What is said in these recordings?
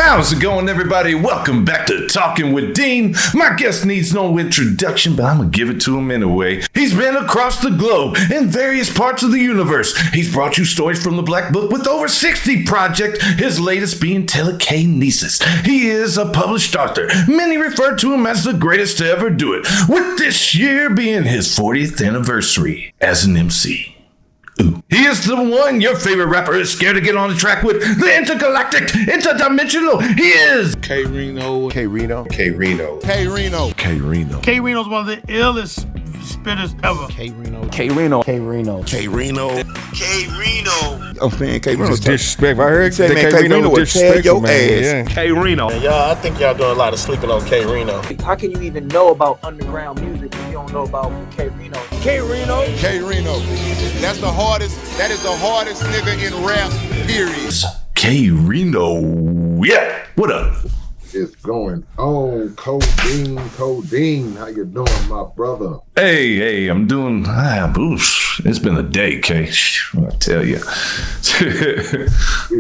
How's it going, everybody? Welcome back to Talking with Dean. My guest needs no introduction, but I'm gonna give it to him anyway. He's been across the globe in various parts of the universe. He's brought you stories from the Black Book with over 60 projects, his latest being Telekinesis. He is a published author. Many refer to him as the greatest to ever do it, with this year being his 40th anniversary as an MC. Ooh. He is the one your favorite rapper is scared to get on the track with, the intergalactic, interdimensional. He is K-Rino. K-Rino. K-Rino. K-Rino. K-Rino. K-Rino's one of the illest spitters ever. K-Rino. K-Rino. K-Rino. K-Rino. K-Rino. I'm saying K-Rino. It's disrespectful. I heard Say, man, K-Rino was disrespectful, man. Yeah. K-Rino. Y'all, I think y'all doing a lot of sleeping on K-Rino. How can you even know about underground music if you don't know about K-Rino? K-Rino. K-Rino. That is the hardest nigga in rap, period. K-Rino. Yeah, what up? It's going on. Codeine. How you doing, my brother? Hey, I'm doing, it's been a day, K. I tell you.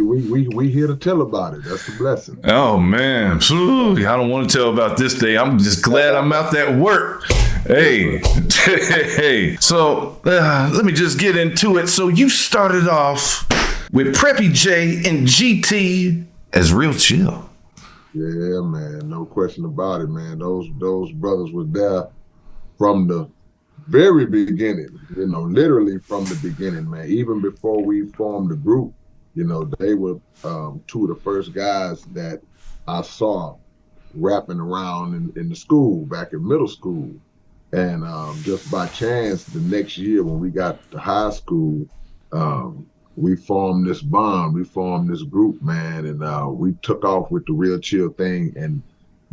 we here to tell about it. That's the blessing. Oh, man. I don't want to tell about this day. I'm just glad I'm out at work. Hey. So let me just get into it. So you started off with Preppy J and GT as Real Chill. Yeah, man, no question about it, man. Those brothers were there from the very beginning, literally from the beginning, man. Even before we formed the group, they were two of the first guys that I saw rapping around in the school, back in middle school. And just by chance, the next year when we got to high school, we formed this bond, we formed this group, man, and we took off with the Real Chill thing and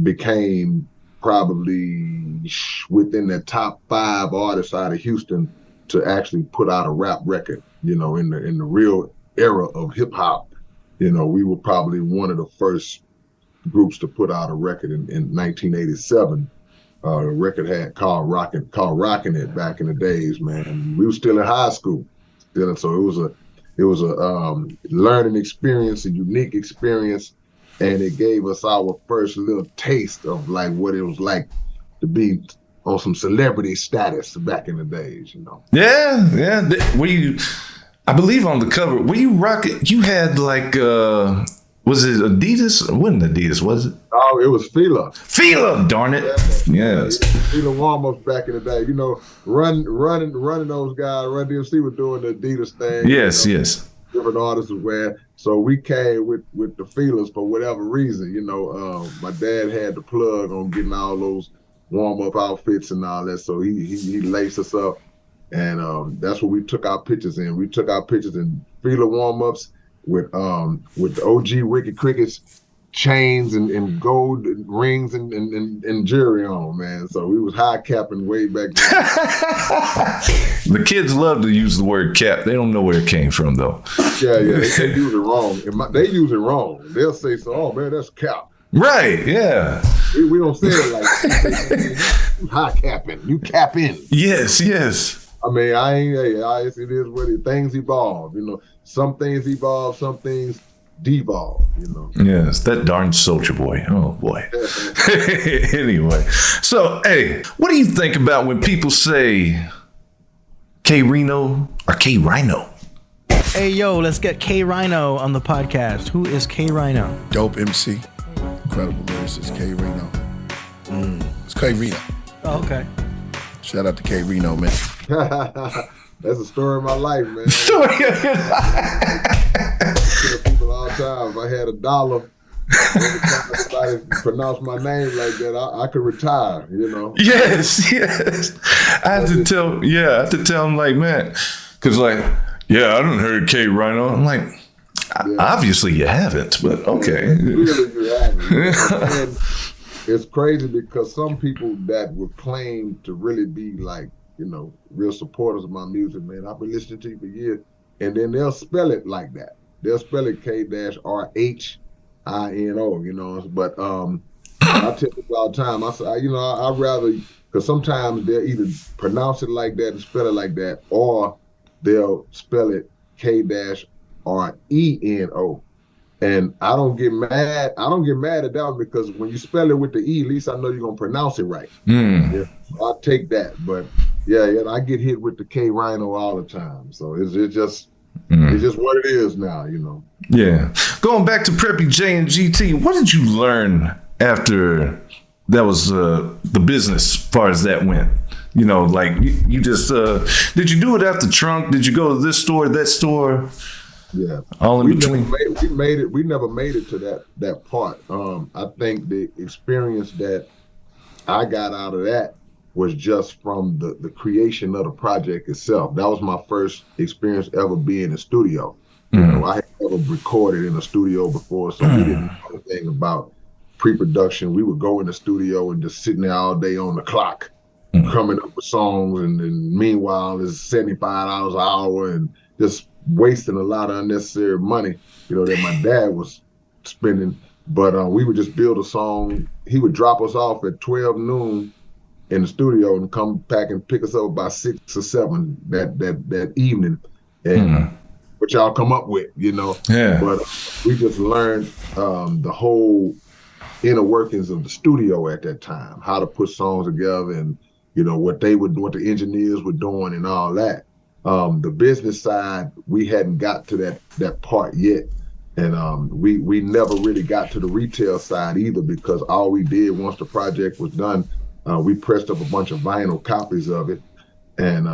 became probably within the top 5 artists out of Houston to actually put out a rap record, in the real era of hip hop. We were probably one of the first groups to put out a record in 1987. A record had called Rockin' It back in the days, man. We were still in high school, so it was a learning experience, a unique experience, and it gave us our first little taste of like what it was like to be on some celebrity status back in the days, Yeah. Were you? I believe on the cover, were you rocking? You had like, was it Adidas? It wasn't Adidas, was it? Oh, it was Fila. Fila, darn it! Yeah. Yes. Fila warm-ups back in the day. Running those guys. Run DMC was doing the Adidas thing. Yes. Different artists was wearing. So we came with the Filas for whatever reason. My dad had the plug on getting all those warm-up outfits and all that. So he laced us up, and that's what we took our pictures in. We took our pictures in Fila warm-ups with the OG Wickett Crickett's chains and gold rings and jewelry on, man. So we was high capping way back then. The kids love to use the word cap. They don't know where it came from, though. Yeah, they use it wrong. They use it wrong. They'll say, "Oh man, that's cap." Right? Yeah. We don't say it like that. You high capping. You cap in. Yes. I mean, it is what it. Things evolve. Some things evolve. Some things devolve. Yes, that darn Soulja Boy. Oh boy. Anyway, so hey, what do you think about when people say K-Rino or K-Rino? Hey, yo, let's get K-Rino on the podcast. Who is K-Rino? Dope MC. Incredible lyricist, K-Rino. It's K-Rino. Oh, okay. Shout out to K-Rino, man. That's a story of my life, man. Story of your life. I tell people all the time, if I had $1, every time somebody pronounced my name like that, I could retire, Yes. I had to tell him, like, man, because like, yeah, I done heard K-Rino. I'm like, obviously you haven't, but okay. Really, you haven't. And it's crazy because some people that would claim to really be like, real supporters of my music, man, I've been listening to you for years, and then they'll spell it like that. They'll spell it K-RHINO, but I tell people all the time, I say, I'd rather, because sometimes they'll either pronounce it like that and spell it like that, or they'll spell it K-RENO. And I don't get mad. I don't get mad at that one because when you spell it with the E, at least I know you're gonna pronounce it right. Yeah, so I'll take that. But yeah, I get hit with the K-Rino all the time. So it's just what it is now, you know. Yeah. Going back to Preppy J and GT, what did you learn after that was the business as far as that went? You know, like you just did you do it at the trunk? Did you go to this store, that store? Yeah, all in between. We never made it to that part. I think the experience that I got out of that was just from the creation of the project itself. That was my first experience ever being in a studio. You know, I had never recorded in a studio before, so we didn't know anything about pre-production. We would go in the studio and just sitting there all day on the clock, coming up with songs, and meanwhile it's $75 an hour and just wasting a lot of unnecessary money, you know, that my dad was spending. But we would just build a song. He would drop us off at 12 noon in the studio and come back and pick us up by 6 or 7 that evening, and what y'all come up with, you know. Yeah. But we just learned the whole inner workings of the studio at that time, how to put songs together, and you know what the engineers were doing and all that. The business side, we hadn't got to that part yet. And we never really got to the retail side either, because all we did once the project was done, we pressed up a bunch of vinyl copies of it. And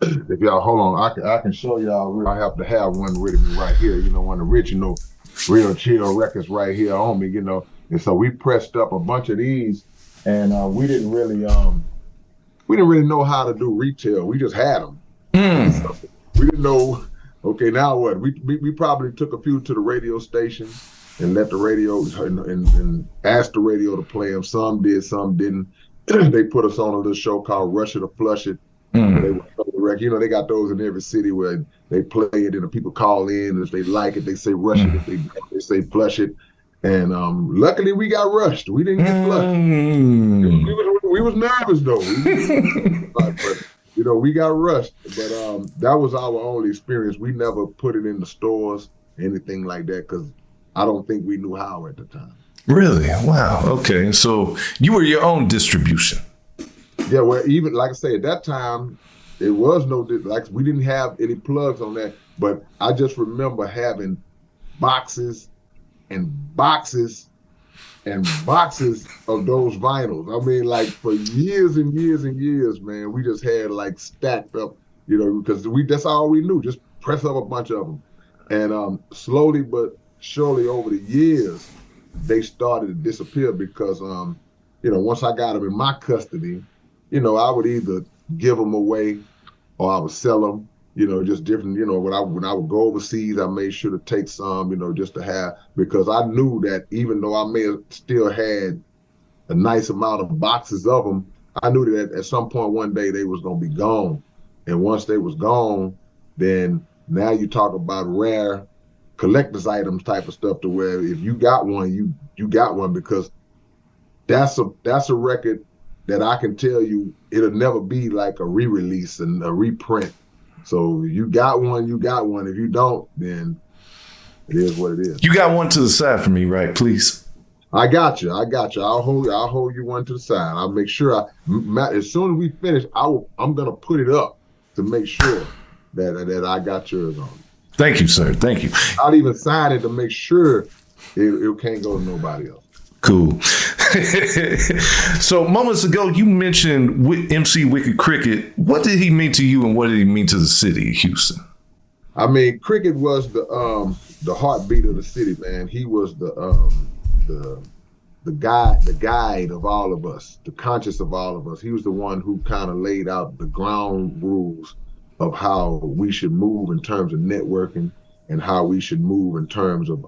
if y'all hold on, I can show y'all. I have to have one with me right here, you know, one original Real Chill records right here on me, you know. And so we pressed up a bunch of these, and we didn't really know how to do retail. We just had them. So we didn't know. Okay, now what? We probably took a few to the radio station and let the radio and asked the radio to play them. Some did, some didn't. They put us on a little show called Rush It or Flush It. They would play the record. You know, they got those in every city where they play it and the people call in, and if they like it, they say rush it. If they say flush it. And luckily we got rushed. We didn't get flushed. We was nervous though. But you know, we got rushed. But that was our only experience. We never put it in the stores, anything like that, because I don't think we knew how at the time. Really? Wow. Okay. So you were your own distribution. Yeah. Well, even like I say, at that time, it was we didn't have any plugs on that. But I just remember having boxes and boxes and boxes of those vinyls. I mean, like for years and years and years, man, we just had like stacked up, you know, because that's all we knew, just press up a bunch of them. And slowly but surely over the years, they started to disappear because, you know, once I got them in my custody, you know, I would either give them away or I would sell them, you know, just different, you know, when I would go overseas, I made sure to take some, you know, just to have, because I knew that even though I may have still had a nice amount of boxes of them, I knew that at some point one day they was going to be gone. And once they was gone, then now you talk about rare collector's items type of stuff, to where if you got one, you got one, because that's a record that I can tell you it'll never be like a re-release and a reprint. So you got one, you got one. If you don't, then it is what it is. You got one to the side for me, right? Please. I got you. I'll hold you one to the side. I'll make sure as soon as we finish, I'm gonna put it up to make sure that I got yours on. Thank you, sir. Thank you. I'll even sign it to make sure it can't go to nobody else. Cool. So moments ago, you mentioned MC Wickett Crickett. What did he mean to you, and what did he mean to the city of Houston? I mean, Crickett was the heartbeat of the city, man. He was the guide of all of us, the conscience of all of us. He was the one who kind of laid out the ground rules of how we should move in terms of networking, and how we should move in terms of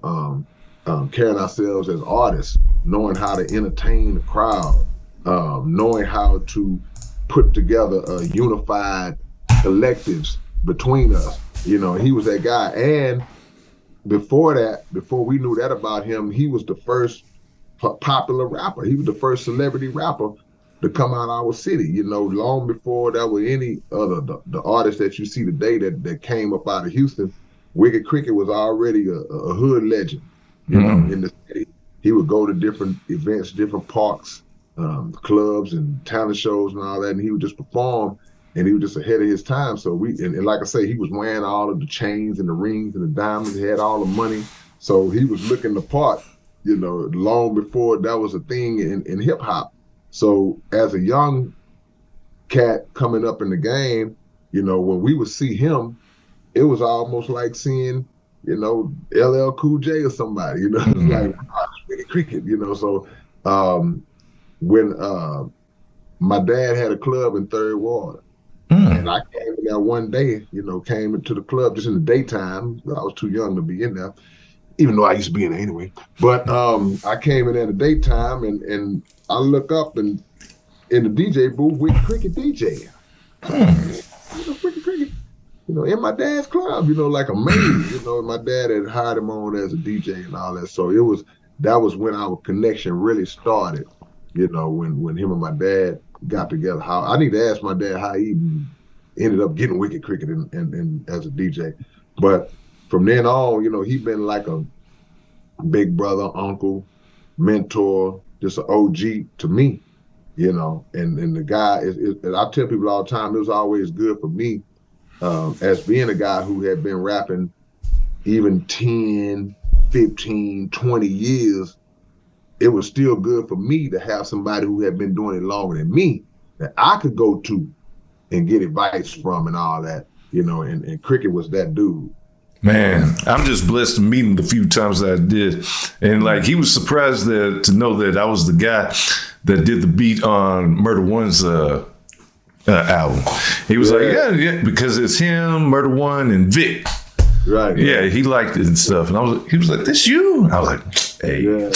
carrying ourselves as artists, knowing how to entertain the crowd, knowing how to put together unified collectives between us. You know, he was that guy. And before we knew that about him, he was the first popular rapper. He was the first celebrity rapper to come out of our city. You know, long before there were any other the artists that you see today that came up out of Houston, Wickett Crickett was already a hood legend. you know, in the city. He would go to different events, different parks, clubs and talent shows and all that, and he would just perform, and he was just ahead of his time. So and like I say, he was wearing all of the chains and the rings and the diamonds. He had all the money. So he was looking the part, you know, long before that was a thing in hip hop. So as a young cat coming up in the game, you know, when we would see him, it was almost like seeing, you know, LL Cool J or somebody, you know, it's like Wickett Crickett, you know. So when my dad had a club in Third Ward, and I came in there one day, you know, came into the club just in the daytime. I was too young to be in there, even though I used to be in there anyway. But I came in there in the daytime, and I look up, and in the DJ booth, Wickett Crickett DJ. You know, Wickett Crickett, you know, in my dad's club, you know, like a maid. You know, my dad had hired him on as a DJ and all that. So that was when our connection really started. You know, when him and my dad got together. How I need to ask my dad how he ended up getting Wickett Crickett and as a DJ. But from then on, you know, he been like a big brother, uncle, mentor, just an OG to me, you know. And the guy and I tell people all the time, it was always good for me as being a guy who had been rapping even 10, 15, 20 years. It was still good for me to have somebody who had been doing it longer than me that I could go to and get advice from and all that, you know, and Crickett was that dude. Man, I'm just blessed to meet him the few times that I did. And like, he was surprised to know that I was the guy that did the beat on Murder One's album. He was like, yeah, because it's him, Murder One, and Vic. Right. Yeah, he liked it and stuff. And he was like, this you? I was like, hey. Yeah.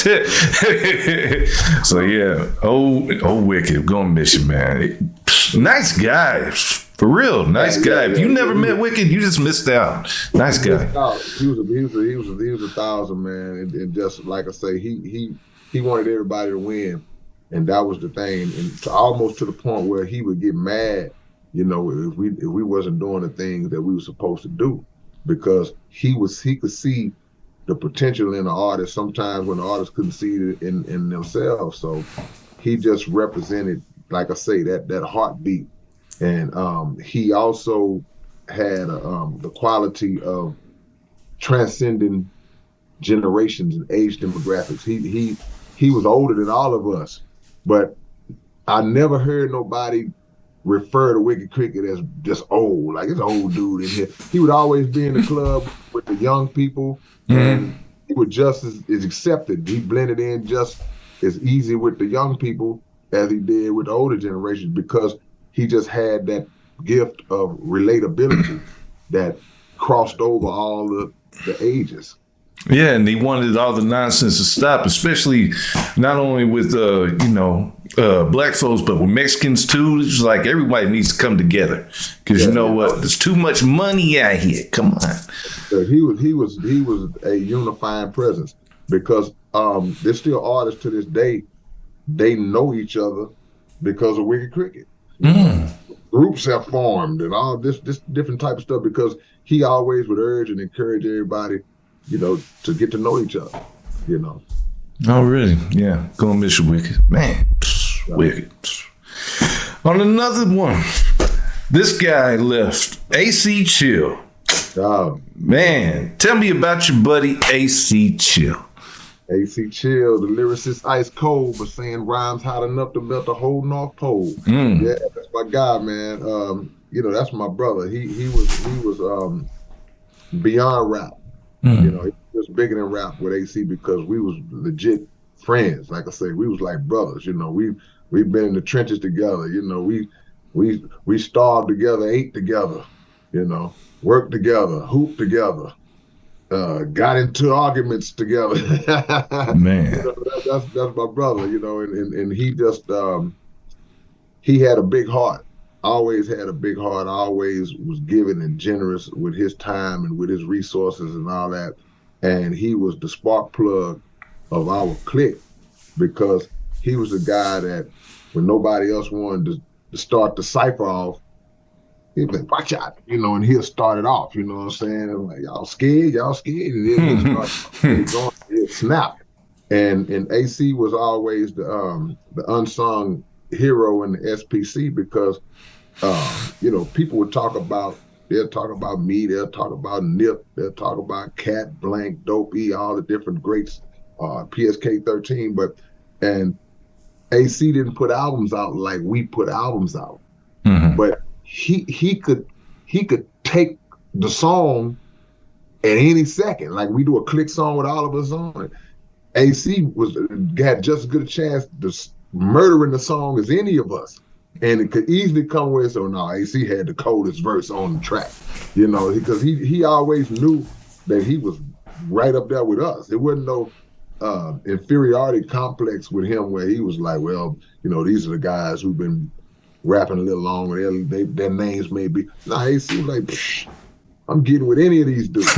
So yeah, old Wicked, gonna miss you, man. Nice guy. For real, nice guy. If you never met Wicked, you just missed out. Nice guy. He was a thousand, man. And just like I say, he wanted everybody to win. And that was the thing. And almost to the point where he would get mad, you know, if we wasn't doing the things that we were supposed to do. Because he could see the potential in the artist sometimes when the artists couldn't see it in themselves. So he just represented, like I say, that heartbeat. And he also had the quality of transcending generations and age demographics. He was older than all of us, but I never heard nobody refer to Wickett Crickett as just old, like it's an old dude in here. He would always be in the club with the young people, and he was just as accepted. He blended in just as easy with the young people as he did with the older generations because he just had that gift of relatability that crossed over all the ages. Yeah, and he wanted all the nonsense to stop, especially not only with black folks, but with Mexicans too. It's like everybody needs to come together because you know what? There's too much money out here. Come on. So he was a unifying presence because there's still artists to this day. They know each other because of Wickett Crickett. Groups have formed and all this different type of stuff because he always would urge and encourage everybody, you know, to get to know each other, you know. Oh, really? Yeah. Gonna miss you, Wicked. Man, Wicked. On another one, this guy left AC Chill. Man, tell me about your buddy AC Chill. AC Chill, the lyricist ice cold, but saying rhymes hot enough to melt the whole North Pole. Yeah, that's my guy, man. You know, that's my brother. He was beyond rap. You know, he was bigger than rap with AC because we was legit friends. Like I say, we was like brothers. You know, we've been in the trenches together. You know, we starved together, ate together. You know, worked together, hooped together. Got into arguments together. Man, you know, that's my brother. You know, and he just he had a big heart. Always had a big heart. Always was giving and generous with his time and with his resources and all that. And he was the spark plug of our clique because he was the guy that when nobody else wanted to start the cipher off, he'd be like, watch out, you know, and he'll start it off, you know what I'm saying? I'm like, y'all scared? And then he'll start going. snap. And AC was always the unsung hero in the SPC because people would they'll talk about me, they'll talk about Nip, they'll talk about Cat, Blank, Dope E, all the different greats, PSK 13, and AC didn't put albums out like we put albums out. Mm-hmm. But he could take the song at any second. Like we do a click song with all of us on it. AC had just as good a chance to murdering the song as any of us. And it could easily come with, so no, AC had the coldest verse on the track, because he always knew that he was right up there with us. There wasn't no inferiority complex with him where he was like, well, these are the guys who've been rapping a little longer. Their names may be. Nah, AC was like, psh, I'm getting with any of these dudes.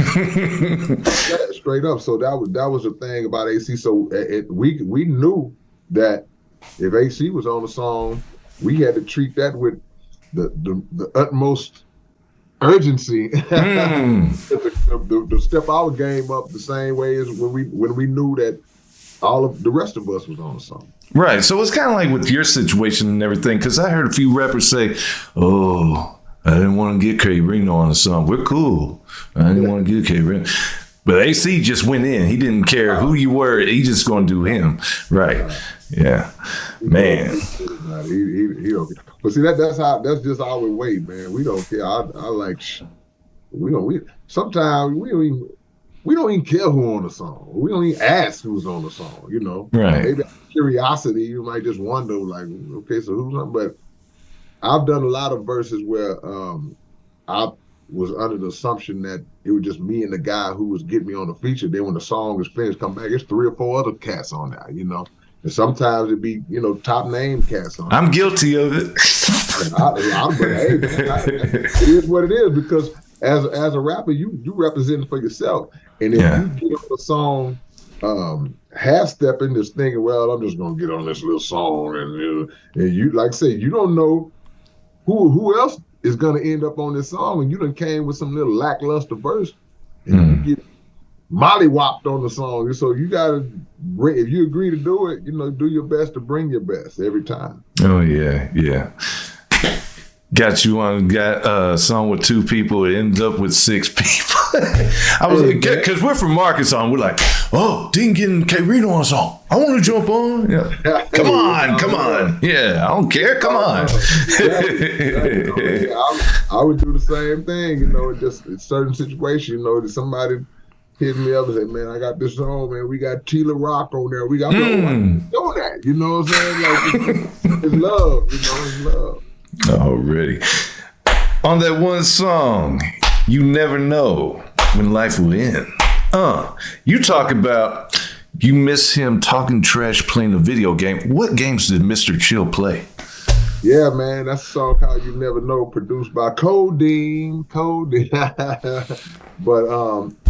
Straight up. So that was the thing about AC. So we knew that if AC was on the song, we had to treat that with the utmost urgency to step our game up the same way as when we knew that all of the rest of us was on the song. Right. So it's kind of like with your situation and everything, because I heard a few rappers say, "Oh, I didn't want to get K-Rino on the song. We're cool. I didn't want to get K-Rino." But AC just went in. He didn't care who you were. He just going to do him. Right. Yeah. Man. He don't care. But see, that's just our way, man. We don't care. Sometimes we don't even care who on the song. We don't even ask who's on the song, Right. Maybe out of curiosity, you might just wonder, like, okay, so who's on? But I've done a lot of verses where I was under the assumption that it was just me and the guy who was getting me on the feature. Then when the song is finished, come back, it's 3 or 4 other cats on there, And sometimes it'd be, top name cats on there. I'm guilty of it. Hey, man, it is what it is, because as a rapper, you represent for yourself. And if you get on a song half-stepping, just thinking, well, I'm just going to get on this little song. And you, like I say, you don't know who else is going to end up on this song, and you done came with some little lackluster verse, and you get mollywopped on the song. So you got to, if you agree to do it, do your best to bring your best every time. Oh, yeah. Got you on, got a song with 2 people, it ends up with 6 people. I was like, because we're from Arkansas, and we're like, oh, Dean getting K-Rino on a song. I want to jump on. Yeah. Come on. Yeah, I don't care. Come on. I would do the same thing, just in certain situations, that somebody hit me up and say, man, I got this song, man. We got Tila Rock on there. We got doing that. You know what I'm saying? Like, it's love. It's love. Already. On that one song, You Never Know When Life Will End. You talk about you miss him talking trash playing the video game. What games did Mr. Chill play? Yeah, man, that's a song called You Never Know, produced by CoDeeNnwo. But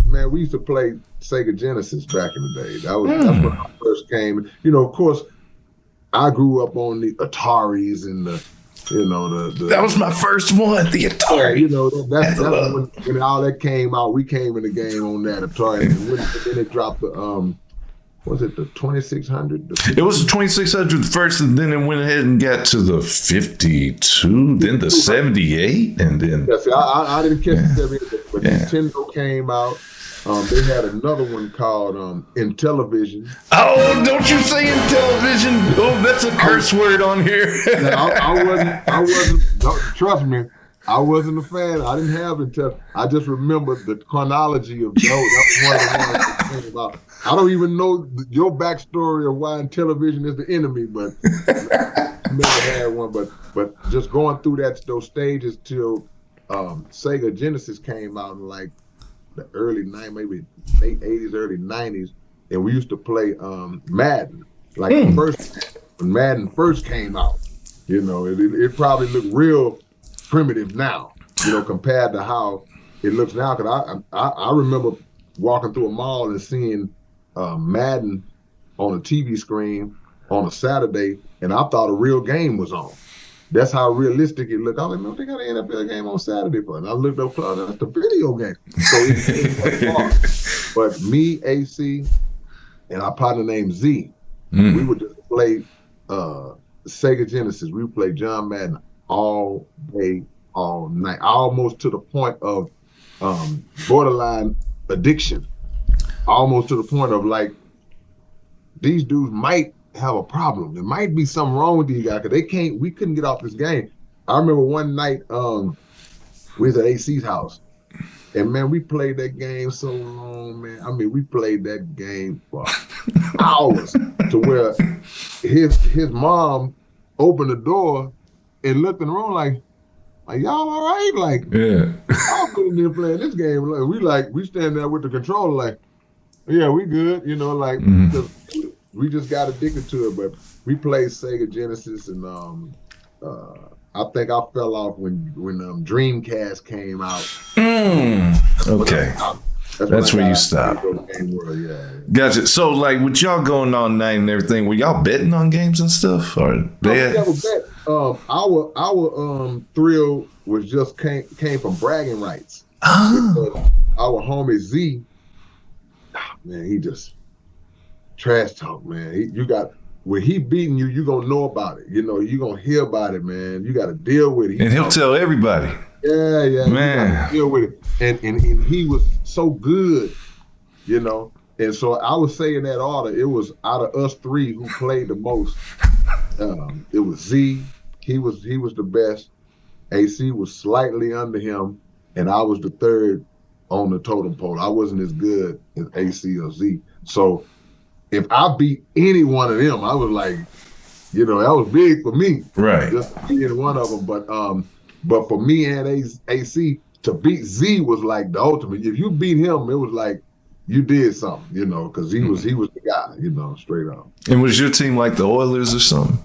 man, we used to play Sega Genesis back in the day. That's when I first came. Of course, I grew up on the Ataris and the that was my first one, the Atari. That's when all that came out. We came in the game on that Atari, and then it dropped the was it the 2600? It was the 2600 first, and then it went ahead and got to the 52, then the 78, and then. Yeah, see, I didn't catch the 78, but Nintendo came out. They had another one called Intellivision. Oh, don't you say Intellivision? Oh, that's a curse word on here. I wasn't. Trust me, I wasn't a fan. I didn't have Intel. I just remember the chronology of those. That was one of the ones I think about. I don't even know your backstory of why Intellivision is the enemy, but I never had one. But just going through those stages till Sega Genesis came out in like the early 90s, maybe late 80s, early 90s, and we used to play Madden. Like when Madden first came out, it probably looked real primitive now, compared to how it looks now. Because I remember walking through a mall and seeing Madden on a TV screen on a Saturday, and I thought a real game was on. That's how realistic it looked. I was like, man, they got an NFL game on Saturday for it. And I looked up, that's the video game. So it was far. But me, AC, and our partner named Z. We would just play Sega Genesis. We would play John Madden all day, all night, almost to the point of borderline addiction. Almost to the point of like, these dudes might have a problem. There might be something wrong with these guys because we couldn't get off this game. I remember one night we was at AC's house, and man, we played that game so long, man. I mean, we played that game for hours to where his mom opened the door and looked in the room like y'all all right? Like, yeah, y'all sitting there playing this game. Like, we stand there with the controller like, yeah, we good, you know, like, we just got addicted to it. But we played Sega Genesis, and I think I fell off when Dreamcast came out. Okay. That's where you stopped. Yeah. Gotcha. So, like, with y'all going on night and everything, were y'all betting on games and stuff? Or we never bet. Our thrill was just came from bragging rights. Our homie Z, man, he just trash talk, man. When he beating you, you gonna know about it. You know, you gonna hear about it, man. You gotta deal with it. And he'll tell everybody. Yeah, man. Deal with it. And he was so good, you know. And so I would say in that order, it was out of us three who played the most. It was Z. He was the best. AC was slightly under him, and I was the third on the totem pole. I wasn't as good as AC or Z. So if I beat any one of them, I was like, you know, that was big for me. Right. Just being one of them. But for me and AC, to beat Z was like the ultimate. If you beat him, it was like you did something, you know, because he was the guy, you know, straight up. And was your team like the Oilers or something?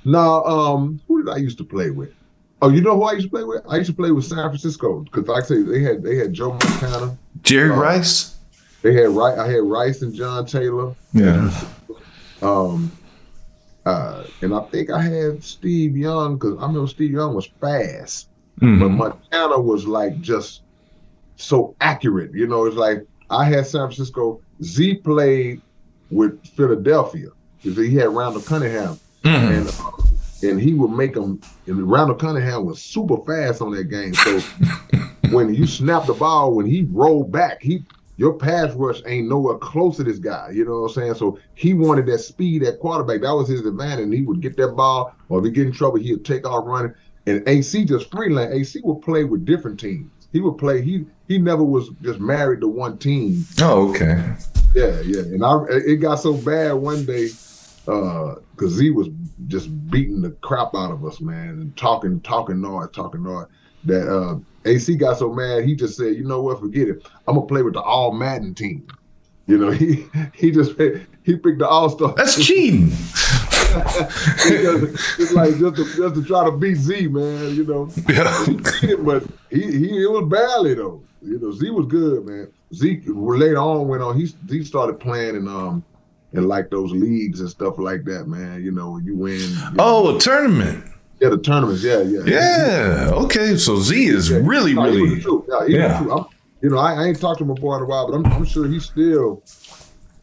No, who did I used to play with? Oh, you know who I used to play with? I used to play with San Francisco because, like I say, they had Joe Montana, Jerry Rice. I had Rice and John Taylor. Yeah. And I think I had Steve Young because I remember Steve Young was fast, but Montana was like just so accurate. You know, it's like I had San Francisco. Z played with Philadelphia because he had Randall Cunningham, and he would make them. And Randall Cunningham was super fast on that game. So when you snap the ball, when he rolled back, your pass rush ain't nowhere close to this guy. You know what I'm saying? So he wanted that speed at quarterback. That was his advantage. And he would get that ball, or if he get in trouble, he'd take off running. And AC just freelance. AC would play with different teams. He would play. He never was just married to one team. Oh, okay. Yeah. And it got so bad one day because he was just beating the crap out of us, man, and talking noise, that AC got so mad, he just said, you know what, forget it. I'm going to play with the All Madden team. You know, he picked the All-Star. That's cheating. It's like just to try to beat Z, man, you know. Yeah. But it was barely, though. You know, Z was good, man. Z later on went on, he started playing in like those leagues and stuff like that, man. You know, when you win. A tournament. Yeah, the tournaments. Yeah. Okay, so Z is really. He was the truth. You know, I ain't talked to my boy in a while, but I'm sure he's still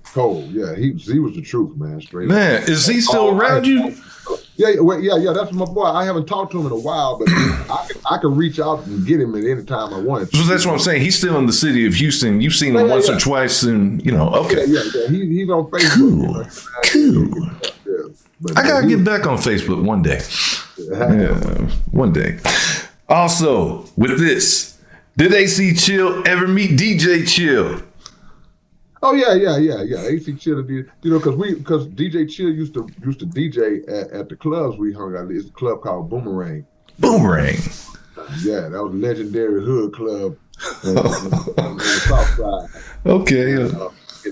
cold. Yeah, Z was the truth, man. Straight man, up. Is he still around you? Yeah. That's my boy. I haven't talked to him in a while, but I can reach out and get him at any time I want. So that's what I'm saying. He's still in the city of Houston. You've seen him once or twice, and you know. Okay. Yeah. He's on Facebook. Cool. I gotta get back on Facebook one day. Yeah, one day. Also, with this, did AC Chill ever meet DJ Chill? Oh yeah. AC Chill, you know, because DJ Chill used to DJ at the clubs we hung out. It's a club called Boomerang. Boomerang. Yeah, that was a legendary hood club on the South Side. Okay. And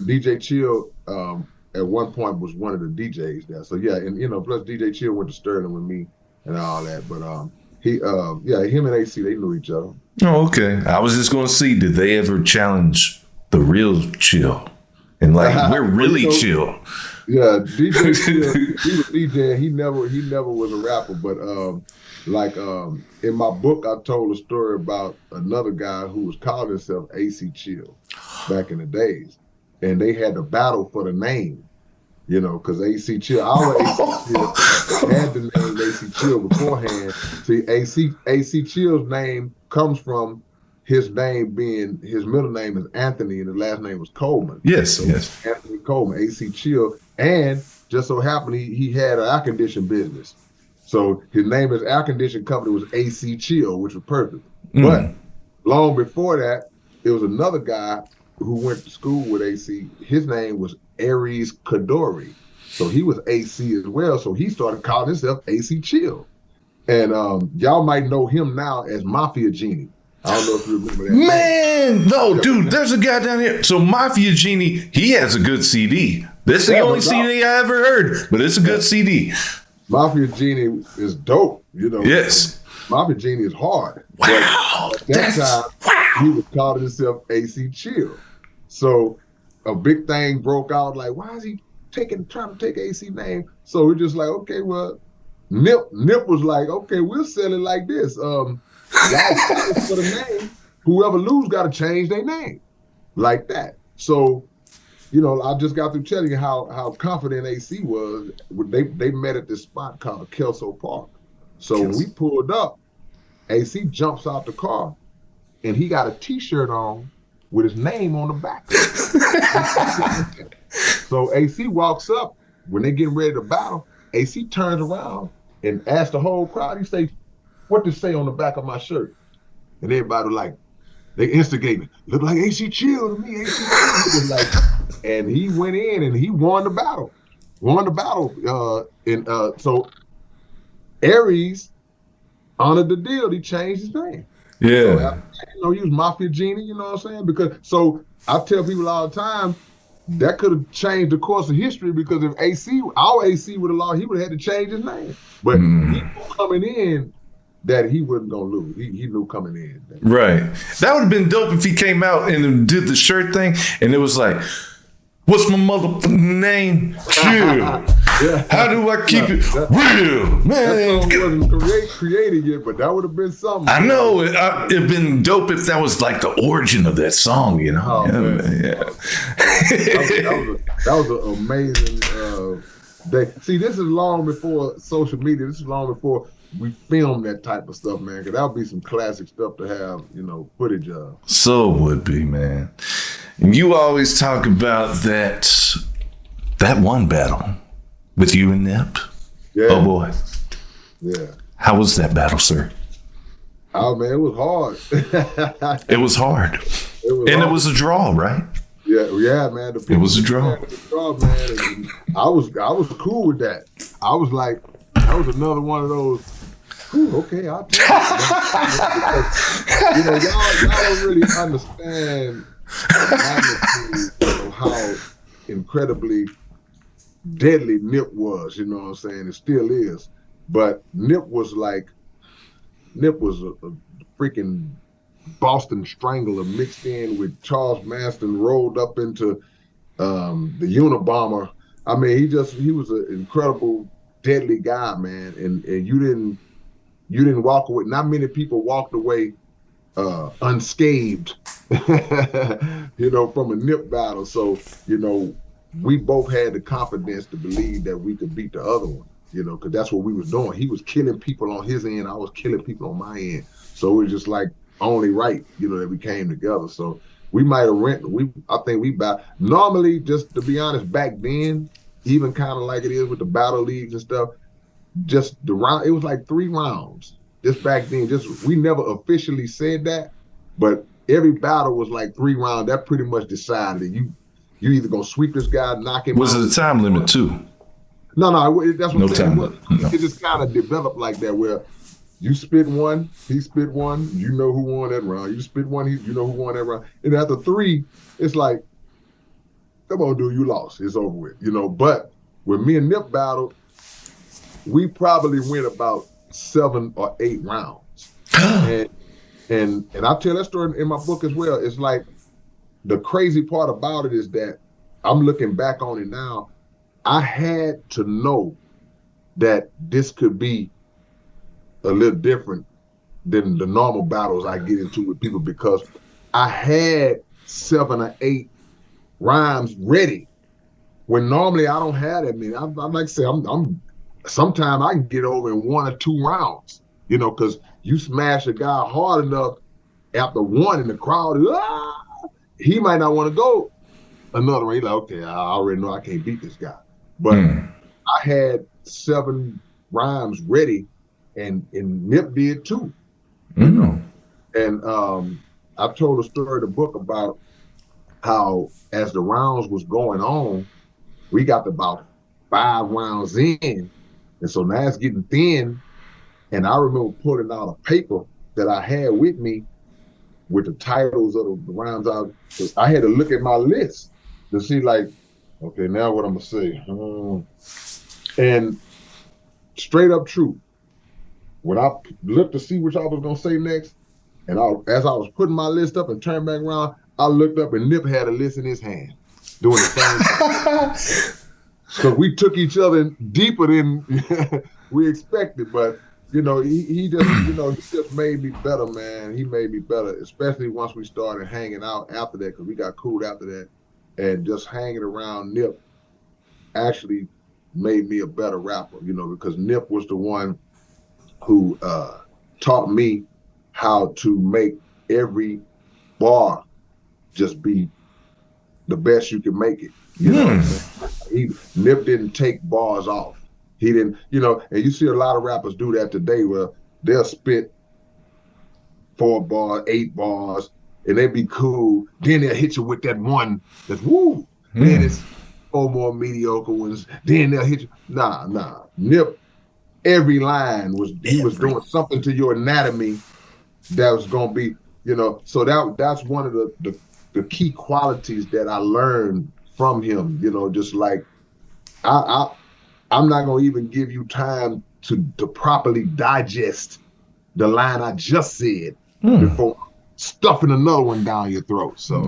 DJ Chill at one point was one of the DJs there. So yeah, and you know, plus DJ Chill went to Sterling with me and all that. But him and AC, they knew each other. Oh, okay. I was just gonna see, did they ever challenge the real Chill? And like, we're really chill. Yeah, DJ Chill, he was DJing. He never was a rapper, but in my book, I told a story about another guy who was calling himself AC Chill back in the days. and they had to battle for the name. You know, because AC Chill, our AC Chill had the name AC Chill beforehand. See, AC Chill's name comes from his name being, his middle name is Anthony and his last name was Coleman. Yes, so yes. Anthony Coleman, AC Chill. And just so happened he had an air conditioning business. So his name, his air conditioning company was AC Chill, which was perfect. But long before that, there was another guy who went to school with AC. His name was Aries Kadori. So he was AC as well. So he started calling himself AC Chill. And y'all might know him now as Mafia Genie. I don't know if you remember that. Man, no, dude, there's a guy down here. So Mafia Genie, he has a good CD. This is the only CD I ever heard, but it's a good CD. Mafia Genie is dope, you know. Yes. Mafia Genie is hard. Wow. But at that time, he was calling himself AC Chill. So a big thing broke out, like, why is he trying to take AC name? So we're just like, okay, well, Nip was like, okay, we'll sell it like this. Y'all for the name, whoever lose got to change their name. Like that. So, you know, I just got through telling you how confident AC was. They met at this spot called Kelso Park. So when we pulled up, AC jumps out the car and he got a t-shirt on with his name on the back. So AC walks up when they getting ready to battle. AC turns around and asks the whole crowd, he say, what does it say on the back of my shirt? And everybody like, they instigate me. Look like AC Chill to me, AC Chill. Like, and he went in and he won the battle. So Aries honored the deal. He changed his name. Yeah. So, he was Mafia Genie, you know what I'm saying? Because, so I tell people all the time, that could have changed the course of history because if our AC would have lost, he would have had to change his name. But he knew coming in that he wasn't going to lose. He knew coming in. Right. That would have been dope if he came out and did the shirt thing and it was like, what's my motherfucking name? Chill. Yeah. How do I keep it real? Man. That song wasn't created yet, but that would have been something. I know. It'd been dope if that was like the origin of that song, you know? Oh, yeah. That was an amazing day. See, this is long before social media. This is long before we film that type of stuff, man, because that would be some classic stuff to have, you know, footage of. So would be, man. And you always talk about that one battle with you and Nip. Yeah. Oh, boy. Yeah. How was that battle, sir? Oh, man, it was hard. It was hard. It was a draw, right? Yeah, man. It was a draw. Man. And I was cool with that. I was like, that was another one of those, okay, I'll take it. You know, y'all don't really understand how incredibly deadly Nip was, you know what I'm saying? It still is. But Nip was a freaking Boston Strangler mixed in with Charles Manson rolled up into the Unabomber. I mean, he was an incredible, deadly guy, man. And you didn't walk away. Not many people walked away unscathed, you know, from a Nip battle. So, you know, we both had the confidence to believe that we could beat the other one, you know, because that's what we was doing. He was killing people on his end. I was killing people on my end. So it was just like only right, you know, that we came together. So we might have I think we normally, just to be honest, back then, even kind of like it is with the battle leagues and stuff, just the round, it was like 3 rounds. Just back then, we never officially said that, but every battle was like 3 rounds. That pretty much decided it. You either gonna sweep this guy, knock him out. Was it a time limit too? No, that's what no I'm saying. Time limit. It just kind of developed like that, where you spit one, he spit one, you know who won that round. You spit one, you know who won that round. And after 3, it's like, come on, dude, you lost. It's over with, you know. But when me and Nip battled, we probably went about 7 or 8 rounds. and I tell that story in my book as well. It's like, the crazy part about it is that I'm looking back on it now. I had to know that this could be a little different than the normal battles I get into with people, because I had 7 or 8 rhymes ready. When normally I don't have that many. I like to say, I'm sometimes I can get over in 1 or 2 rounds, you know, because you smash a guy hard enough after one in the crowd, he might not want to go another round. He's like, okay, I already know I can't beat this guy. But I had 7 rhymes ready, and Nip did too, you know. And I told a story in the book about how as the rounds was going on, we got about 5 rounds in, and so now it's getting thin. And I remember putting out a paper that I had with me with the titles of the rounds out. I had to look at my list to see, like, okay, now what I'm gonna say. And straight up true, when I looked to see what I was gonna say next, and as I was putting my list up and turned back around, I looked up and Nip had a list in his hand doing the same thing. So we took each other deeper than we expected, but you know, he just made me better, man. He made me better, especially once we started hanging out after that, because we got cool after that, and just hanging around Nip actually made me a better rapper, you know, because Nip was the one who taught me how to make every bar just be the best you can make it. You know what I'm saying? Nip didn't take bars off. He didn't, you know, and you see a lot of rappers do that today where they'll spit 4 bars, 8 bars, and they be cool. Then they'll hit you with that one that's woo. Then it's 4 more mediocre ones. Then they'll hit you. Nah. Nip, every line was doing something to your anatomy that was gonna be, you know. So that's one of the key qualities that I learned from him. You know, just like I'm not gonna even give you time to properly digest the line I just said before stuffing another one down your throat. So,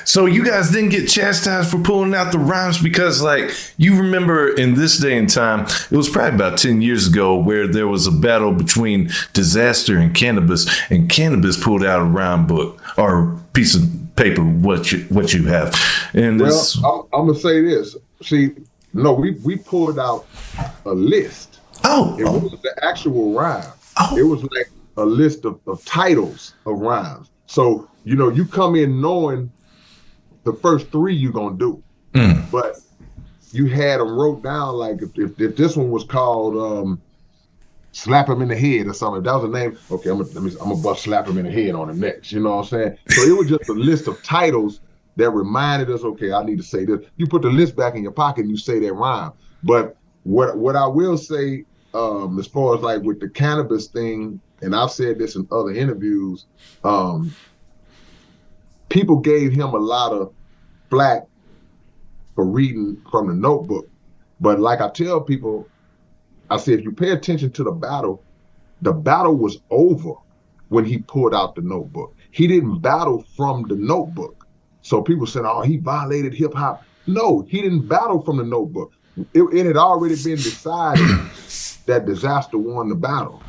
so you guys didn't get chastised for pulling out the rhymes because, like, you remember in this day and time, it was probably about 10 years ago where there was a battle between Dizaster and Canibus, and Canibus pulled out a rhyme book or piece of paper, what you have. And well, I'm gonna say this. See, no, we pulled out a list. It wasn't the actual rhyme. It was like a list of titles of rhymes. So, you know, you come in knowing the first 3 you're gonna do, but you had them wrote down, like if this one was called Slap Him in the Head or something, if that was the name, okay, I'm gonna bust Slap Him in the Head on the next, you know what I'm saying? So it was just a list of titles that reminded us, okay, I need to say this. You put the list back in your pocket and you say that rhyme. But what I will say, as far as like with the Canibus thing, and I've said this in other interviews, people gave him a lot of flack for reading from the notebook. But like I tell people, I say, if you pay attention to the battle was over when he pulled out the notebook. He didn't battle from the notebook. So people said, oh, he violated hip hop. No, he didn't battle from the notebook. It had already been decided that Dizaster won the battle.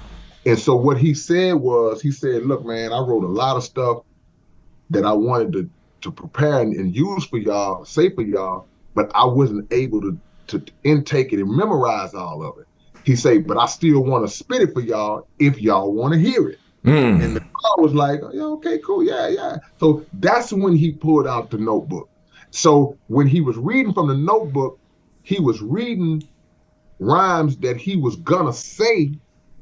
And so what he said was, look, man, I wrote a lot of stuff that I wanted to prepare and use for y'all, say for y'all, but I wasn't able to intake it and memorize all of it. He said, but I still want to spit it for y'all if y'all want to hear it. And the crowd was like, yeah, okay, cool, yeah. So that's when he pulled out the notebook. So when he was reading from the notebook, he was reading rhymes that he was gonna say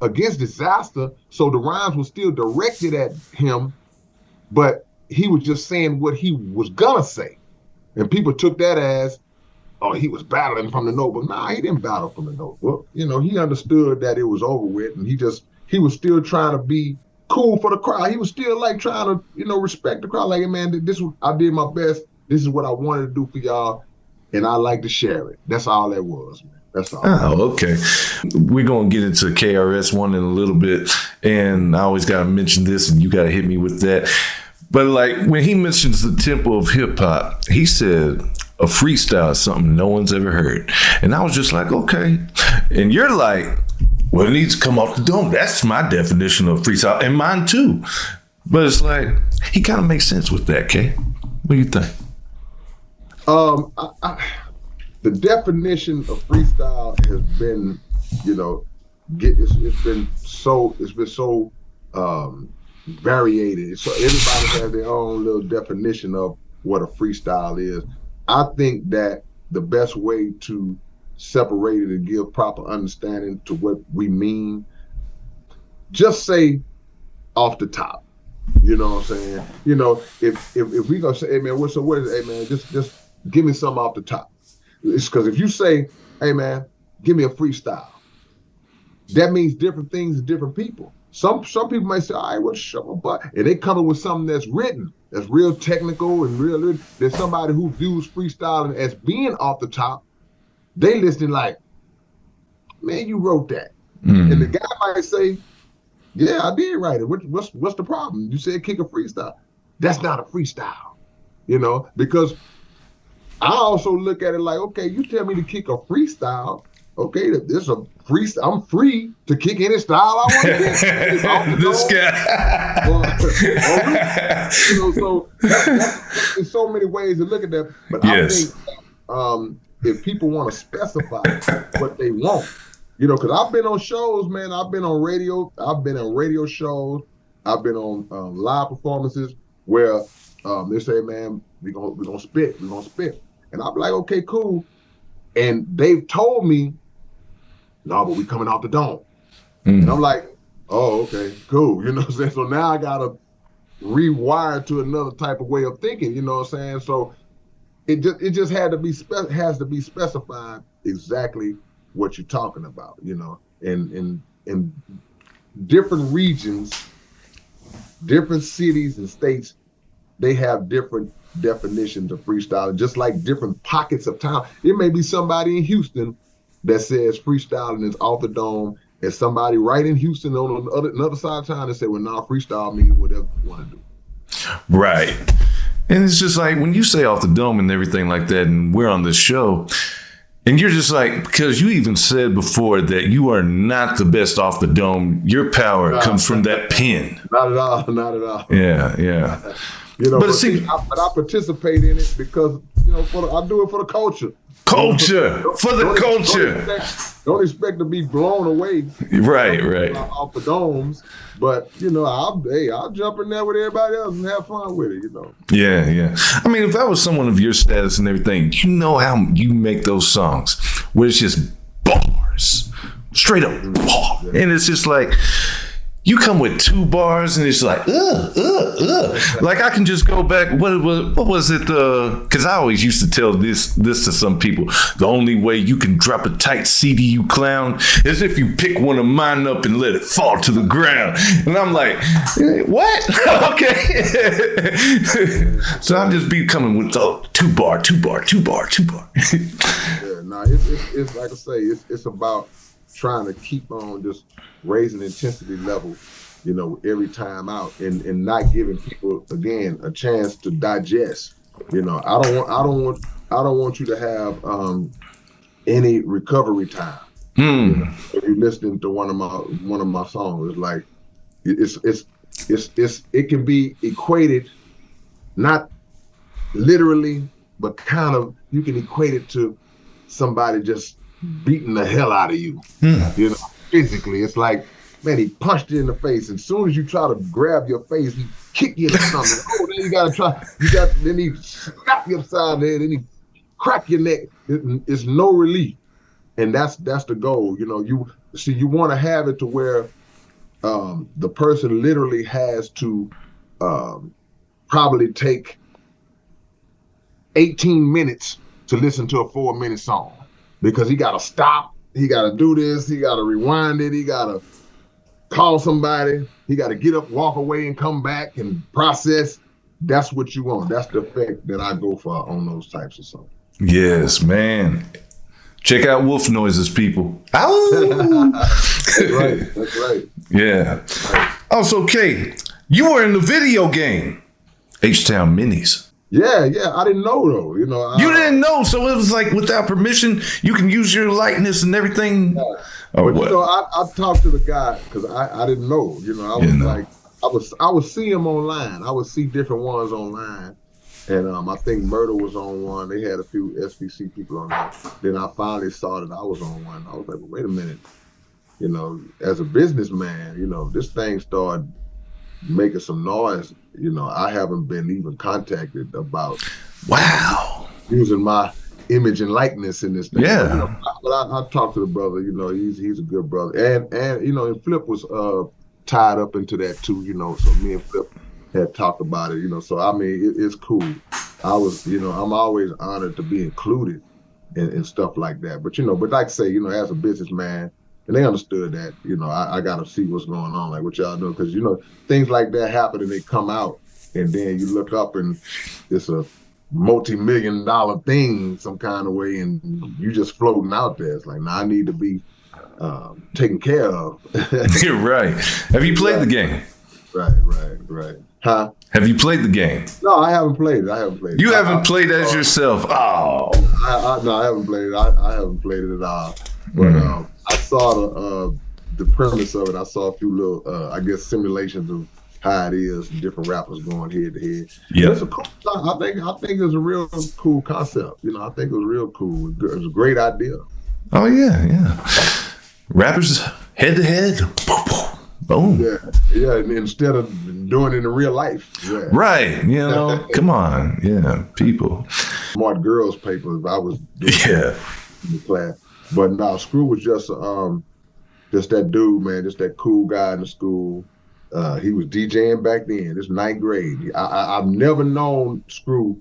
against Dizaster. So the rhymes were still directed at him, but he was just saying what he was gonna say. And people took that as, oh, he was battling from the notebook. Nah, he didn't battle from the notebook. You know, he understood that it was over with, and he was still trying to be cool for the crowd. He was still like trying to, you know, respect the crowd. Like, hey, man, I did my best. This is what I wanted to do for y'all, and I like to share it. That's all that was, man. That's all. Oh, okay. We're going to get into KRS-One in a little bit, and I always got to mention this, and you got to hit me with that. But, like, when he mentions the tempo of hip-hop, he said a freestyle is something no one's ever heard. And I was just like, okay. And you're like, well, it needs to come off the dome. That's my definition of freestyle, and mine too. But it's like, he kind of makes sense with that, K. What do you think? The definition of freestyle has been, it's been so variated. So everybody has their own little definition of what a freestyle is. I think that the best way to separate it and give proper understanding to what we mean, just say off the top. You know what I'm saying? If we gonna say, hey man, what is it? Hey man, just give me something off the top. It's because if you say, hey man, give me a freestyle, that means different things to different people. Some people might say, all right, well, show but and they come in with something that's written, that's real technical and real. There's somebody who views freestyling as being off the top. They listening like, man, you wrote that. And the guy might say, yeah, I did write it. What's the problem? You said kick a freestyle. That's not a freestyle, because I also look at it like, okay, you tell me to kick a freestyle. Okay, this a freestyle. I'm free to kick any style I want to kick. This guy. So there's so many ways to look at that. But yes. I think if people want to specify what they want, because I've been on shows, man. I've been on radio. I've been on radio shows. I've been on live performances where they say, man, we're gonna spit. And I'm like, okay, cool. And they've told me, no, but we coming off the dome. And I'm like, oh, okay, cool. You know what I'm saying? So now I gotta rewire to another type of way of thinking. You know what I'm saying? So it just has to be specified exactly what you're talking about. In different regions, different cities and states, they have different definitions of freestyling, just like different pockets of town. It may be somebody in Houston that says freestyling is off the dome, and somebody right in Houston on the another side of town that say, well, now freestyle means whatever you want to do. Right. And it's just like when you say off the dome and everything like that, and we're on this show, and you're just like, because you even said before that you are not the best off the dome. Your power comes from that pen. Not at all. Yeah. But I participate in it because I do it for the culture. For the culture. Don't expect to be blown away. Right. Off the domes, but I'll jump in there with everybody else and have fun with it. Yeah. I mean, if I was someone of your status and everything, how you make those songs where it's just bars, straight up bars, and it's just like. You come with 2 bars and it's like, Like I can just go back. What was it? Because I always used to tell this to some people. The only way you can drop a tight CD, you clown, is if you pick one of mine up and let it fall to the ground. And I'm like, what? Okay. So I'll just be coming with 2 bar. Yeah, no, it's like I say, it's about trying to keep on just raising intensity level, every time out, and not giving people again a chance to digest. I don't want you to have any recovery time. If you're listening to one of my songs, it's like it can be equated, not literally, but kind of you can equate it to somebody just beating the hell out of you. Physically. It's like, man, he punched you in the face. And as soon as you try to grab your face, he kick you in the stomach. Oh, then you gotta try. Then he slap you upside the head. Then he crack your neck. It's no relief, and that's the goal. You want to have it to where the person literally has to probably take 18 minutes to listen to a 4-minute song, because he got to stop. He got to do this. He got to rewind it. He got to call somebody. He got to get up, walk away, and come back and process. That's what you want. That's the effect that I go for on those types of songs. Yes, man. Check out Wolf Noises, people. Ow! That's right. Yeah. Also, K, you were in the video game, H-Town Minis. Yeah, I didn't know though. You didn't know, so it was like without permission, you can use your likeness and everything. Yeah. But I talked to the guy because I didn't know. I was like, I would see him online. I would see different ones online, And I think Murder was on one. They had a few SBC people on there. Then I finally saw that I was on one. I was like, well, wait a minute. You know, as a businessman, you know, this thing started making some noise. You know, I haven't been even contacted about using my image and likeness in this thing. Yeah. But, you know, I talked to the brother, you know, he's a good brother. And you know, and Flip was tied up into that too, you know, so me and Flip had talked about it, you know, so I mean, it's cool. I was, you know, I'm always honored to be included in stuff like that. But, you know, but like I say, you know, as a businessman, and they understood that, you know, I got to see what's going on, like what y'all doing. Because, you know, things like that happen and they come out. And then you look up and it's a multi-million-dollar thing some kind of way. And you just floating out there. It's like, nah, I need to be taken care of. You're right. Have you played the game? Right. Huh? Have you played the game? No, I haven't played it. You haven't played as yourself? Oh. No, I haven't played it. I haven't played it at all. But I saw the premise of it. I saw a few little, I guess, simulations of how it is, different rappers going head to head. Yeah, it's a cool. I think it's a real cool concept. You know, I think it was real cool. It was a great idea. Oh yeah. Rappers head to head. Boom. Yeah. And instead of doing it in real life. Yeah. Right. You know, come on. Yeah, people. Smart girls papers. I was doing in the class. But no, Screw was just that dude, man, just that cool guy in the school. He was DJing back then. It's 9th grade. I've never known Screw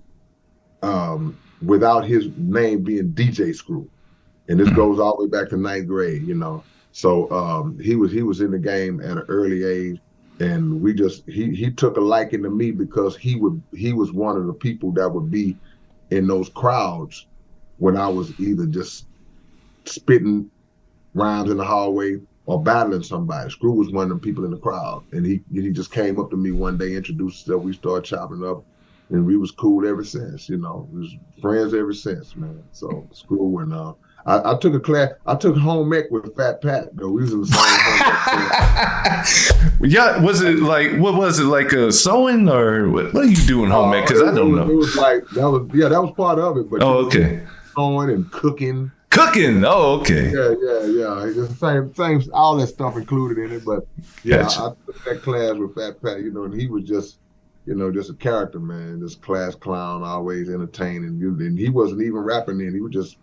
without his name being DJ Screw. And this goes all the way back to 9th grade, you know. So he was in the game at an early age, and he took a liking to me because he was one of the people that would be in those crowds when I was either just spitting rhymes in the hallway or battling somebody. Screw was one of them people in the crowd, and he just came up to me one day, introduced himself. We started chopping up, and we was cool ever since. You know, we was friends ever since, man. So Screw and I took a class. I took home ec with Fat Pat. Though we was in the same home ec. Yeah, was it like a sewing or what are you doing home ec? Because I don't know. It was like that was part of it. But okay. Sewing and cooking. Oh, okay. Yeah. It's the same, all that stuff included in it. But yeah, gotcha. I took that class with Fat Pat, you know, and he was just, you know, just a character, man. This class clown, always entertaining. And he wasn't even rapping then. He was just,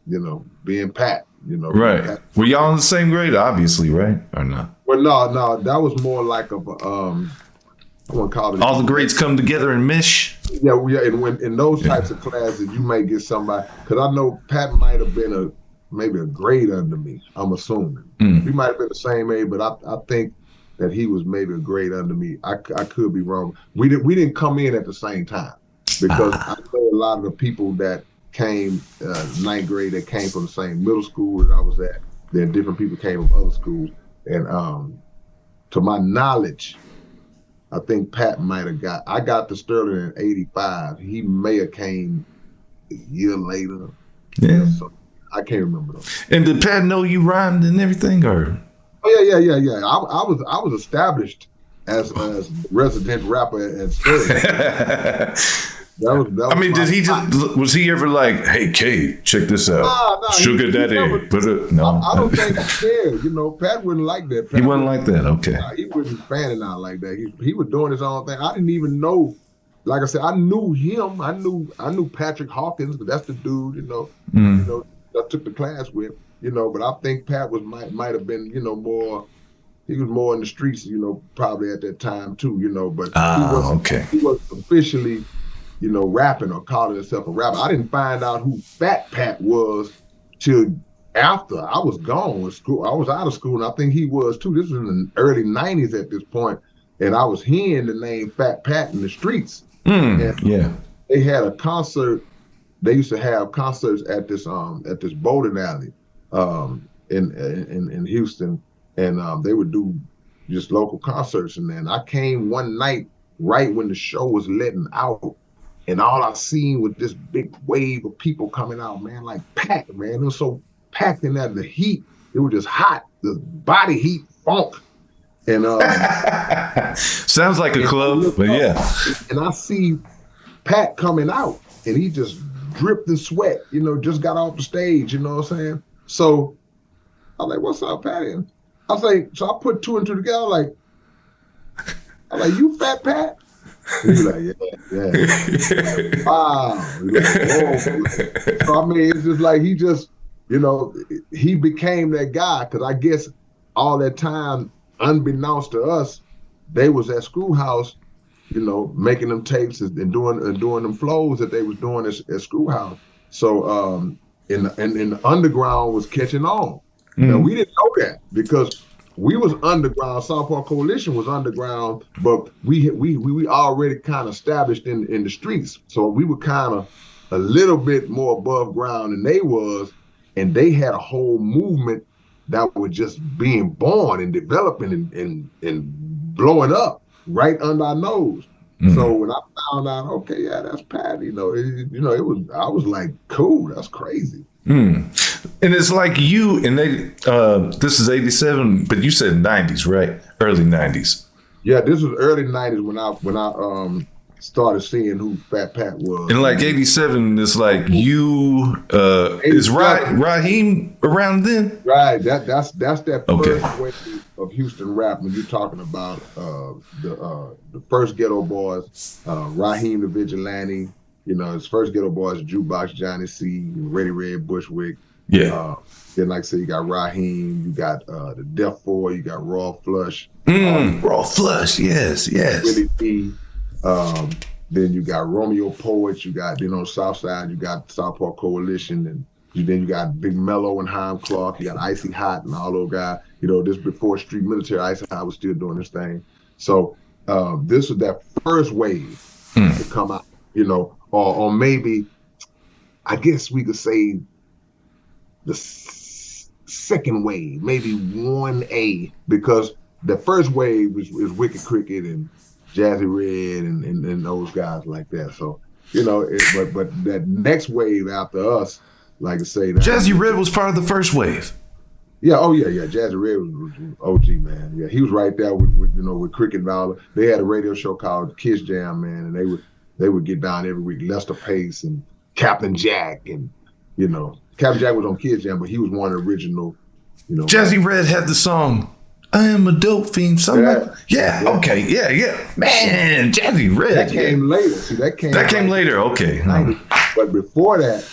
you know, being Pat, you know. Right. Pat. Were y'all in the same grade, obviously, right? Or not? Well, no, that was more like a, I want to call it. All the grades come together and mesh? Yeah, and when in those types of classes, you might get somebody, because I know Pat might have been maybe a grade under me, I'm assuming. We might have been the same age, but I think that he was maybe a grade under me. I could be wrong. We didn't come in at the same time, because I know a lot of the people that came 9th grade that came from the same middle school that I was at. Then different people came from other schools. And to my knowledge, I think Pat might have I got to Sterling in 85. He may have came a year later. Yeah. So I can't remember though. And did Pat know you rhymed and everything, or? Oh yeah. I was established as resident rapper at Sterling. That was I mean, was he ever like, hey, K, check this out? Nah, Sugar Daddy, no. I don't think he cared. You know, Pat wouldn't like that. He wasn't like that, okay. Nah, he wasn't fanning out like that. He was doing his own thing. I didn't even know. Like I said, I knew him. I knew Patrick Hawkins, but that's the dude, you know, I took the class with, you know, but I think Pat might have been, you know, more. He was more in the streets, you know, probably at that time too, you know, but he was officially, you know, rapping or calling himself a rapper. I didn't find out who Fat Pat was till after I was gone with school. I was out of school, and I think he was too. This was in the early 90s at this point, and I was hearing the name Fat Pat in the streets. Yeah. They had a concert. They used to have concerts at this bowling alley in Houston, and they would do just local concerts. And then I came one night right when the show was letting out. And all I seen was this big wave of people coming out, man, like packed, man. It was so packed in that the heat, it was just hot, the body heat, funk. And sounds like a club, but yeah. And I see Pat coming out, and he just dripped in sweat, just got off the stage, you know what I'm saying? So I'm like, what's up, Pat? And I was like, so I put two and two together, I'm like, you Fat Pat? And he's like, yeah. Wow. Like, whoa. So I mean, it's just like he became that guy, because I guess all that time, unbeknownst to us, they was at Schoolhouse, making them tapes and doing them flows that they was doing at Schoolhouse. So in the underground was catching on. Now we didn't know that, because we was underground. Southpaw Coalition was underground, but we already kind of established in the streets. So we were kind of a little bit more above ground than they was, and they had a whole movement that was just being born and developing and blowing up right under our nose. So when I found out, okay, yeah, that's Pat, it was, I was like, cool, that's crazy. And it's like you, and this is 87, but you said 90s, right? Early 90s. Yeah, this was early 90s when I started seeing who Fat Pat was. And like 87 is like you, is Raheem around then? Right, that's that first wave of Houston rap when you're talking about the first Ghetto Boys, Raheem the Vigilante, his first Ghetto Boys, Jukebox Johnny C, Ready Red Bushwick. Yeah. Then like I said, you got Raheem, you got the Def Four, you got Raw Flush. Raw Flush, yes. Willie D. Then you got Romeo Poets, you got, Southside, you got Southpaw Coalition, and then you got Big Mello and Haim Clark, you got Icy Hot and all those guys. This before Street Military, Icy Hot was still doing this thing. So this was that first wave to come out, or maybe, I guess we could say the second wave, maybe 1A, because the first wave was Wickett Crickett and Jazzy Red and those guys like that. So, but that next wave after us, like I say, Jazzy Red was part of the first wave. Yeah, Jazzy Red was OG, man. Yeah, he was right there with Cricket and all. They had a radio show called Kiss Jam, man, and they would get down every week. Lester Pace and Captain Jack, and Captain Jack was on Kiss Jam, but he was one of the original. Jazzy Red had the song "I Am a Dope Fiend." Okay, yeah. Man, Jazzy Red. That came later. See, that came later. Okay, but before that,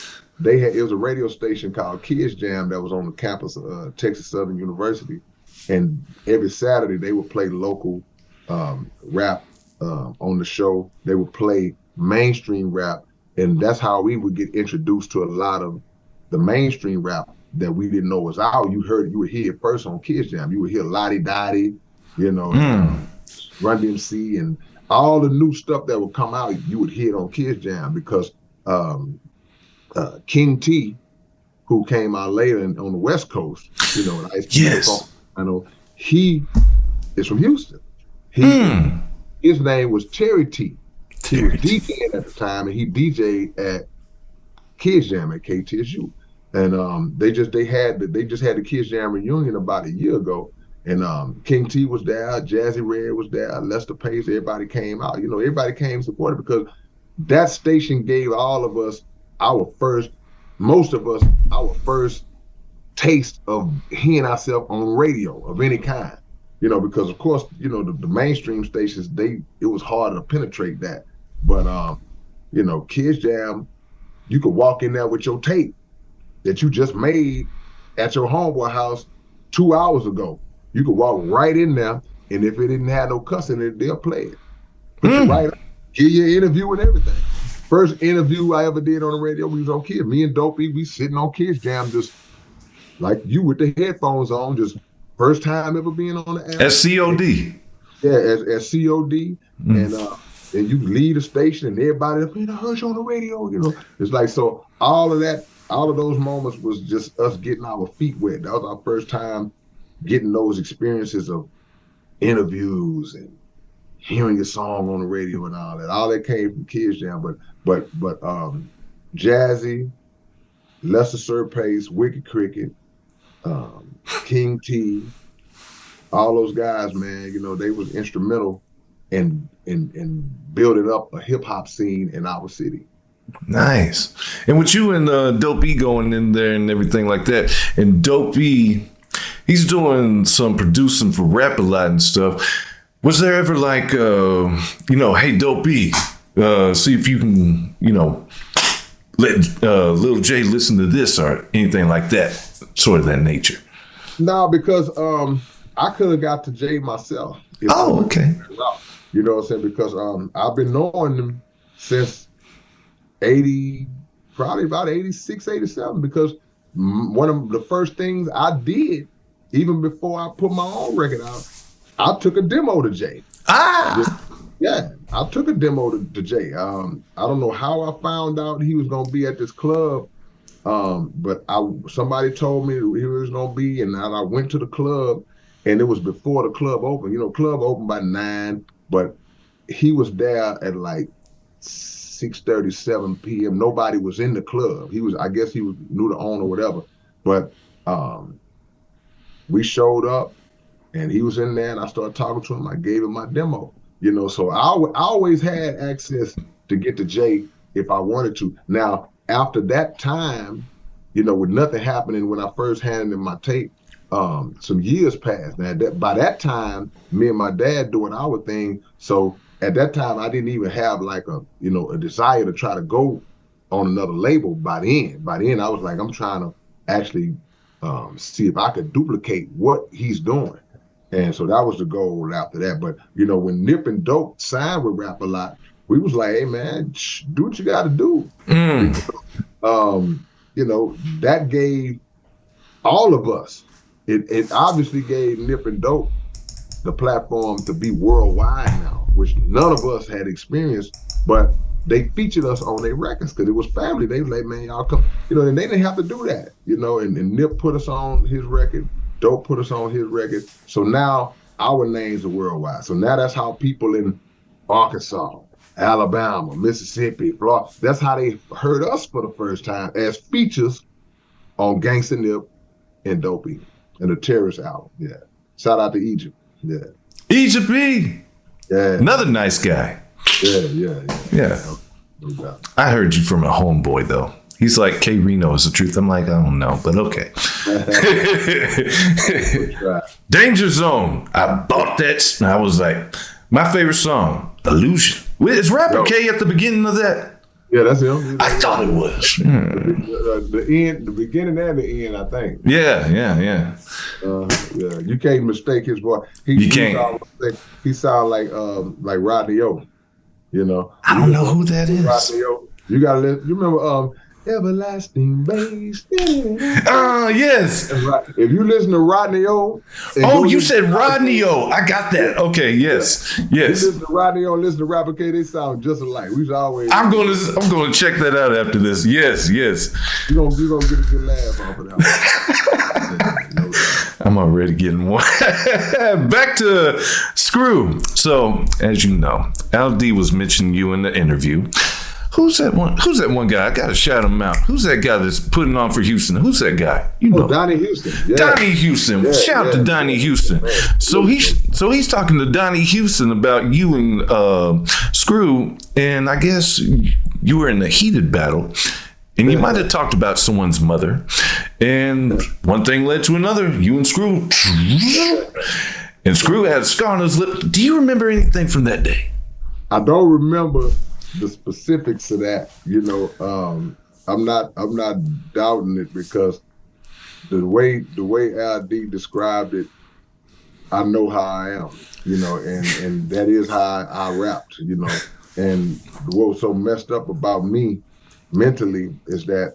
it was a radio station called Kids Jam that was on the campus of Texas Southern University, and every Saturday they would play local rap on the show. They would play mainstream rap, and that's how we would get introduced to a lot of the mainstream rap that we didn't know was out. You would hear it first on Kids Jam. You would hear Lottie Dottie, Run DMC, and all the new stuff that would come out. You would hear it on Kids Jam because King T, who came out later on the West Coast, yes, he is from Houston. His name was Terry T. He was DJing at the time, and he DJ'd at Kids Jam at KTSU. And they just had the Kids Jam reunion about a year ago, and King T was there, Jazzy Red was there, Lester Pace, everybody came out. Everybody came supported because that station gave all of us our first taste of hearing ourselves on radio of any kind. Because of course, the mainstream stations, it was harder to penetrate that. But Kids Jam, you could walk in there with your tape that you just made at your homeboy house 2 hours ago. You could walk right in there, and if it didn't have no cussing in it, they'll play it. Put you right up, give you an interview and everything. First interview I ever did on the radio, we was on Kids. Me and Dopey, we sitting on Kids Jam, just like you with the headphones on, just first time ever being on the air. As COD. Yeah, as COD. And you leave the station and everybody, I heard you on the radio, It's like, so all of those moments was just us getting our feet wet. That was our first time getting those experiences of interviews and hearing a song on the radio and all that. All that came from Kids Jam, but Jazzy, Lester Sir Pace, Wickett Crickett, King T, all those guys, man, they was instrumental in and building up a hip hop scene in our city. Nice. And with you and Dope E going in there and everything like that, and Dope E, he's doing some producing for Rap a Lot and stuff. Was there ever like, hey, Dope E, see if you can, let Lil J listen to this or anything like that, sort of that nature? No, because I could have got to Jay myself. Oh, okay. You know what I'm saying? Because I've been knowing them since 80, probably about 86, 87, because one of the first things I did, even before I put my own record out, I took a demo to Jay. Yeah, I took a demo to Jay. I don't know how I found out he was gonna be at this club, but somebody told me he was gonna be, and I went to the club, and it was before the club opened. Club opened by 9, but he was there at like 6:30, 7 p.m. Nobody was in the club. I guess he was new to own or whatever. But we showed up, and he was in there, and I started talking to him. I gave him my demo. So I always had access to get to Jay if I wanted to. Now, after that time, with nothing happening when I first handed him my tape, some years passed. Now, by that time, me and my dad doing our thing. So at that time, I didn't even have like a desire to try to go on another label. By then, I was like, I'm trying to actually see if I could duplicate what he's doing. And so that was the goal after that. But, when Nip and Dope signed with Rap a Lot, we was like, hey, man, do what you got to do. That gave all of us, it obviously gave Nip and Dope the platform to be worldwide now, which none of us had experienced, but they featured us on their records because it was family. They was like, man, y'all come, and they didn't have to do that, and Nip put us on his record. Dope put us on his record. So now our names are worldwide. So now that's how people in Arkansas, Alabama, Mississippi, Florida, that's how they heard us for the first time as features on Ganksta NIP and Dope E and the Terrorist album. Yeah. Shout out to Egypt. Yeah. Egypt E. Yeah. Another nice guy. Yeah. No doubt. I heard you from a homeboy though. He's like, K-Rino is the truth. I'm like, I don't know, but okay. Danger Zone. I bought that. And I was like, my favorite song, Illusion. Is Rapper K at the beginning of that? Yeah, that's him. I thought it was. The beginning and the end, I think. Yeah. Yeah. You can't mistake his voice. You can't. He sound like Rodney O. I don't know who that is. Rodney O. You gotta listen. You remember Everlasting Bass. Yes. If you listen to Rodney O. Oh, you said Rodney O. I got that. Okay, yes. You listen to Rodney O, listen to Rapper K, they sound just alike. We always. I'm gonna check that out after this. Yes. You're gonna get a good laugh off of that one. I'm already getting one. Back to Screw. So, as you know, Al D was mentioning you in the interview. Who's that one guy? I gotta shout him out. Who's that guy that's putting on for Houston? Who's that guy? Donnie Houston. Yeah. Donnie Houston. Yeah, shout out to Donnie Houston. So he's talking to Donnie Houston about you and Screw, and I guess you were in a heated battle. And you might have talked about someone's mother. And one thing led to another. You and Screw. And Screw had a scar on his lip. Do you remember anything from that day? I don't remember the specifics of that. I'm not doubting it because the way LD described it, I know how I am, and that is how I rapped, And what was so messed up about me mentally is that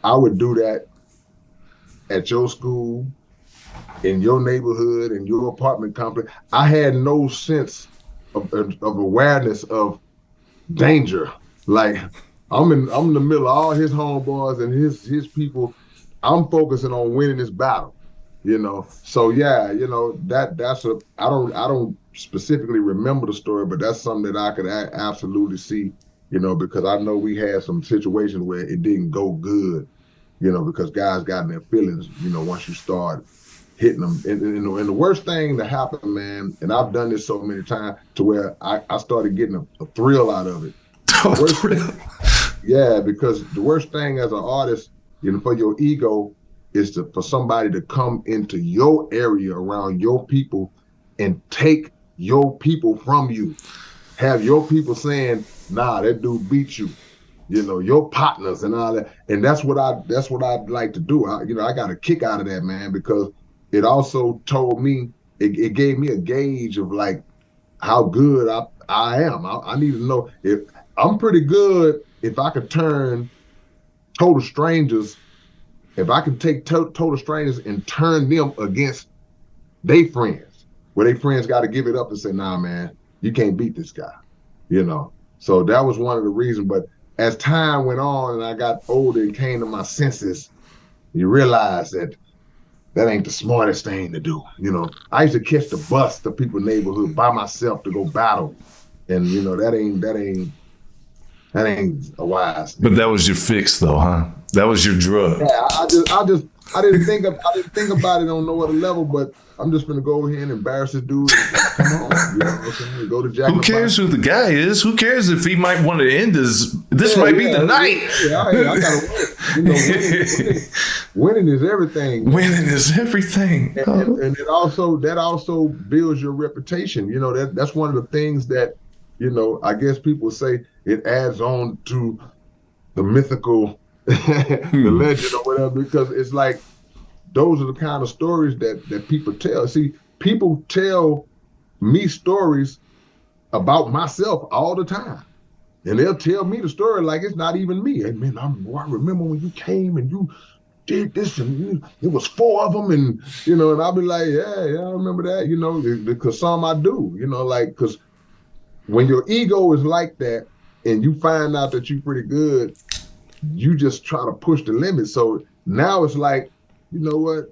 I would do that at your school, in your neighborhood, in your apartment complex. I had no sense of awareness of danger. Like I'm in the middle of all his homeboys and his people. I'm focusing on winning this battle, So yeah, I don't specifically remember the story, but that's something that I could absolutely see, because I know we had some situations where it didn't go good, because guys got in their feelings, once you start hitting them. And the worst thing that happened, man, and I've done this so many times to where I started getting a thrill out of it. Yeah, because the worst thing as an artist, for your ego, is for somebody to come into your area around your people and take your people from you. Have your people saying, nah, that dude beat you. Your partners and all that. And that's what I'd like to do. I got a kick out of that, man, because it also told me, it gave me a gauge of like how good I am. I need to know if I'm pretty good if I could turn total strangers, if I could take total strangers and turn them against their friends, where their friends got to give it up and say, nah, man, you can't beat this guy, So that was one of the reasons. But as time went on and I got older and came to my senses, you realize that ain't the smartest thing to do. I used to catch the bus to people's neighborhood by myself to go battle. And that ain't a wise thing. But that was your fix though, huh? That was your drug. Yeah, I didn't think about it on no other level, but I'm just gonna go here and embarrass this dude. Come on, Go to Jack. Who cares who the guy is? Who cares if he might want to end his? This might be the night. Yeah, I gotta win. Winning is everything. Winning is everything. And it also builds your reputation. That's one of the things that I guess people say it adds on to the mythical, the legend or whatever, because it's like those are the kind of stories that people tell. See, people tell me stories about myself all the time. And they'll tell me the story like it's not even me. Hey, man, I remember when you came and you did this and it was 4 of them and, and I'll be like, yeah, I remember that, because some I do, because when your ego is like that and you find out that you're pretty good, you just try to push the limit. So now it's like, you know what?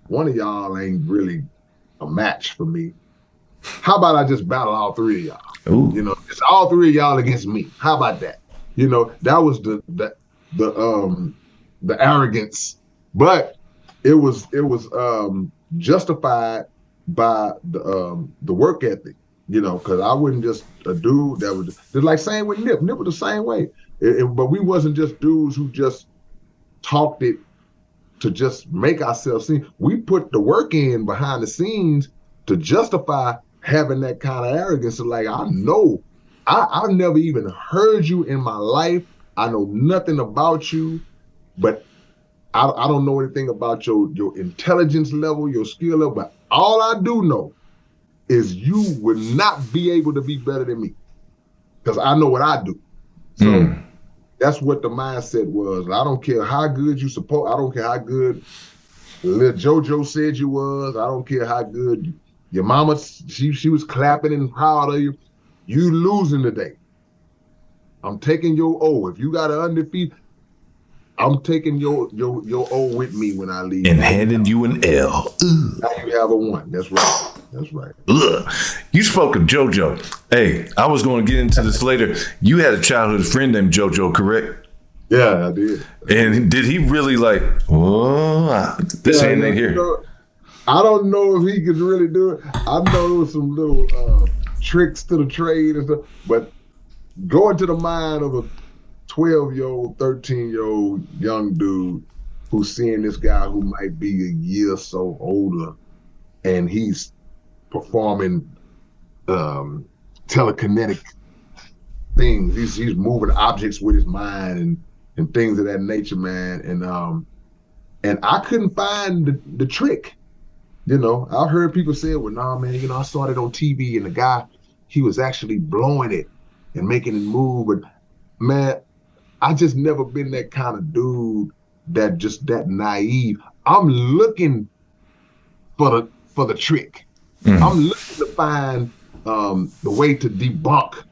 One of y'all ain't really a match for me. How about I just battle all 3 of y'all? Ooh. It's all 3 of y'all against me. How about that? That was the arrogance, but it was justified by the work ethic. Because I wasn't just a dude that was just like same with Nip. Nip was the same way. But we wasn't just dudes who just talked it to just make ourselves seen. We put the work in behind the scenes to justify having that kind of arrogance. So like, I know, I've never even heard you in my life. I know nothing about you, but I don't know anything about your intelligence level, your skill level, but all I do know is you would not be able to be better than me because I know what I do. So that's what the mindset was. I don't care how good you support. I don't care how good little JoJo said you was. I don't care how good your mama, she was clapping and proud of you. You losing today. I'm taking your O. If you got an undefeated, I'm taking your O with me when I leave. And handing you an L. Now you have a 1. That's right. That's right. Ugh. You spoke of JoJo. Hey, I was going to get into this later. You had a childhood friend named JoJo, correct? Yeah, I did. And did he really like, this ain't here? I don't know if he could really do it. I know there was some little tricks to the trade and stuff, but going to the mind of a 12-year-old, 13-year-old young dude who's seeing this guy who might be a year or so older, and he's performing telekinetic things. He's moving objects with his mind and things of that nature, man. And I couldn't find the trick. I heard people say, well, nah, man, I saw it on TV and the guy, he was actually blowing it and making it move. But man, I just never been that kind of dude that naive. I'm looking for the trick. I'm looking to find the way to debunk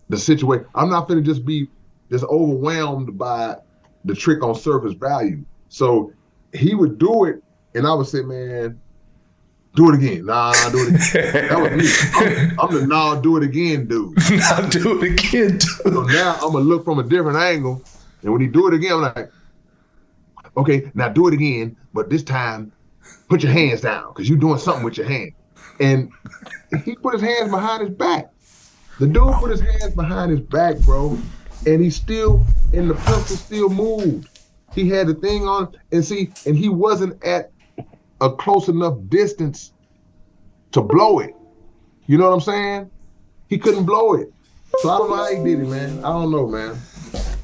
the situation. I'm not gonna just be overwhelmed by the trick on surface value. So he would do it, and I would say, man, do it again. Nah, do it again. That was me. I'm the nah, do it again dude. Nah, do it again dude. So now I'm gonna look from a different angle, and when he do it again, I'm like, okay, now do it again, but this time put your hands down because you're doing something with your hand. And he put his hands behind his back. The dude put his hands behind his back, bro, and he still, and the pencil still moved. He had the thing on, and he wasn't at a close enough distance to blow it. You know what I'm saying? He couldn't blow it. So I don't know how he did it, man. I don't know, man.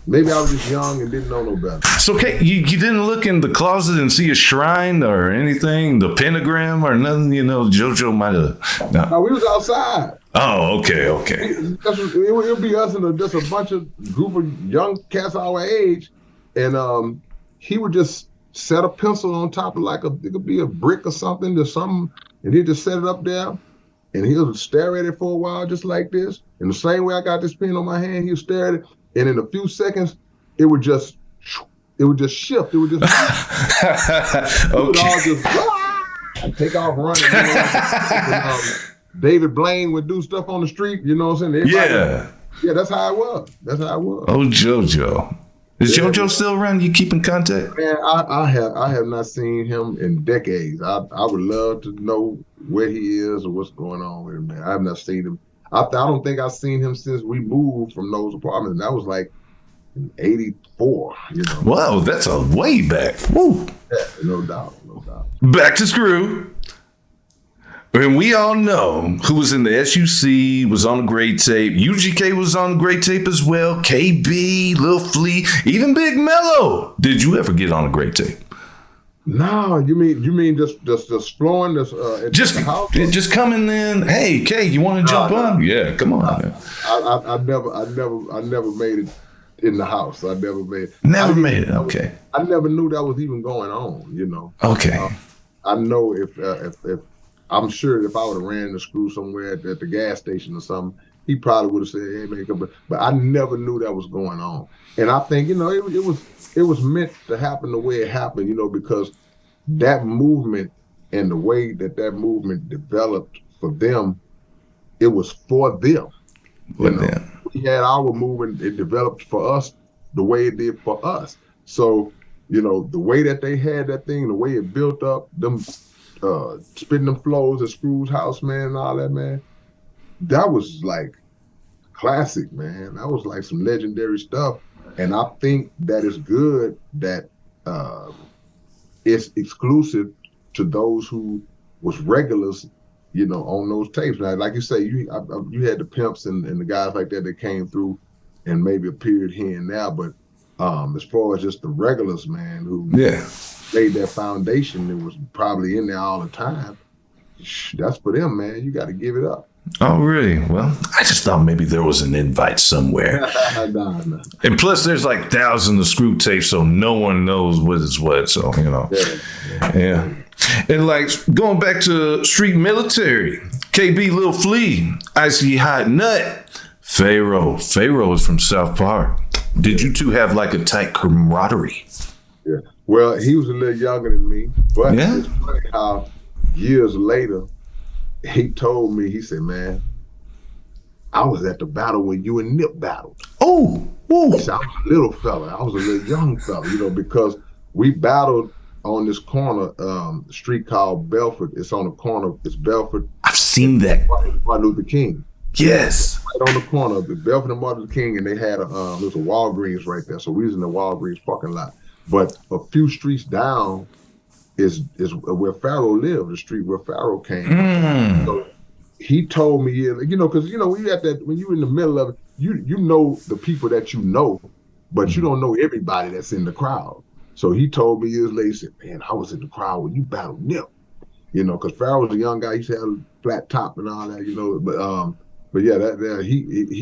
Maybe I was just young and didn't know no better. So, you didn't look in the closet and see a shrine or anything, the pentagram or nothing, JoJo might have. No, we was outside. Oh, okay. It would be us and just a bunch of group of young cats our age, and he would just set a pencil on top of it could be a brick or something, and he'd just set it up there, and he'll stare at it for a while just like this. And the same way I got this pen on my hand, he'll stare at it, and in a few seconds, it would just shift. It would just okay. It would all just take off running. David Blaine would do stuff on the street, you know what I'm saying? Yeah, that's how it was. Oh, JoJo. Is JoJo still around? You keep in contact? Man, I have not seen him in decades. I would love to know where he is or what's going on with him, man. I have not seen him. I don't think I've seen him since we moved from those apartments. That was like in 84, Wow, that's a way back. Woo. Yeah, no doubt. Back to Screw. And we all know who was in the SUC, was on the great tape. UGK was on the great tape as well. KB, Lil Flea, even Big Mello. Did you ever get on a great tape? No, you mean just flowing this just the house? Just coming in. Hey, K, you want to jump on? Yeah, come on. I never made it in the house. I never made it. Never made it. Okay. I never knew that was even going on. Okay. I know if I'm sure if I would have ran the Screw somewhere at the gas station or something, he probably would have said, "Hey, man, but I never knew that was going on." And I think it was meant to happen the way it happened, because that movement and the way that movement developed for them, it was for them. We had our movement; it developed for us the way it did for us. So, the way that they had that thing, the way it built up, them. Spitting them flows at Screw's house, man, and all that, man. That was like classic, man. That was like some legendary stuff. And I think that it's good that it's exclusive to those who was regulars, on those tapes. Now, like you say, you had the pimps and the guys like that came through and maybe appeared here and there, but as far as just the regulars, man, who laid that foundation and was probably in there all the time, that's for them, man. You got to give it up. Oh, really? Well, I just thought maybe there was an invite somewhere. No. And plus, there's like thousands of Screw tapes, so no one knows what is what. So, Yeah. And like going back to Street Military, KB, Lil Flea, Icy Hot Nut, Pharaoh. Pharaoh is from South Park. Did you two have like a tight camaraderie? Yeah. Well, he was a little younger than me, but it's funny how years later, he told me, he said, "Man, I was at the battle when you and Nip battled." Oh, he said, "I was a little fella. I was a little young fella, because we battled on this corner, street called Belford. It's on the corner. It's Belford. I've seen that. Martin Luther King. Yes. Right on the corner of the Belford and Martin Luther King, and they had there's a Walgreens right there. So we was in the Walgreens parking lot. But a few streets down is where Pharaoh lived, the street where Pharaoh came. So he told me, because when you at that, when you in the middle of it, you know the people that you know, but you don't know everybody that's in the crowd. So he told me years later, he said, "Man, I was in the crowd when you battled Nip." Because Pharaoh was a young guy, he used to have a flat top and all that, But yeah,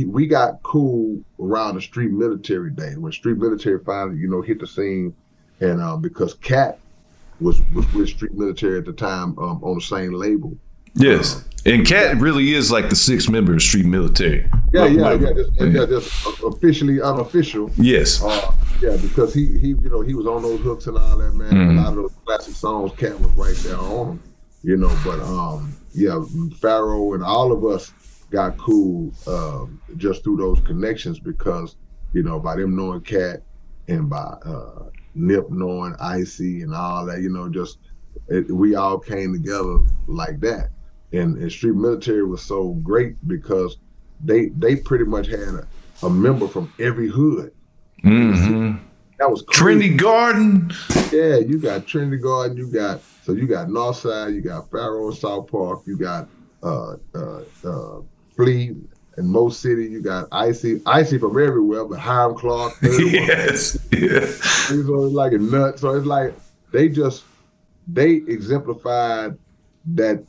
we got cool around the Street Military day when Street Military finally, hit the scene, and because Cat was with Street Military at the time on the same label. Yes, and Cat really is like the sixth member of Street Military. Just officially unofficial. Yes. Because he was on those hooks and all that, man. A lot of those classic songs, Cat was right there on them. But Pharaoh and all of us got cool just through those connections because, by them knowing Cat and by Nip knowing Icy and all that, just we all came together like that. And Street Military was so great because they pretty much had a member from every hood. Mm-hmm. That was crazy. Trinity Garden. Yeah, you got Trinity Garden. You got Northside. You got Faro, South Park. You got Fleet and Mo City. You got Icy from everywhere, but Hiram Clark. Yes, yeah. So it's like a nut. So it's like they exemplified that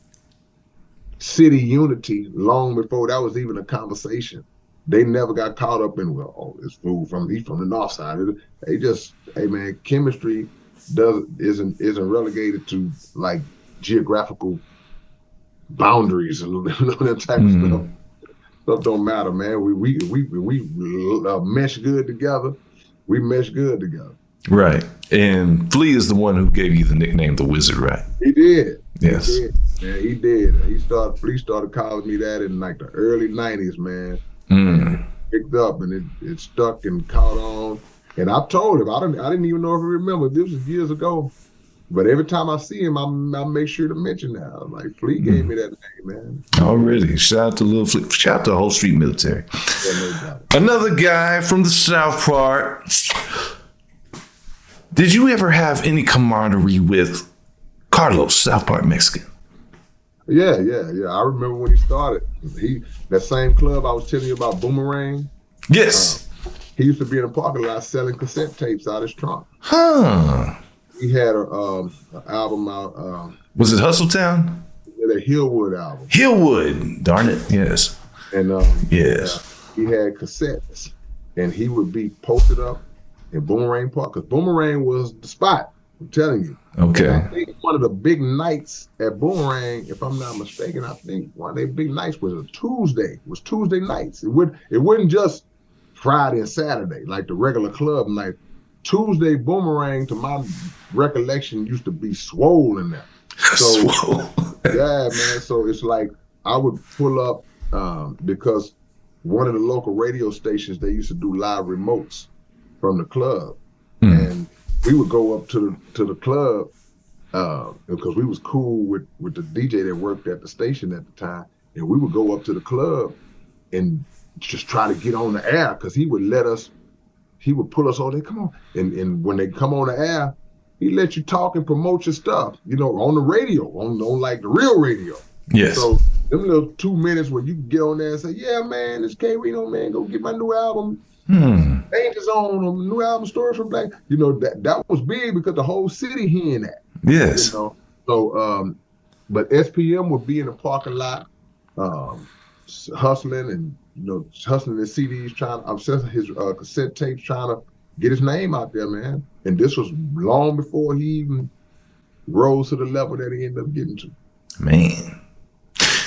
city unity long before that was even a conversation. They never got caught up in, well, oh, this fool he's from the north side. They just, hey man, chemistry isn't relegated to like geographical boundaries and that type of stuff. Stuff don't matter, man. We mesh good together. We mesh good together. Right. And Flea is the one who gave you the nickname The Wizard, right? He did. Yes. He did. Man, he did. Flea started calling me that in like the early 90s, man. And it picked up and it stuck and caught on. And I told him, I didn't even know if he remembered. This was years ago. But every time I see him, I make sure to mention that. I'm like, Flea gave me that name, man. Already. Shout out to Lil Flea. Shout out to the whole Street Military. Yeah, no doubt. Another guy from the South part. Did you ever have any camaraderie with Carlos, South Park Mexican? Yeah. I remember when he started. That same club I was telling you about, Boomerang. Yes. He used to be in the parking lot selling cassette tapes out his trunk. Huh. He had an album out. Was it Hustletown? The Hillwood album. Hillwood. Darn it. Yes. And yes. He had cassettes, and he would be posted up in Boomerang Park because Boomerang was the spot. I'm telling you. Okay. And I think one of the big nights at Boomerang, if I'm not mistaken, I think one of their big nights was a Tuesday. It was Tuesday nights. It wasn't just Friday and Saturday like the regular club night. Tuesday Boomerang, to my recollection, used to be swollen there. So yeah, man. So it's like I would pull up because one of the local radio stations, they used to do live remotes from the club, and we would go up to the club because we was cool with the DJ that worked at the station at the time, and we would go up to the club and just try to get on the air because he would let us. He would pull us on there, come on. And when they come on the air, he let you talk and promote your stuff, on the radio, on like the real radio. Yes. So them little 2 minutes where you can get on there and say, yeah, man, it's K-Rino, man, go get my new album. Danger's on, new album, Stories from Black. That was big because the whole city hearing that. Yes. So, but SPM would be in the parking lot, hustling and, hustling his CDs, obsessing his cassette tapes, trying to get his name out there, man. And this was long before he even rose to the level that he ended up getting to. Man.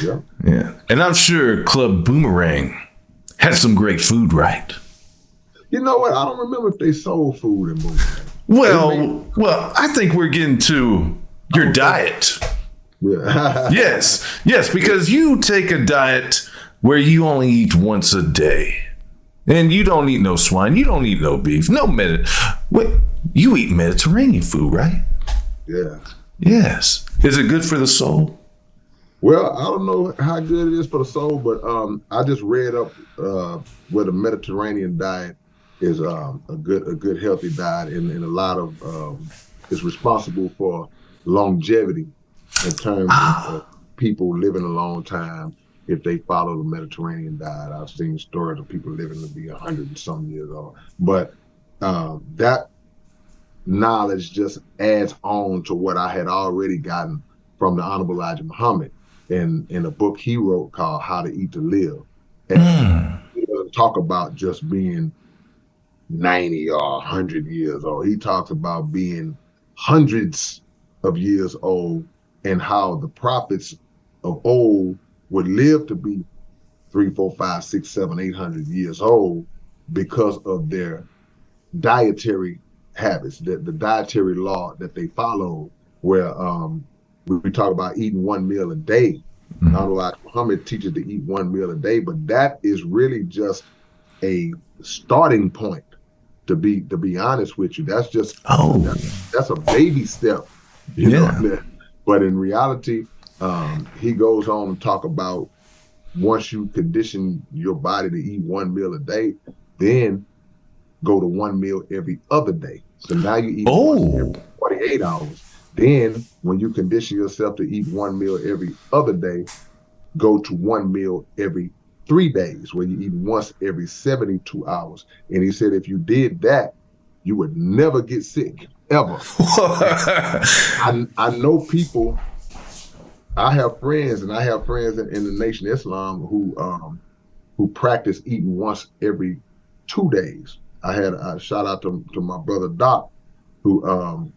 Yeah. Yeah. And I'm sure Club Boomerang had some great food, right? You know what? I don't remember if they sold food in Boomerang. Well, I think we're getting to your diet. Yeah. Yes, because you take a diet where you only eat once a day. And you don't eat no swine, you don't eat no beef, you eat Mediterranean food, right? Yeah. Yes. Is it good for the soul? Well, I don't know how good it is for the soul, but I just read up where the Mediterranean diet is a good healthy diet, and a lot of is responsible for longevity in terms of people living a long time if they follow the Mediterranean diet. I've seen stories of people living to be 100 and some years old, but that knowledge just adds on to what I had already gotten from the Honorable Elijah Muhammad in a book he wrote called How to Eat to Live. And he doesn't talk about just being 90 or 100 years old. He talks about being hundreds of years old and how the prophets of old would live to be 3, 4, 5, 6, 7, 800 years old because of their dietary habits, the dietary law that they follow, where we talk about eating one meal a day. Muhammad teaches to eat one meal a day, but that is really just a starting point. To be honest with you, that's just that's a baby step You know? But in reality, he goes on to talk about once you condition your body to eat 1 meal a day, then go to 1 meal every other day. So now you eat once every 48 hours. Then when you condition yourself to eat 1 meal every other day, go to 1 meal every 3 days, where you eat once every 72 hours. And he said if you did that, you would never get sick, ever. I know people, I have friends in the Nation of Islam who practice eating once every 2 days. I had a shout out to my brother Doc, who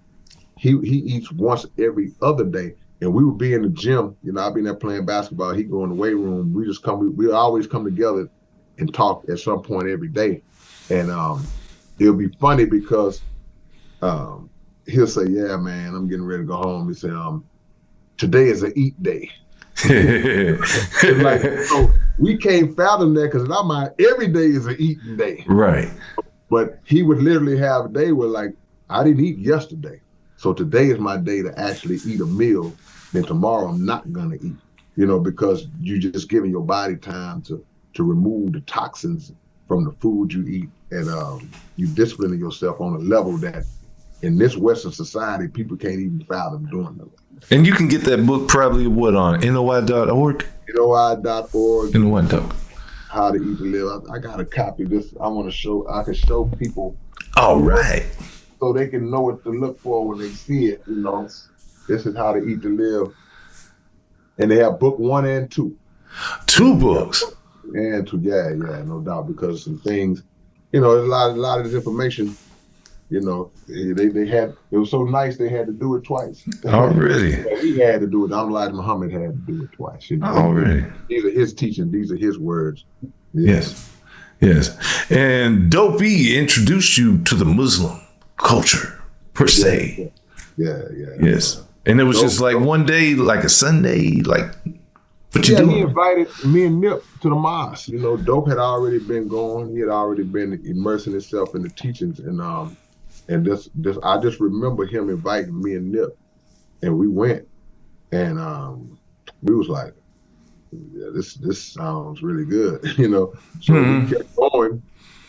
he eats once every other day. And we would be in the gym, you know, I'd be in there playing basketball, he'd go in the weight room, we always come together and talk at some point every day. And it'll be funny because he'll say, yeah, man, I'm getting ready to go home. He said, today is an eat day. Like, so we can't fathom that, because in our mind, every day is an eating day. Right. But he would literally have a day where, like, I didn't eat yesterday, so today is my day to actually eat a meal. Then tomorrow I'm not gonna eat, you know, because you just giving your body time to remove the toxins from the food you eat, and you disciplining yourself on a level that in this Western society people can't even fathom doing that. And you can get that book probably on NOI.org? NOI.org. NOI.org. How to Eat to Live. I got a copy of this. I can show people. All right. So they can know what to look for when they see it, you know. This is How to Eat to Live. And they have book 1 and 2. 2 books. And 2, yeah, no doubt, because some things, you know, a lot of this information, you know, they had, it was so nice they had to do it twice. Oh, really? He had to do it. Elijah Muhammad had to do it twice. You know? Oh, really? These are his teachings. These are his words. Yes. And Dopey introduced you to the Muslim culture, per se. Yeah. Yes. And it was just like one day, like a Sunday, like, what you doing? He invited me and Nip to the mosque. You know, Dope had already been going. He had already been immersing himself in the teachings. And this I just remember him inviting me and Nip, and we went, and we was like, yeah, this sounds really good, you know. So we kept going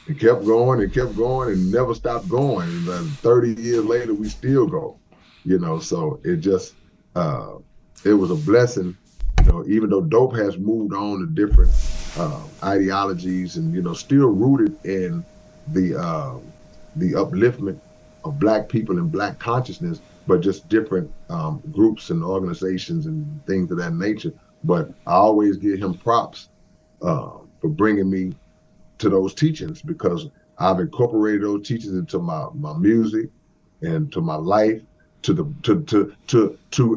and kept going and kept going and never stopped going. And then 30 years later, we still go, you know. So it just it was a blessing, you know. Even though Dope has moved on to different ideologies, and you know, still rooted in the upliftment of Black people and Black consciousness, but just different groups and organizations and things of that nature. But I always give him props for bringing me to those teachings, because I've incorporated those teachings into my music and to my life to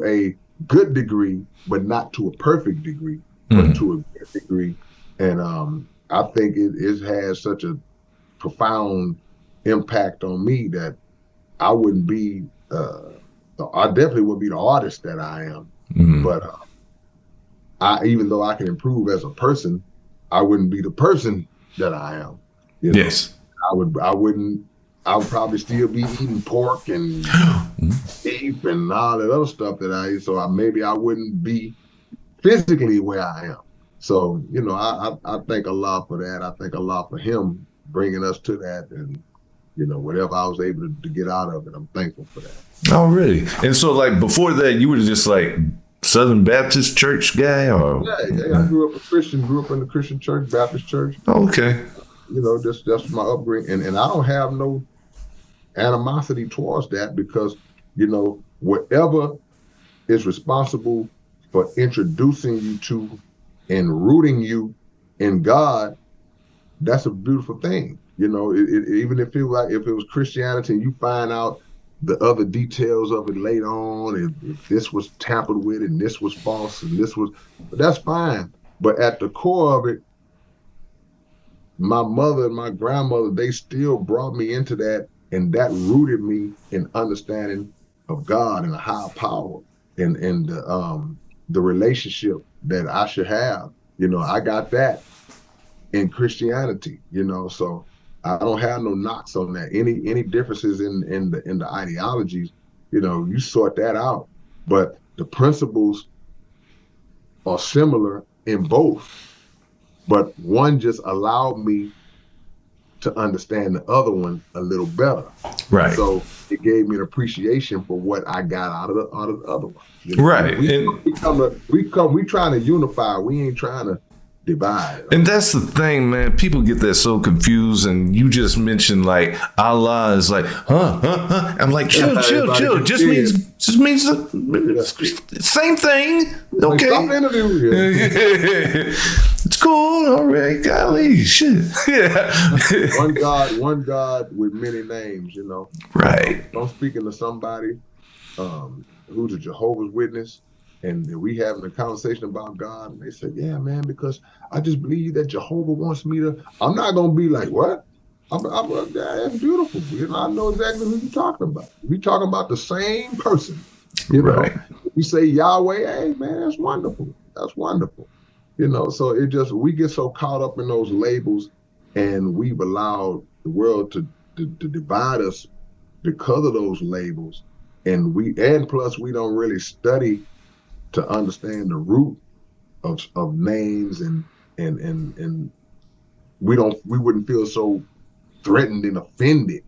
a good degree, but not to a perfect degree, but to a good degree. And I think it has such a profound impact on me that I wouldn't be, I definitely wouldn't be the artist that I am. But even though I can improve as a person, I wouldn't be the person that I am. You know? Yes. I would probably still be eating pork and beef and all that other stuff that I eat. So maybe I wouldn't be physically where I am. So, you know, I thank Allah for that. I thank Allah for him bringing us to that, and you know, whatever I was able to get out of it, I'm thankful for that. Oh, really? And so, like, before that, you were just like Southern Baptist church guy, or? Yeah. I grew up a Christian. Grew up in the Christian church, Baptist church. Oh, okay. You know, that's my upbringing, and I don't have no animosity towards that, because you know, whatever is responsible for introducing you to and rooting you in God, that's a beautiful thing. You know, even if it was Christianity and you find out the other details of it later on, if this was tampered with and this was false and this was, that's fine. But at the core of it, my mother and my grandmother, they still brought me into that, and that rooted me in understanding of God and a higher power and the relationship that I should have. You know, I got that in Christianity, you know, so I don't have no knocks on that. Any differences in the ideologies, you sort that out. But the principles are similar in both, but one just allowed me to understand the other one a little better. Right. So it gave me an appreciation for what I got out of the other one. Right. We trying to unify. We ain't trying to divide. And that's the thing, man. People get that so confused. And you just mentioned like Allah is like, huh. I'm like, chill. Just means the same thing. Okay. Stop interviewing. It's cool. All right. Golly, shit. Yeah. One God with many names, Right. I'm speaking to somebody who's a Jehovah's Witness, and we having a conversation about God, and they said, yeah, man, because I just believe that Jehovah wants me to. I'm not going to be like, what? That's beautiful. I know exactly who you're talking about. We talking about the same person. Right. You say Yahweh, hey, man, that's wonderful. That's wonderful. So we get so caught up in those labels, and we've allowed the world to divide us because of those labels. And plus we don't really study to understand the root of names, and we wouldn't feel so threatened and offended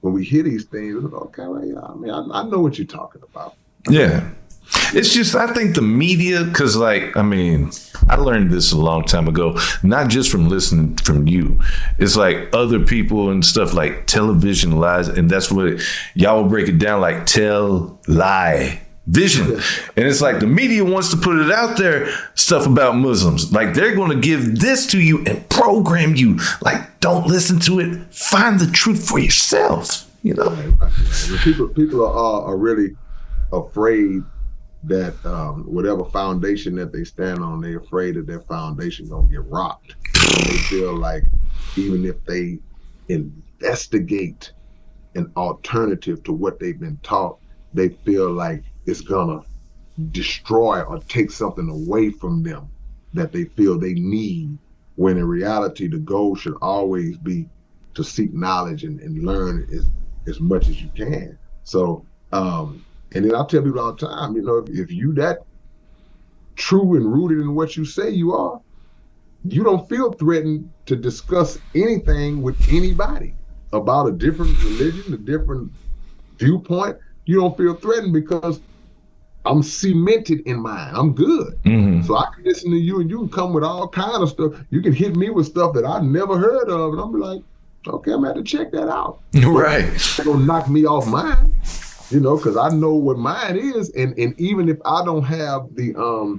when we hear these things. Okay, well, I know what you're talking about. Yeah. It's just, I think the media, because I learned this a long time ago, not just from listening from you. It's like other people and stuff like television lies. And that's what y'all will break it down like tell, lie, vision. And it's like the media wants to put it out there, stuff about Muslims. Like they're going to give this to you and program you. Like, don't listen to it. Find the truth for yourself. People are really afraid that whatever foundation that they stand on, they're afraid that their foundation gonna get rocked. They feel like even if they investigate an alternative to what they've been taught, they feel like it's gonna destroy or take something away from them that they feel they need, when in reality the goal should always be to seek knowledge and learn as much as you can. So and then I tell people all the time, if you that true and rooted in what you say you are, you don't feel threatened to discuss anything with anybody about a different religion, a different viewpoint. You don't feel threatened because I'm cemented in mine. I'm good. Mm-hmm. So I can listen to you, and you can come with all kind of stuff. You can hit me with stuff that I never heard of, and I'm like, okay, I'm gonna have to check that out. Right. It's gonna knock me off mine. Because I know what mine is, and even if I don't have the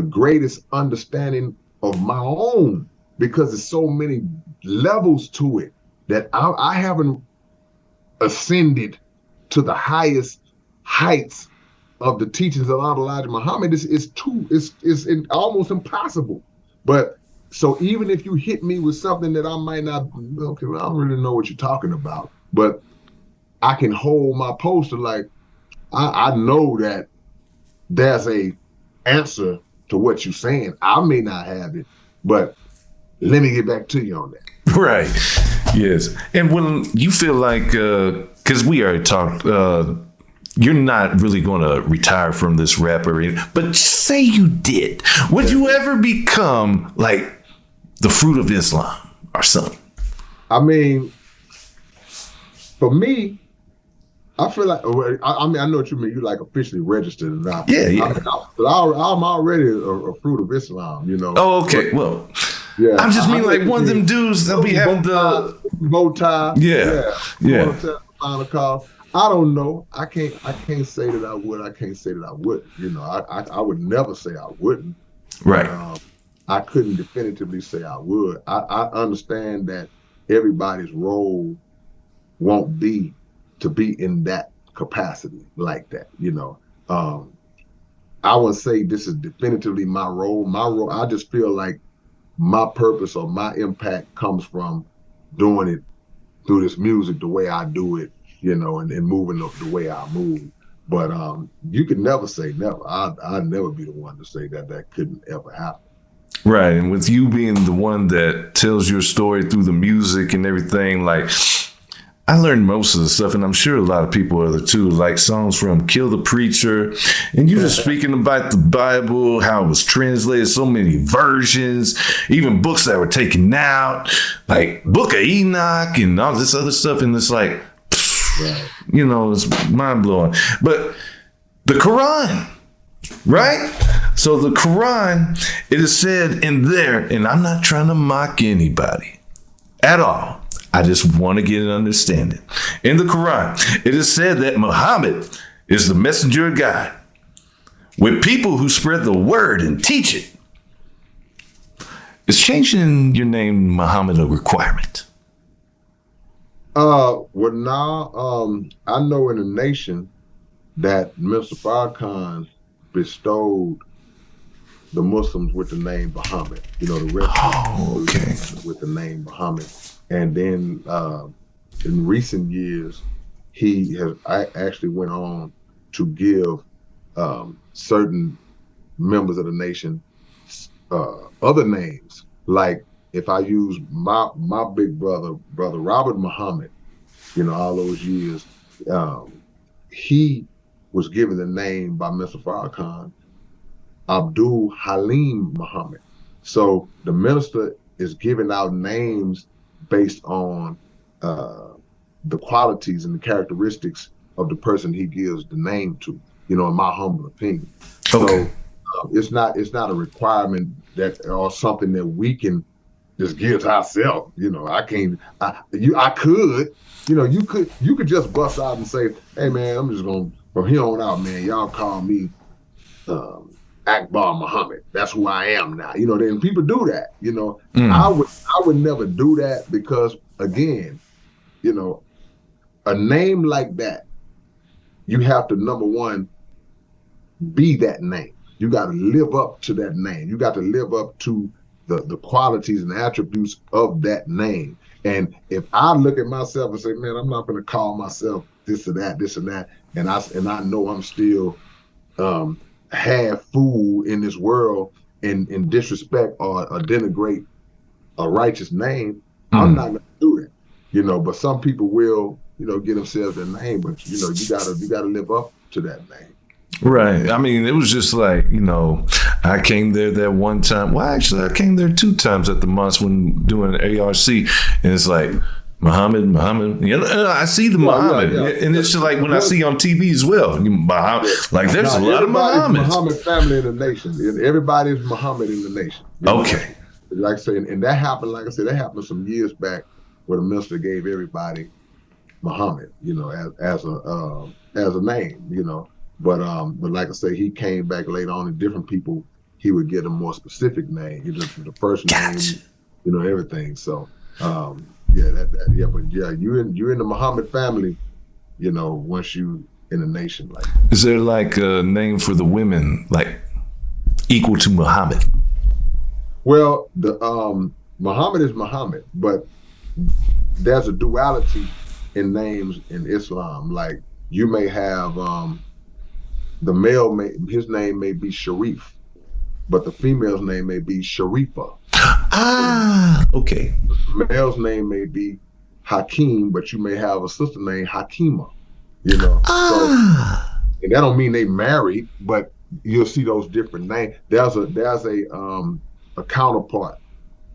greatest understanding of my own, because there's so many levels to it that I haven't ascended to the highest heights of the teachings of Elijah Muhammad. It's almost impossible. But so even if you hit me with something that I might not, okay, well, I don't really know what you're talking about, but I can hold my poster like I know that there's a answer to what you're saying. I may not have it, but let me get back to you on that. Right. Yes. And when you feel like, because we already talked, you're not really going to retire from this rapper, but say you did. Would you ever become like the Fruit of Islam or something? I mean, for me, I feel like, I know what you mean. You like officially registered and not. Yeah. I'm already a Fruit of Islam, Oh, okay. But, well, yeah. I just mean like one of them dudes that be having the bow tie. Yeah. Final call. I don't know. I can't say that I would. I can't say that I wouldn't. I would never say I wouldn't. Right. I couldn't definitively say I would. I understand that everybody's role won't be to be in that capacity like that, I would say this is definitively my role. I just feel like my purpose or my impact comes from doing it through this music the way I do it, and moving the way I move. But you could never say never. I'd never be the one to say that couldn't ever happen. Right. And with you being the one that tells your story through the music and everything, like, I learned most of the stuff, and I'm sure a lot of people are too, like songs from Kill the Preacher, and you just speaking about the Bible, how it was translated, so many versions, even books that were taken out, like Book of Enoch and all this other stuff, and it's like, you know, it's mind-blowing. But the Quran, right? So the Quran, it is said in there, and I'm not trying to mock anybody at all. I just want to get an understanding. In the Quran, it is said that Muhammad is the messenger of God with people who spread the word and teach it. Is changing your name Muhammad a requirement? Well, now, I know in the nation that Mr. Farrakhan bestowed the Muslims with the name Muhammad. You know, the rest with the name Muhammad. And then in recent years, I actually went on to give certain members of the nation other names. Like if I use my big brother Robert Muhammad, you know, all those years, he was given the name by Mr. Farrakhan, Abdul Halim Muhammad. So the minister is giving out names based on the qualities and the characteristics of the person he gives the name to, you know, in my humble opinion. Okay. So it's not a requirement that or something that we can just give to ourselves. You know, I could, you know, you could just bust out and say, hey man, I'm just gonna, from here on out, man, y'all call me Akbar Muhammad. That's who I am now. You know, then people do that. You know, I would never do that because, again, you know, a name like that, you have to, number one, be that name. You got to live up to that name. You got to live up to the qualities and attributes of that name. And if I look at myself and say, man, I'm not going to call myself this or that, this and that, and I know I'm still half fool in this world and disrespect or denigrate a righteous name, I'm not gonna do it. You know, but some people will, you know, get themselves a name, but you know, you gotta live up to that name. Right. I mean, it was just like, you know, I came there that one time. Well, actually, I came there 2 times at the mosque when doing ARC, and it's like, Muhammad, you know, I see the Muhammad, and it's just like when I see on TV as well, like there's a lot of Muhammad. Muhammad family in the nation. Everybody's Muhammad in the nation. Okay. Know? Like I say, and that happened. Like I said, that happened some years back, where the minister gave everybody Muhammad, you know, as a name, you know. But like I say, he came back later on, and different people he would get a more specific name, you know, the first name, you know, everything. So. But you're in the Muhammad family, you know, once you in a nation like that. Is there like a name for the women, like equal to Muhammad? Well, the Muhammad is Muhammad, but there's a duality in names in Islam. Like you may have the male his name may be Sharif, but the female's name may be Sharifa. Okay. The male's name may be Hakeem, but you may have a sister named Hakima, you know. So, and that don't mean they married, but you'll see those different names. There's a counterpart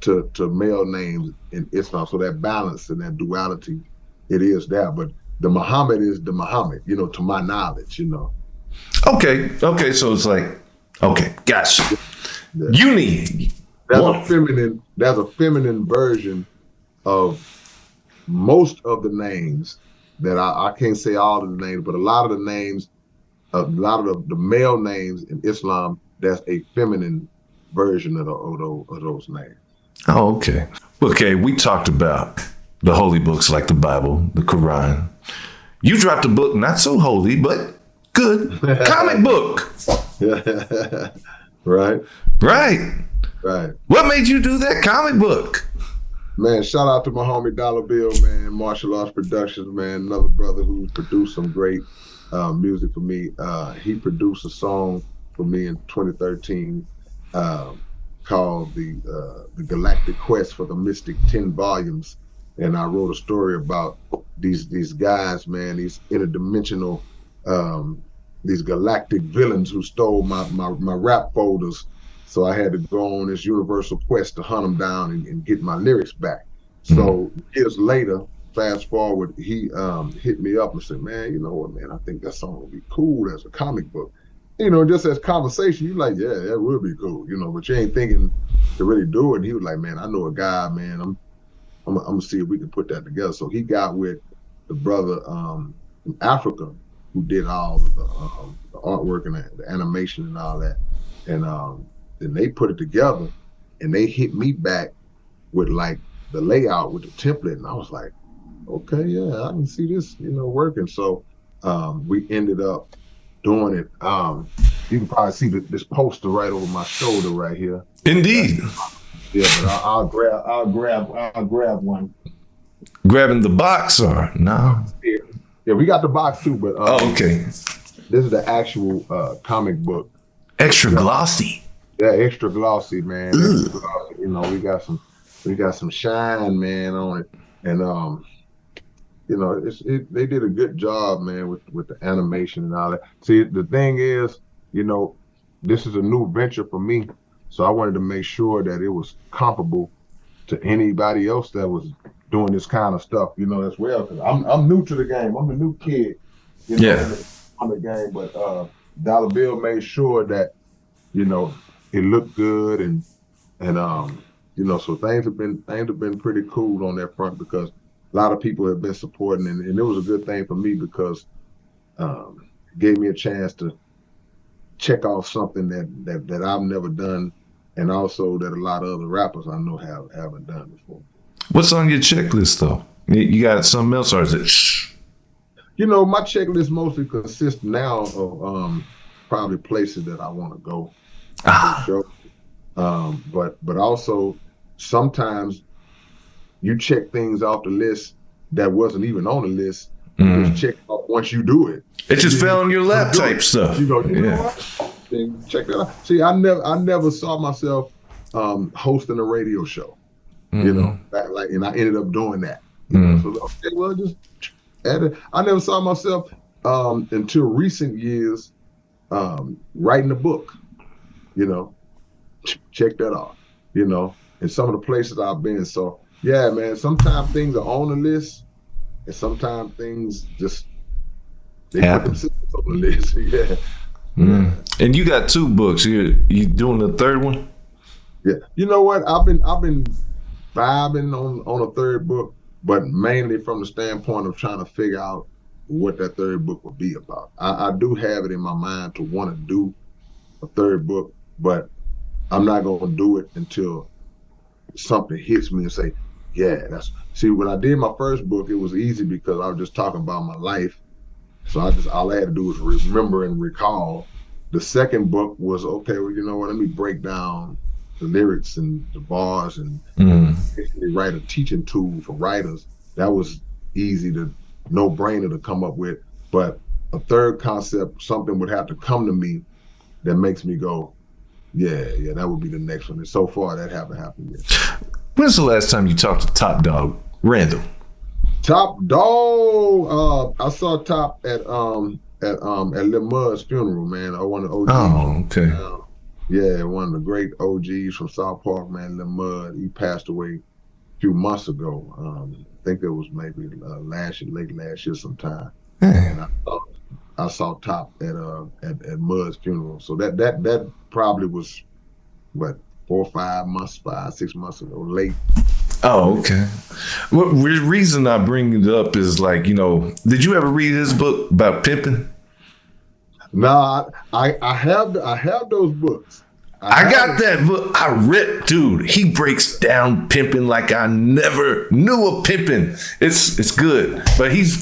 to male names in Islam. So that balance and that duality, it is there. But the Muhammad is the Muhammad, you know, to my knowledge, you know. Okay. So it's like, okay, gotcha. Yeah. Uni. There's a feminine version of most of the names that I can't say all of the names, but a lot of the names, a lot of the male names in Islam, there's a feminine version of those names. Oh, okay. Okay, we talked about the holy books like the Bible, the Quran. You dropped a book, not so holy, but good. Comic book. Right. What made you do that comic book? Man, shout out to my homie Dollar Bill, man. Martial Arts Productions, man. Another brother who produced some great music for me. He produced a song for me in 2013 called the Galactic Quest for the Mystic 10 Volumes. And I wrote a story about these guys, man, these interdimensional, these galactic villains who stole my rap folders. So I had to go on this universal quest to hunt them down and get my lyrics back. So years later, fast forward, he hit me up and said, man, you know what, man, I think that song would be cool as a comic book. You know, just as conversation, you like, yeah, that would be cool, you know, but you ain't thinking to really do it. And he was like, man, I know a guy, man, I'm gonna see if we can put that together. So he got with the brother from Africa who did all of the artwork and the animation and all that. And then they put it together and they hit me back with like the layout with the template. And I was like, okay, yeah, I can see this, you know, working. So we ended up doing it. You can probably see this poster right over my shoulder right here. Indeed. Yeah, but I'll grab one. Grabbing the box or no? Yeah, we got the box too, but okay. This is the actual comic book. Extra glossy. Yeah, extra glossy, man. Extra glossy. You know, we got some shine, man, on it, and you know, they did a good job, man, with the animation and all that. See, the thing is, you know, this is a new venture for me, so I wanted to make sure that it was comparable to anybody else that was doing this kind of stuff, you know, as well. Cause I'm new to the game. I'm a new kid, you know, on the game. But Dollar Bill made sure that, you know, it looked good and you know, so things have been pretty cool on that front because a lot of people have been supporting, and it was a good thing for me because it gave me a chance to check off something that I've never done, and also that a lot of other rappers I know haven't done before. What's on your checklist though? You got something else, or is it? Shh? You know, my checklist mostly consists now of probably places that I want to go. But also sometimes you check things off the list that wasn't even on the list. You just check off once you do it. It just fell on your lap type stuff. You know what? Then check that out. See, I never saw myself hosting a radio show. You know, and I ended up doing that. You know? So okay, well, just add it. I never saw myself until recent years writing a book. You know, check that off. You know, and some of the places I've been. So yeah, man. Sometimes things are on the list, and sometimes things just they put themselves on the list. Yeah. And you got 2 books. You doing the third one? Yeah. You know what? I've been vibing on a third book, but mainly from the standpoint of trying to figure out what that third book would be about. I do have it in my mind to want to do a third book, but I'm not going to do it until something hits me and say, yeah, see, when I did my first book, it was easy because I was just talking about my life. So all I had to do was remember and recall. The second book was, okay, well, you know what, let me break down the lyrics and the bars and basically write a teaching tool for writers. That was easy no-brainer to come up with. But a third concept, something would have to come to me that makes me go, yeah, that would be the next one. And so far, that haven't happened yet. When's the last time you talked to Top Dog? Random. Top Dog, I saw Top at Lil Mud's funeral, man. I one of the OGs. Oh, okay. Yeah, one of the great OGs from South Park, man, Lil Mud. He passed away a few months ago. I think it was maybe late last year sometime. And I saw Top at Mud's funeral. So that probably was what, 6 months ago, late. Oh, okay. Well, the reason I bring it up is like, you know, did you ever read his book about pimping? Nah, I have those books. I got that book. I read, dude. He breaks down pimping like I never knew of pimping. It's good, but he's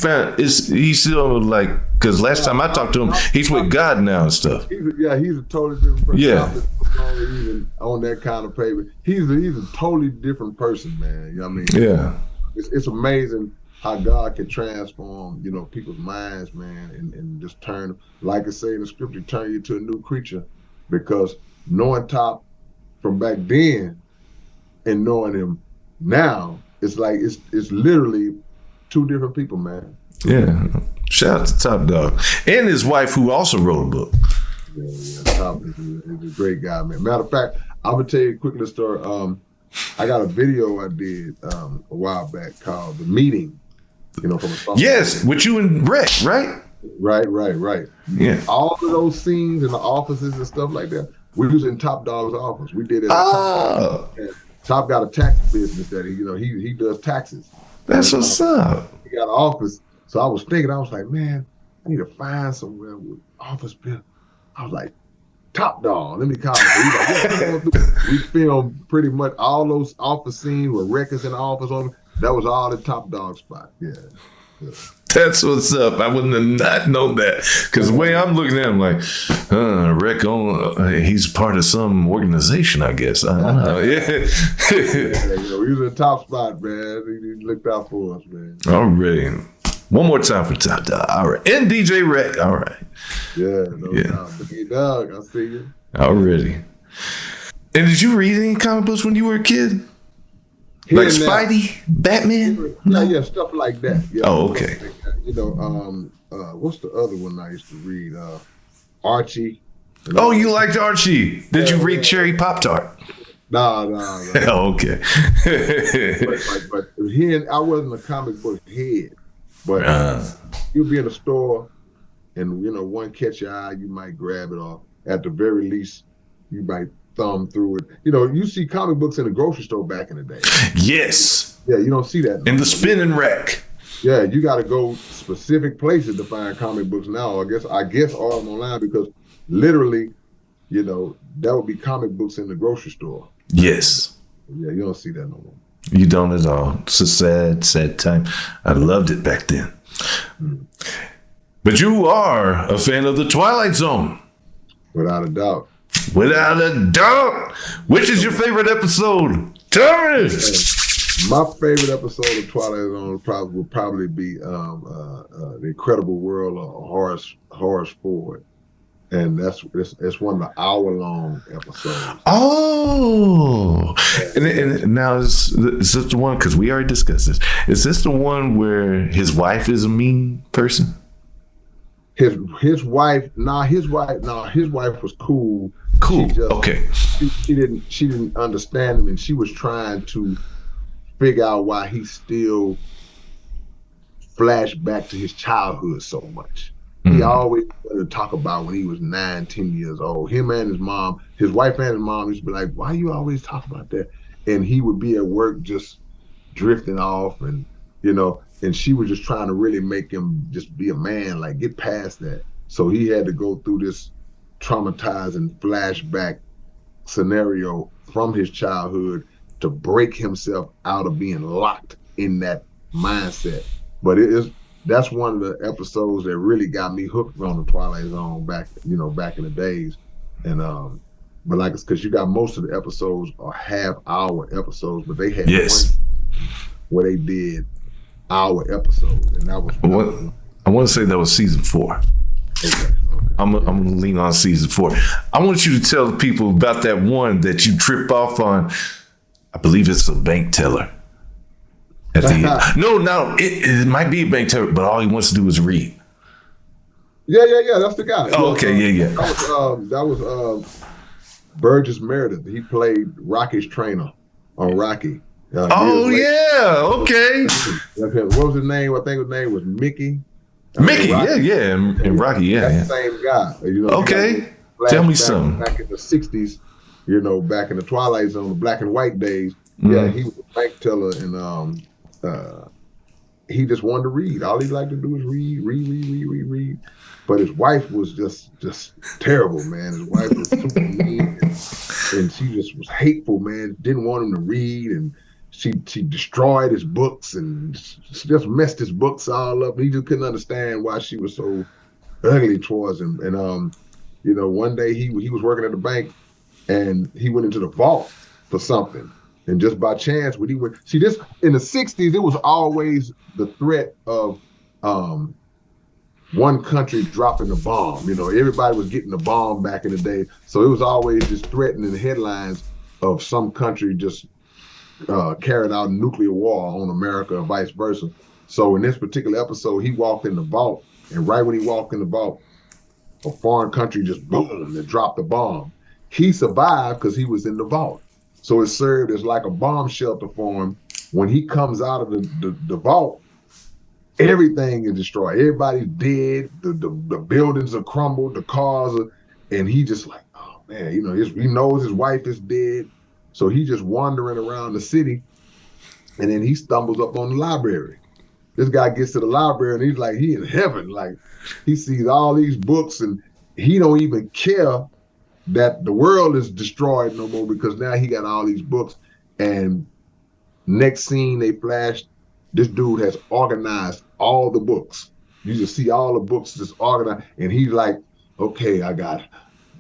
still like, because last time I talked to him, he's with God now and stuff. He's a totally different person. Yeah, even on that kind of paper, he's a totally different person, man. You know what I mean? Yeah, it's amazing how God can transform, you know, people's minds, man, and just turn, like I say in the scripture, turn you to a new creature. Because knowing Top from back then and knowing him now, it's like it's literally two different people, man. Yeah. Shout out to Top Dog. And his wife, who also wrote a book. Yeah. Top is a great guy, man. Matter of fact, I'm going to tell you a quick little story. I got a video I did a while back called The Meeting, from a song. Yes, with you and Rhett, right? Right. Yeah. All of those scenes in the offices and stuff like that, we was in Top Dog's office. We did it. Top got a tax business that he does taxes. That's what's up. He got an office. So I was thinking, I was like, man, I need to find somewhere with office bill. I was like, Top Dog, let me call him. We filmed pretty much all those office scenes with records in the office on. That was all the Top Dog spot. Yeah. That's what's up. I wouldn't have not known that. Because the way I'm looking at him, like, Rick, he's part of some organization, I guess. I don't know. Yeah. We was in the top spot, man. He looked out for us, man. All right. One more time for Top Dog. All right. And DJ Rick. All right. Yeah. Doubt. Look at Doug. I see you. Already. And did you read any comic books when you were a kid? Like Spidey, Batman? Yeah, stuff like that. Yeah, oh, okay. What's the other one I used to read? Archie. Oh, you liked Archie. Did you read Cherry Pop-Tart? No. Oh, okay. but I wasn't a comic book head. But you'll be in a store and, one catch your eye, you might grab it off. At the very least, you might thumb through it. You see comic books in the grocery store back in the day. Yes. Yeah, you don't see that in the spinning rack. Yeah, you got to go specific places to find comic books now. I guess all them online because literally, that would be comic books in the grocery store. Yes. Yeah, you don't see that no more. You don't at all. It's a sad time. I loved it back then. But you are a fan of the Twilight Zone. Without a doubt. Without a doubt. Which is your favorite episode? Tell me. My favorite episode of Twilight Zone would probably be The Incredible World of Horace Ford. And it's one of the hour-long episodes. Oh, and now is this the one? Because we already discussed this. Is this the one where his wife is a mean person? His wife was cool. Cool. Okay. She didn't understand him, and she was trying to figure out why he still flashed back to his childhood so much. He always wanted to talk about when he was 9, 10 years old. Him and his mom, his wife and his mom used to be like, why you always talk about that? And he would be at work just drifting off and, and she was just trying to really make him just be a man, like get past that. So he had to go through this traumatizing flashback scenario from his childhood to break himself out of being locked in that mindset. But that's one of the episodes that really got me hooked on the Twilight Zone back in the days. And but like it's because you got most of the episodes are half-hour episodes, but they had one where they did hour episodes, and that was I want to say that was season 4. Okay. I'm gonna lean on season 4. I want you to tell the people about that one that you trip off on. I believe it's a bank teller. At the end. No, it might be a bank teller, but all he wants to do is read. Yeah, that's the guy. Oh, okay, yeah. That was Verzus Meredith. He played Rocky's trainer on Rocky. Okay. What was his name? I think his name was Mickey. Mickey, and Rocky, That's the same guy. Okay, tell me something. Back in the 60s, back in the Twilight Zone, the black and white days, yeah, he was a bank teller, and he just wanted to read. All he liked to do was read. But his wife was just terrible, man. His wife was super mean, and she just was hateful, man. Didn't want him to read, and she destroyed his books and she just messed his books all up. He just couldn't understand why she was so ugly towards him. And one day he was working at the bank, and he went into the vault for something. And just by chance, when he went, this in the 60s, it was always the threat of one country dropping a bomb. Everybody was getting a bomb back in the day. So it was always just threatening headlines of some country just carried out nuclear war on America or vice versa. So in this particular episode, he walked in the vault, and right when he walked in the vault, a foreign country just boom and dropped a bomb. He survived because he was in the vault. So it served as like a bomb shelter for him. When he comes out of the vault, everything is destroyed. Everybody's dead. The buildings are crumbled. The cars are, and he just like, oh man, you know, he knows his wife is dead. So he just wandering around the city, and then he stumbles up on the library. This guy gets to the library and he's like, he in heaven. Like he sees all these books and he don't even care that the world is destroyed no more because now he got all these books. And next scene they flash, this dude has organized all the books. You just see all the books just organized. And he's like, okay, I got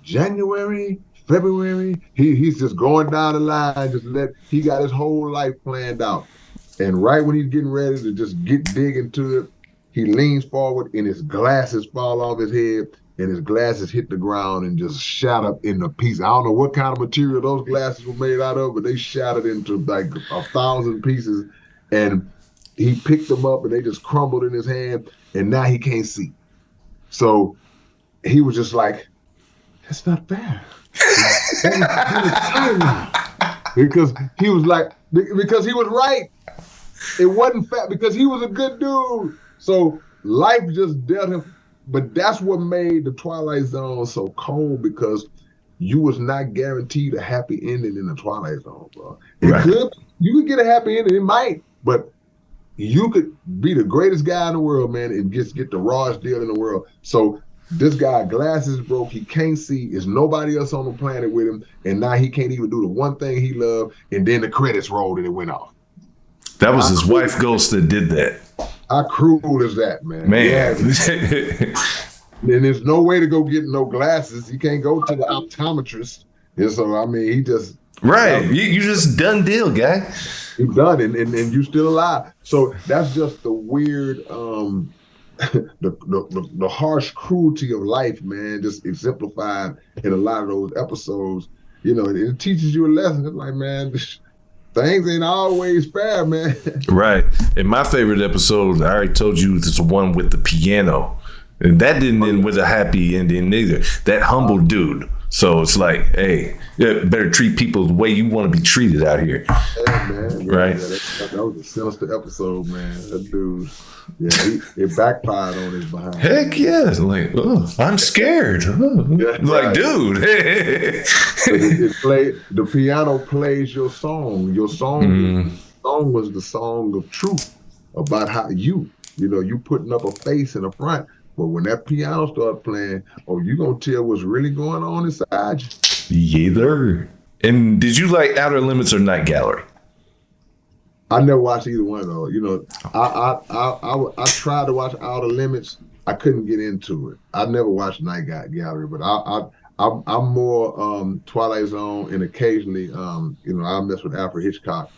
January, February. He's just going down the line, he got his whole life planned out. And right when he's getting ready to just dig into it, he leans forward and his glasses fall off his head and his glasses hit the ground and just shatter into pieces. I don't know what kind of material those glasses were made out of, but they shattered into like 1,000 pieces. And he picked them up and they just crumbled in his hand and now he can't see. So he was just like, that's not fair. Because he was like, because he was right. It wasn't fair because he was a good dude. So life just dealt him. But that's what made the Twilight Zone so cold because you was not guaranteed a happy ending in the Twilight Zone, bro. You could get a happy ending, it might, but you could be the greatest guy in the world, man, and just get the rawest deal in the world. So this guy, glasses broke, he can't see, there's nobody else on the planet with him, and now he can't even do the one thing he loved, and then the credits rolled and it went off. That was his wife Ghost that did that. How cruel is that, man? Man. And there's no way to go get no glasses. You can't go to the optometrist. And so, I mean, he just... Right. You just done deal, guy. You done, and you still alive. So that's just the weird, the harsh cruelty of life, man, just exemplified in a lot of those episodes. You know, it teaches you a lesson. It's like, man... Things ain't always fair, man. Right. And my favorite episode, I already told you, is the one with the piano. And that didn't end with a happy ending either. That humble dude. So it's like, hey, you better treat people the way you want to be treated out here. Yeah, man. Right. Yeah, that was a sinister episode, man. That dude, it backfired on his behind. Heck yeah. Like, oh, I'm scared. Oh. Yeah, like, dude. The piano plays your song. Your song, song was the song of truth about how you putting up a face in the front. But when that piano started playing, you gonna tell what's really going on inside you. Either. And did you like Outer Limits or Night Gallery? I never watched either one though. You know, I tried to watch Outer Limits. I couldn't get into it. I never watched Night Gallery, but I'm more Twilight Zone, and occasionally, I mess with Alfred Hitchcock.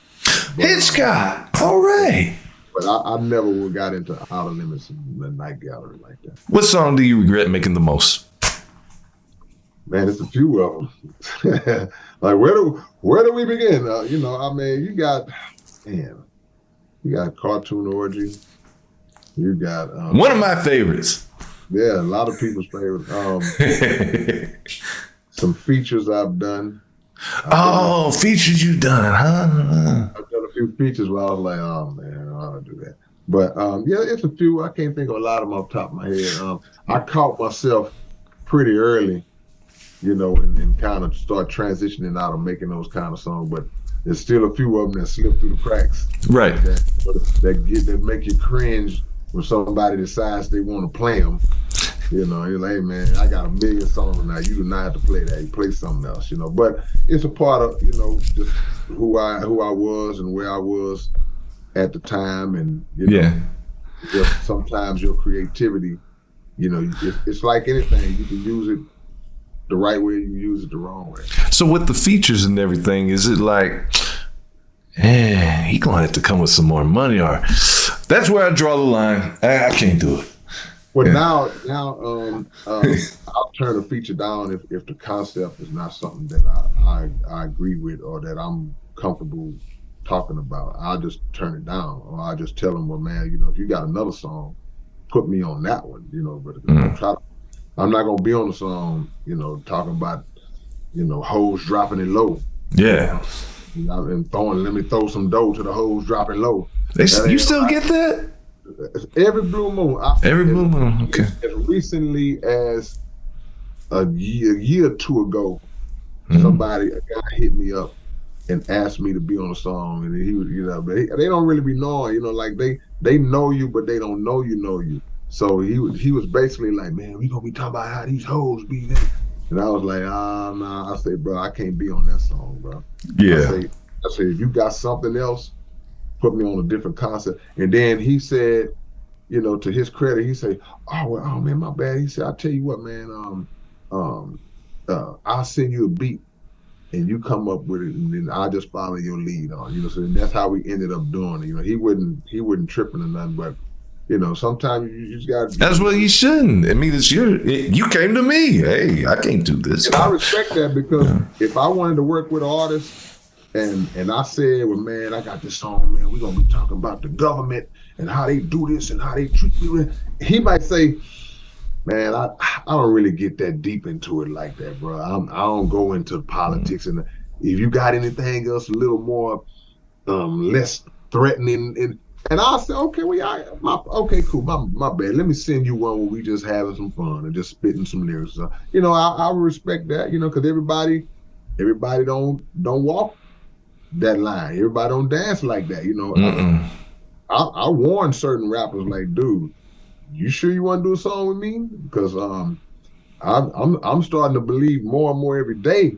Hitchcock, all right. But I never got into Outer Limits and the Night Gallery like that. What song do you regret making the most? Man, it's a few of them. Like where do we begin? You got Cartoon Orgy. You got one of my favorites. Yeah, a lot of people's favorites. Some features I've done. Features you've done, huh? I've done a few features where I was like, oh man, I don't do that. But it's a few. I can't think of a lot of them off the top of my head. I caught myself pretty early, and kind of start transitioning out of making those kind of songs. But there's still a few of them that slip through the cracks. Right. That make you cringe when somebody decides they want to play them. You're like, hey man, I got a million songs now. You do not have to play that. You play something else, But it's a part of, just who I was and where I was at the time, and just sometimes your creativity, it's like anything. You can use it the right way, you use it the wrong way. So with the features and everything, is it like, he gonna have to come with some more money, or that's where I draw the line. I can't do it. Well, now, I'll turn a feature down if the concept is not something that I agree with or that I'm comfortable talking about, I'll just turn it down, or I'll just tell them, well, man, you know, if you got another song, put me on that one, you know. But I'm not gonna be on the song, you know, talking about, you know, hoes dropping it low. Yeah. You know, and let me throw some dough to the hoes dropping low. You still get that? Every blue moon. Every blue moon. Okay. As recently as a year or two ago, a guy hit me up and asked me to be on a song, and he was, you know, they don't really be knowing, you know, like they know you, but they don't know you. So he was basically like, man, we gonna be talking about how these hoes be there. And I was like, nah. I say, bro, I can't be on that song, bro. Yeah. I say, if you got something else, put me on a different concept. And then he said, you know, to his credit, he said, oh man, my bad. He said, I'll tell you what, man, I'll send you a beat and you come up with it, and then I'll just follow your lead on, you know. So that's how we ended up doing it. You know, he wasn't tripping or nothing, but you know, sometimes you just got. That's what you shouldn't. I mean, you came to me. Hey, I can't do this. And I respect that, because if I wanted to work with artists and I said, well, man, I got this song, man, we're gonna be talking about the government and how they do this and how they treat me, he might say, man, I don't really get that deep into it like that, bro. I don't go into politics. And if you got anything else a little more less threatening, and I'll say, okay, okay, cool, my bad. Let me send you one where we just having some fun and just spitting some lyrics. So, you know, I respect that, you know, because everybody don't walk that line. Everybody don't dance like that, you know. I warn certain rappers, like, dude, you sure you want to do a song with me? Because I'm starting to believe more and more every day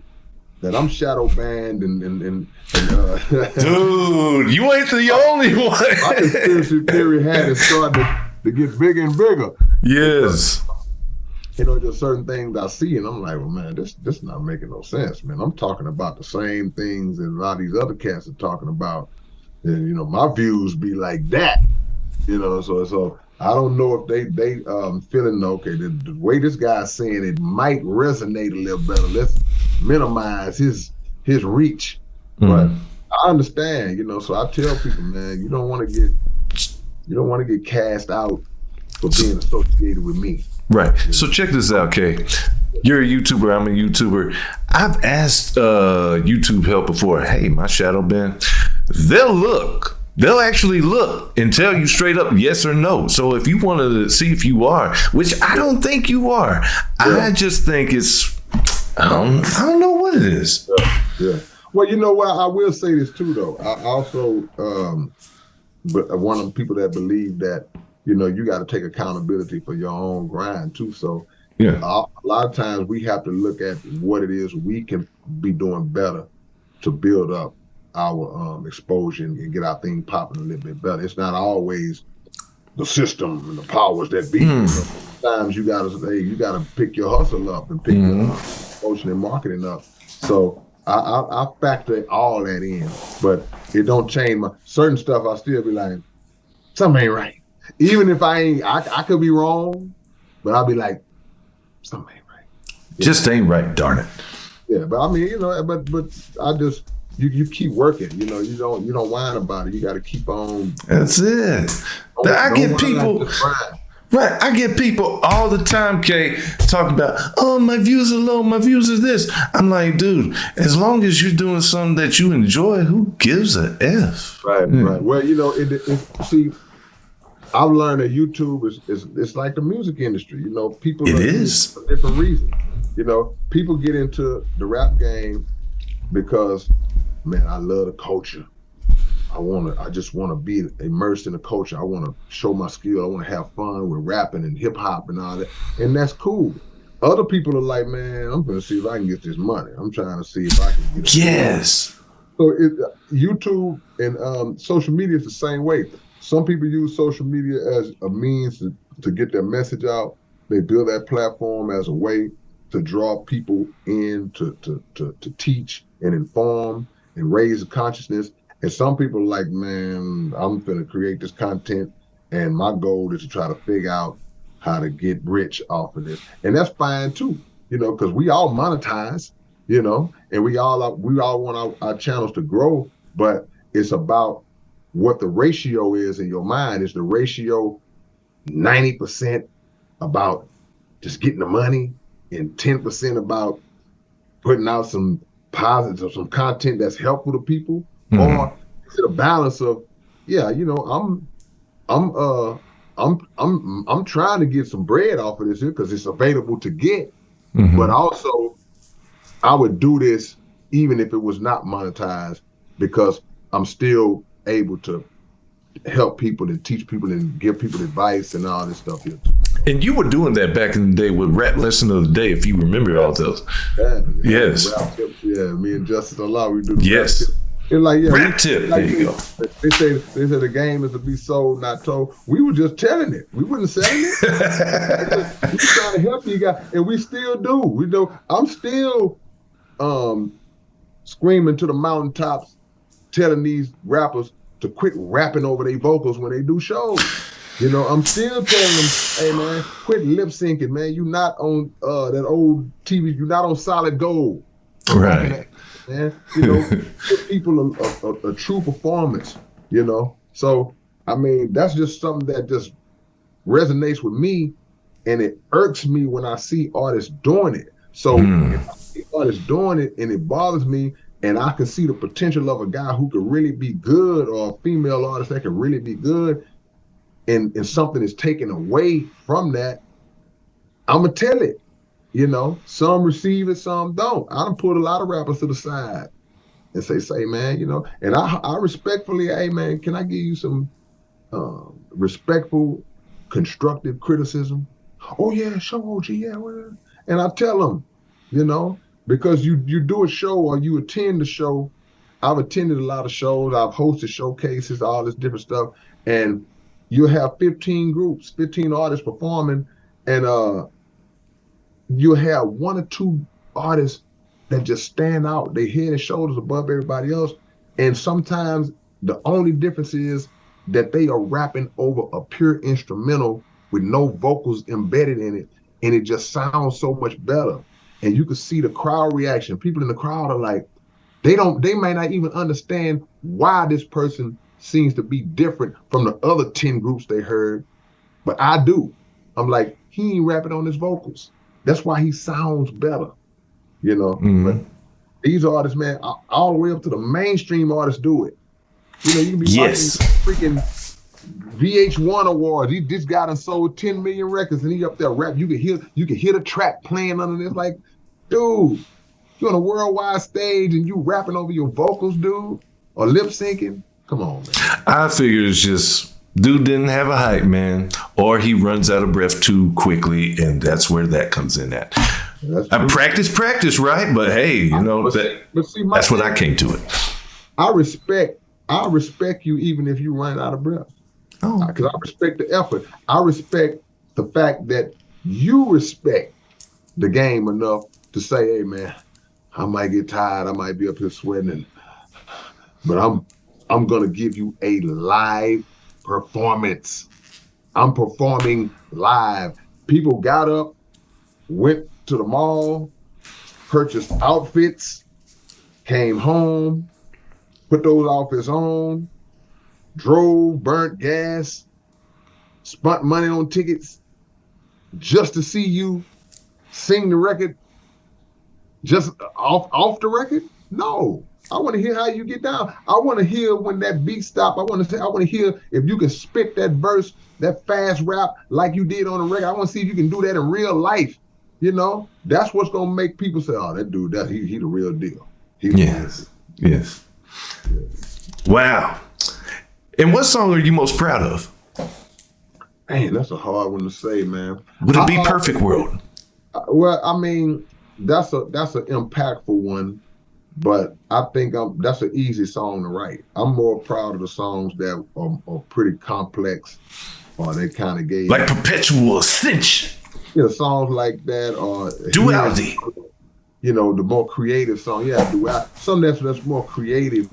that I'm shadow banned and dude, you ain't the only one. My conspiracy theory is starting to get bigger and bigger. Yes. You know, there's certain things I see and I'm like, well, man, this not making no sense, man. I'm talking about the same things that a lot of these other cats are talking about. And, you know, my views be like that. You know, so I don't know if they feeling, okay, the way this guy's saying it might resonate a little better. Let's minimize his reach. But I understand, you know, so I tell people, man, you don't want to get cast out for being associated with me. Right. So check this out, Kay. You're a YouTuber, I'm a YouTuber. I've asked YouTube help before, hey, my shadow banned. They'll actually look and tell you straight up yes or no. So if you wanted to see if you are, which I don't think you are, I just think it's, I don't know what it is. Yeah. Well, you know what? I will say this too, though. I also, but one of the people that believe that, you know, you got to take accountability for your own grind too. So a lot of times we have to look at what it is we can be doing better to build up our exposure and get our thing popping a little bit better. It's not always the system and the powers that be. You know, sometimes you gotta pick your hustle up and pick your promotion and marketing up. So I factor all that in, but it don't change my certain stuff. I still be like, something ain't right. Even if I could be wrong, but I'll be like, something ain't right. Just ain't right, darn it. Yeah, but I mean, you know, but I just. You keep working, you know, you don't whine about it. You got to keep on. That's it. I get people, right? I get people all the time, Kay, talking about, oh, my views are low, my views are this. I'm like, dude, as long as you're doing something that you enjoy, who gives a F? Right. Well, you know, see, I've learned that YouTube is like the music industry. You know, people it is for different reasons. You know, people get into the rap game because, man, I love the culture. I just want to be immersed in the culture. I want to show my skill. I want to have fun with rapping and hip hop and all that. And that's cool. Other people are like, man, I'm going to see if I can get this money. I'm trying to see if I can get it. Yes. So YouTube and social media is the same way. Some people use social media as a means to get their message out. They build that platform as a way to draw people in to teach and inform and raise the consciousness. And some people are like, man, I'm gonna create this content and my goal is to try to figure out how to get rich off of this. And that's fine too, you know, because we all monetize, you know, and we all want our channels to grow. But it's about what the ratio is in your mind. Is the ratio 90% about just getting the money and 10% about putting out some positive, some content that's helpful to people? Or is it a balance of, yeah, you know, I'm trying to get some bread off of this here because it's available to get, but also I would do this even if it was not monetized because I'm still able to help people and teach people and give people advice and all this stuff here. And you were doing that back in the day with Rap Lesson of the Day, if you remember all those. Yes. Rap tips, yeah, me and Justice Allah, we do the yes. rap tips. It's like, yeah, rap tip. Like, there you go. They say the game is to be sold, not told. We were just telling it. We wasn't selling it. We were trying to help you guys, and we still do. We know I'm still screaming to the mountaintops, telling these rappers to quit rapping over their vocals when they do shows. You know, I'm still telling them, hey man, quit lip syncing, man. You not on that old TV. You're not on Solid Gold. Right. Man, you know, give people a true performance, you know. So, I mean, that's just something that just resonates with me, and it irks me when I see artists doing it. So, if I see artists doing it and it bothers me, and I can see the potential of a guy who could really be good, or a female artist that can really be good, and something is taken away from that, I'm going to tell it. You know, some receive it, some don't. I done put a lot of rappers to the side and say, man, you know, and I respectfully, hey, man, can I give you some respectful, constructive criticism? Oh, yeah, show OG, yeah. Well. And I tell them, you know, because you do a show or you attend the show. I've attended a lot of shows. I've hosted showcases, all this different stuff. And you have 15 groups, 15 artists performing, and you have one or two artists that just stand out. They head and shoulders above everybody else. And sometimes the only difference is that they are rapping over a pure instrumental with no vocals embedded in it. And it just sounds so much better. And you can see the crowd reaction. People in the crowd are like, they may not even understand why this person seems to be different from the other 10 groups they heard. But I do. I'm like, he ain't rapping on his vocals. That's why he sounds better, you know. But these artists, man, all the way up to the mainstream artists do it. You know, you can be watching freaking VH1 awards. This guy done sold 10 million records, and he up there rap. You can hear the track playing under this. Like, dude, you're on a worldwide stage and you rapping over your vocals, dude, or lip syncing. Come on, man. I figure it's just. Dude didn't have a hype, man, or he runs out of breath too quickly, and that's where that comes in at. I practice, right? But hey, you know, that's what I came to it. I respect you even if you run out of breath. Oh, because I respect the effort. I respect the fact that you respect the game enough to say, hey, man, I might get tired. I might be up here sweating, but I'm gonna give you a live performance. I'm performing live. People got up, went to the mall, purchased outfits, came home, put those outfits on, drove, burnt gas, spent money on tickets just to see you sing the record just off the record? No. I want to hear how you get down. I want to hear when that beat stop. I want to hear if you can spit that verse, that fast rap like you did on the record. I want to see if you can do that in real life. You know, that's what's gonna make people say, "Oh, that dude, he the real deal." Yes. Wow. And what song are you most proud of? Man, that's a hard one to say, man. Would it be Perfect World? Well, I mean, that's an impactful one. But I think that's an easy song to write. I'm more proud of the songs that are pretty complex, or they kind of gave like Perpetual Cinch. You know, songs like that, or Duality. You know, the more creative song. Yeah, Duality. Something that's more creative.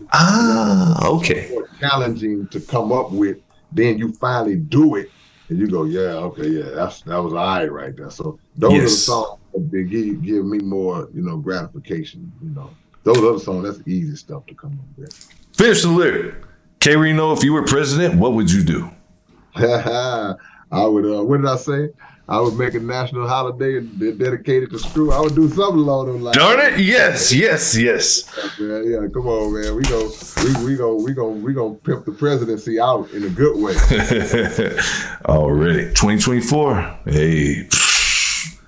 Okay. More challenging to come up with. Then you finally do it, and you go, yeah, okay, yeah, that was all right there. So those are the songs that give me more, you know, gratification. You know. Those other songs, that's easy stuff to come up with. Finish the lyric. K-Rino, if you were president, what would you do? I would, what did I say? I would make a national holiday dedicated to screw. I would do something along those lines. Darn it! Yes. Yeah, come on, man. We gonna pimp the presidency out in a good way. Already, 2024. Hey.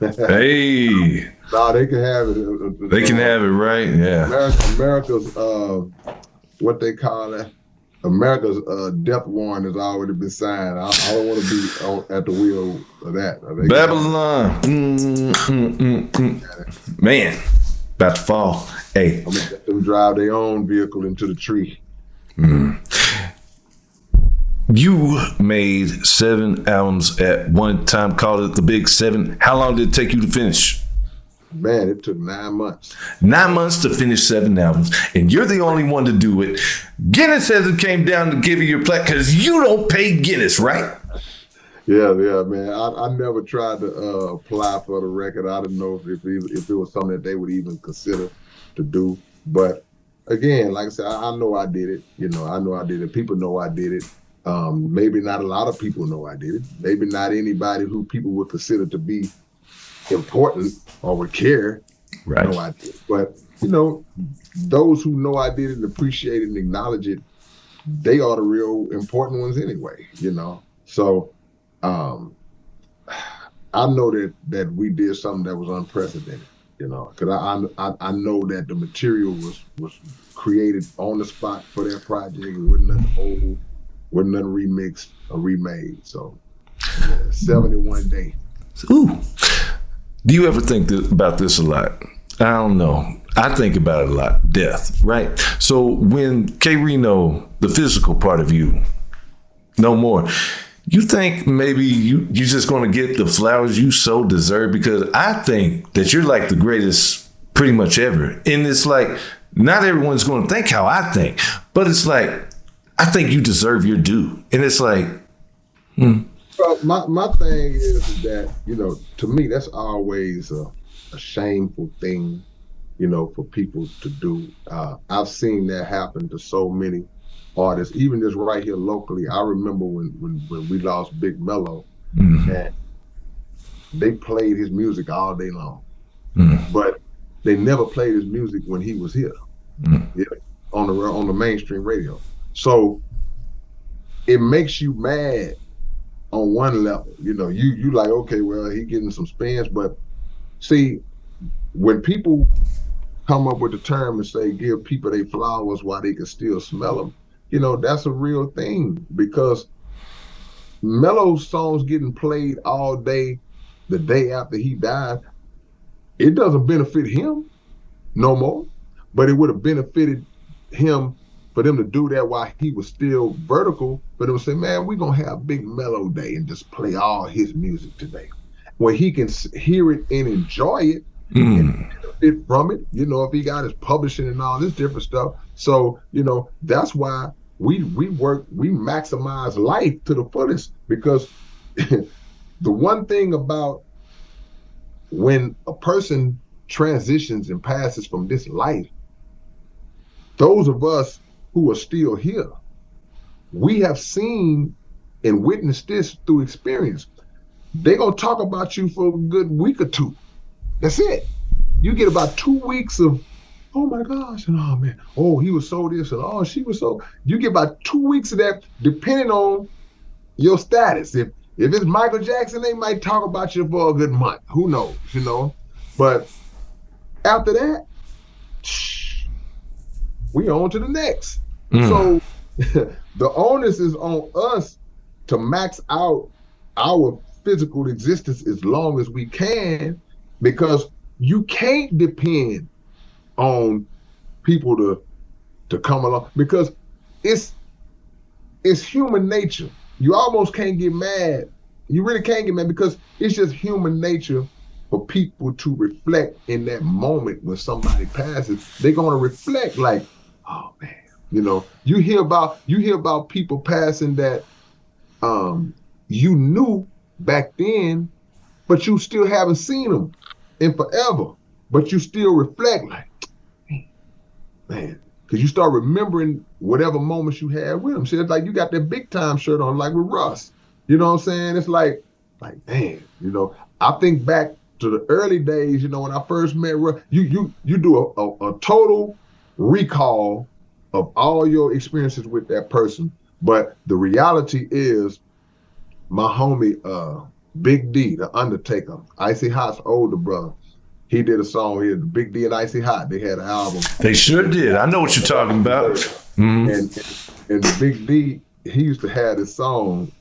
Hey. No, they can have it. They can have it, right? Yeah. America's what they call that? America's death warrant has already been signed. I don't want to be at the wheel of that. Babylon. Man, about to fall. Hey. I'm going to let them drive their own vehicle into the tree. You made 7 albums at one time, called it the Big 7. How long did it take you to finish? Man, it took 9 months. 9 months to finish 7 albums, and you're the only one to do it. Guinness hasn't came down to give you your plaque because you don't pay Guinness, right? Yeah, man. I never tried to apply for the record. I didn't know if it was something that they would even consider to do. But again, like I said, I know I did it. I know I did it. People know I did it. Maybe not a lot of people know I did it. Maybe not anybody who people would consider to be important or would care. Right. Know I did. But those who know I did it and appreciate it and acknowledge it, they are the real important ones anyway. So I know that we did something that was unprecedented. Because I know that the material was created on the spot for that project. It wasn't nothing old, wasn't nothing remixed or remade. So 71 days. Ooh. Do you ever think about this a lot? I don't know. I think about it a lot. Death, right? So when K-Rino, the physical part of you, no more, you think maybe you're just going to get the flowers you so deserve? Because I think that you're like the greatest pretty much ever. And it's like, not everyone's going to think how I think, but it's like, I think you deserve your due. And it's like, Well, my thing is that, to me, that's always a shameful thing, for people to do. I've seen that happen to so many artists, even just right here locally. I remember when we lost Big Mello, and they played his music all day long, but they never played his music when he was here, on the mainstream radio. So it makes you mad. On one level, you like, okay, well, he getting some spins, but see, when people come up with the term and say, give people their flowers while they can still smell them, that's a real thing, because Melo's songs getting played all day, the day after he died, it doesn't benefit him no more, but it would have benefited him for them to do that while he was still vertical, but it would say, man, we're going to have Big Mello Day and just play all his music today. When he can hear it and enjoy it and benefit from it, if he got his publishing and all this different stuff. So, that's why we maximize life to the fullest, because the one thing about when a person transitions and passes from this life, those of us who are still here, we have seen and witnessed this through experience. They're going to talk about you for a good week or two. That's it. You get about 2 weeks of, oh my gosh, and oh man, oh, he was so this, and oh, she was so. You get about 2 weeks of that, depending on your status. If it's Michael Jackson, they might talk about you for a good month. Who knows, But after that, we on to the next. So the onus is on us to max out our physical existence as long as we can, because you can't depend on people to come along, because it's human nature. You almost can't get mad. You really can't get mad, because it's just human nature for people to reflect in that moment when somebody passes. They're gonna reflect like, oh man, you hear about people passing that you knew back then, but you still haven't seen them in forever, but you still reflect like, man, because you start remembering whatever moments you had with him. See, it's like you got that BigTyme shirt on, like with Russ. You know what I'm saying? It's like, damn, you know, I think back to the early days, you know, when I first met Russ, you do a total recall of all your experiences with that person. But the reality is, my homie, Big D, the Undertaker, Icy Hot's older brother, he did a song here, Big D and Icy Hot. They had an album. They sure did. I know what you're talking about. Mm-hmm. And the Big D, he used to have this song,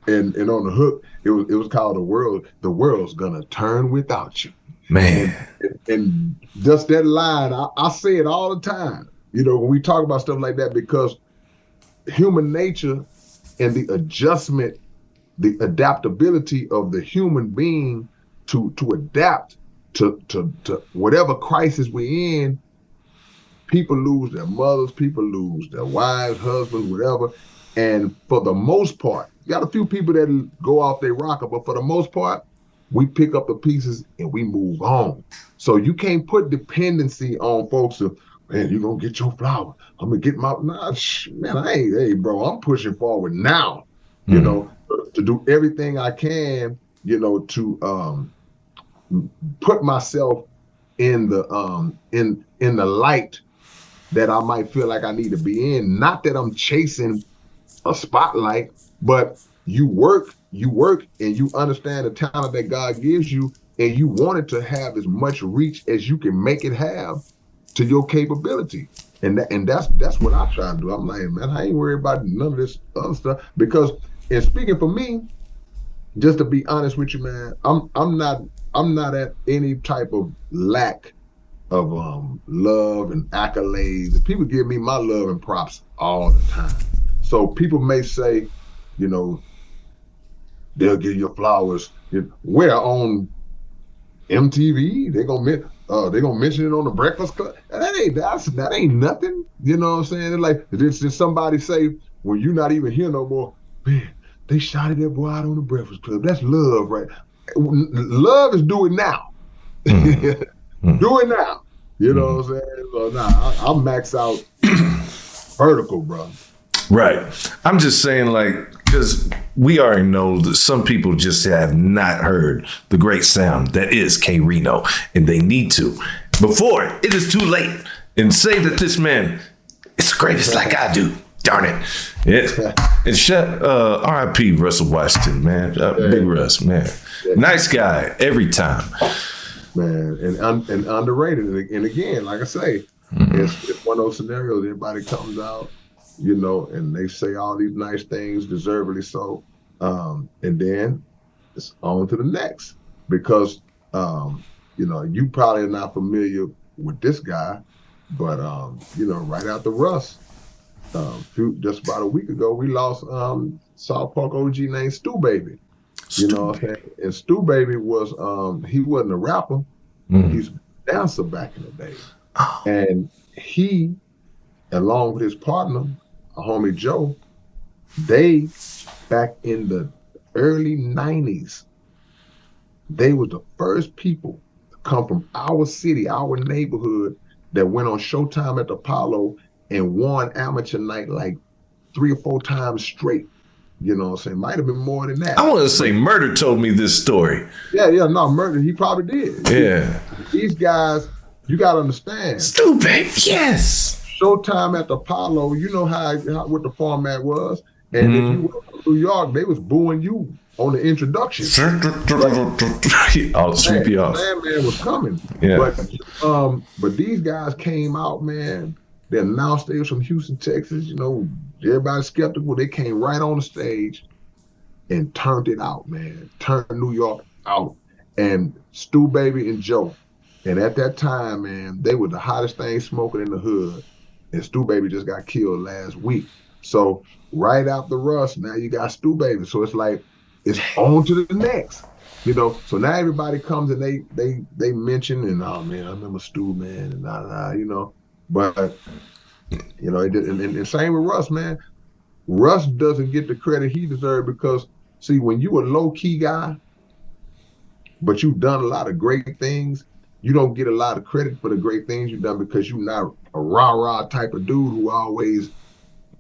and on the hook, it was called The World's Gonna Turn Without You. Man. And just that line, I say it all the time, you know, when we talk about stuff like that, because human nature and the adjustment, the adaptability of the human being to adapt to whatever crisis we're in. People lose their mothers, people lose their wives, husbands, whatever. And for the most part, you got a few people that go off their rocker, but for the most part, we pick up the pieces and we move on. So you can't put dependency on folks of, man, you're gonna get your flower. I'm gonna get my, hey, bro, I'm pushing forward now, you know, to do everything I can, you know, to put myself in the in the light that I might feel like I need to be in. Not that I'm chasing a spotlight, but you work and you understand the talent that God gives you, and you want it to have as much reach as you can make it have to your capability. And that's what I try to do. I'm like, man, I ain't worried about none of this other stuff, because, and speaking for me, just to be honest with you, man, I'm not at any type of lack of love and accolades. People give me my love and props all the time. So people may say, you know, they'll give you flowers. We're on MTV. They're gonna mention it on the Breakfast Club. That ain't nothing. You know what I'm saying? It's like, did somebody say, when you're not even here no more, man, they shouted that boy out on the Breakfast Club. That's love, right? Love is do it now. Do it now. You know what I'm saying? So I'm max out vertical, bro. Right. I'm just saying, like, because we already know that some people just have not heard the great sound that is K-Rino, and they need to before it is too late, and say that this man is the greatest like I do. Darn it. Yeah. And R.I.P. Russell Washington, man. Big Russ, man. Nice guy every time. Man, and underrated. And again, like I say, it's one of those scenarios, everybody comes out, you know, and they say all these nice things, deservedly so. And then it's on to the next. Because, you know, you probably are not familiar with this guy, but, you know, right after Russ, just about a week ago, we lost South Park OG named Stu Baby. You know what I'm saying? And Stu Baby was, he wasn't a rapper. He was a dancer back in the day. Oh. And he, along with his partner, a homie Joe, they, back in the early 90s, they were the first people to come from our city, our neighborhood, that went on Showtime at the Apollo and won amateur night like 3 or 4 times straight. You know what I'm saying? Might have been more than that. I want to say Murder told me this story. No, Murder, he probably did. Yeah. These guys, you got to understand. Stupid, yes. Showtime at the Apollo, you know how what the format was. And if you were from New York, they was booing you on the introduction. I'll sweep you off. Man was coming. Yeah. But these guys came out, man. They announced they was from Houston, Texas. You know, everybody's skeptical. They came right on the stage and turned it out, man. Turned New York out. And Stu Baby and Joe. And at that time, man, they were the hottest thing smoking in the hood. And Stu Baby just got killed last week. So right after Russ, now you got Stu Baby. So it's like, it's on to the next. You know, so now everybody comes and they mention, and oh man, I remember Stu, man, and you know. But, you know, and same with Russ, man. Russ doesn't get the credit he deserves because, see, when you a low-key guy, but you've done a lot of great things, you don't get a lot of credit for the great things you've done because you're not rah-rah type of dude who always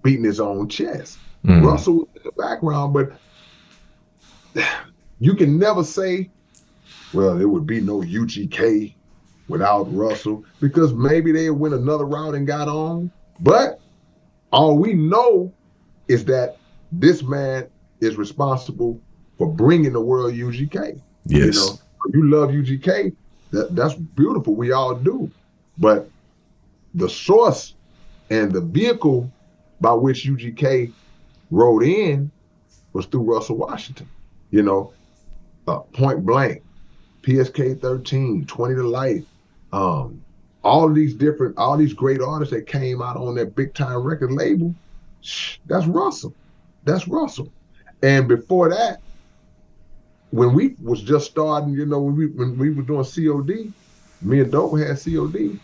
beating his own chest. Russell was in the background, but you can never say, well, there would be no UGK without Russell, because maybe they went another route and got on. But all we know is that this man is responsible for bringing the world UGK. Yes. You know, you love UGK, that's beautiful. We all do. But the source and the vehicle by which UGK rode in was through Russell Washington. You know, Point Blank, PSK 13, 20 to Life, all these great artists that came out on that BigTyme record label, that's Russell. That's Russell. And before that, when we was just starting, you know, when we were doing COD, me and Dope had COD.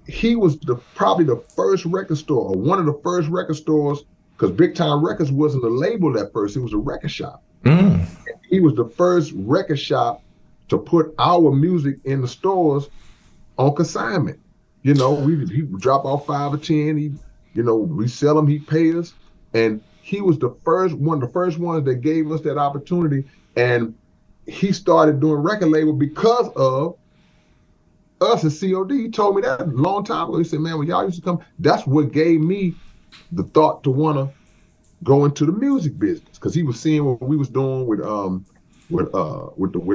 He was probably the first record store, or one of the first record stores, because BigTyme Records wasn't a label at first; it was a record shop. He was the first record shop to put our music in the stores on consignment. You know, he would drop off 5 or 10. We sell them, he pay us, and he was one of the first ones that gave us that opportunity. And he started doing record label because of us at COD. He told me that a long time ago. He said, man, when y'all used to come, that's what gave me the thought to want to go into the music business, because he was seeing what we was doing with the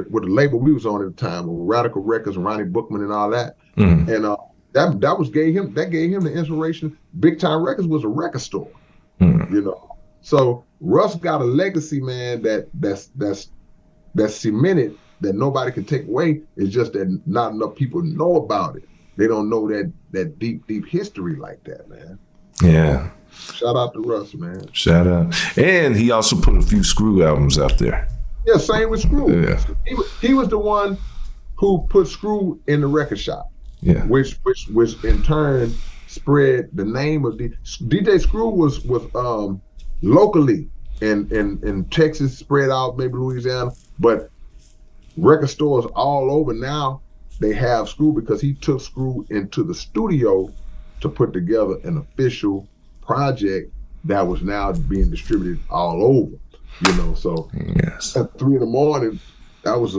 label we was on at the time, with Radical Records and Ronnie Bookman and all that. And that gave him the inspiration. BigTyme Records was a record store, you know. So Russ got a legacy, man, that's cemented, that nobody can take away. It's just that not enough people know about it. They don't know that deep history like that, man. Yeah. Shout out to Russ, man. Shout out. And he also put a few Screw albums out there. Yeah, same with Screw. Yeah. He was the one who put Screw in the record shop. Yeah. Which in turn spread the name of DJ Screw was locally in Texas, spread out maybe Louisiana, but record stores all over now, they have Screw, because he took Screw into the studio to put together an official project that was now being distributed all over. You know, so yes. At 3 a.m, that was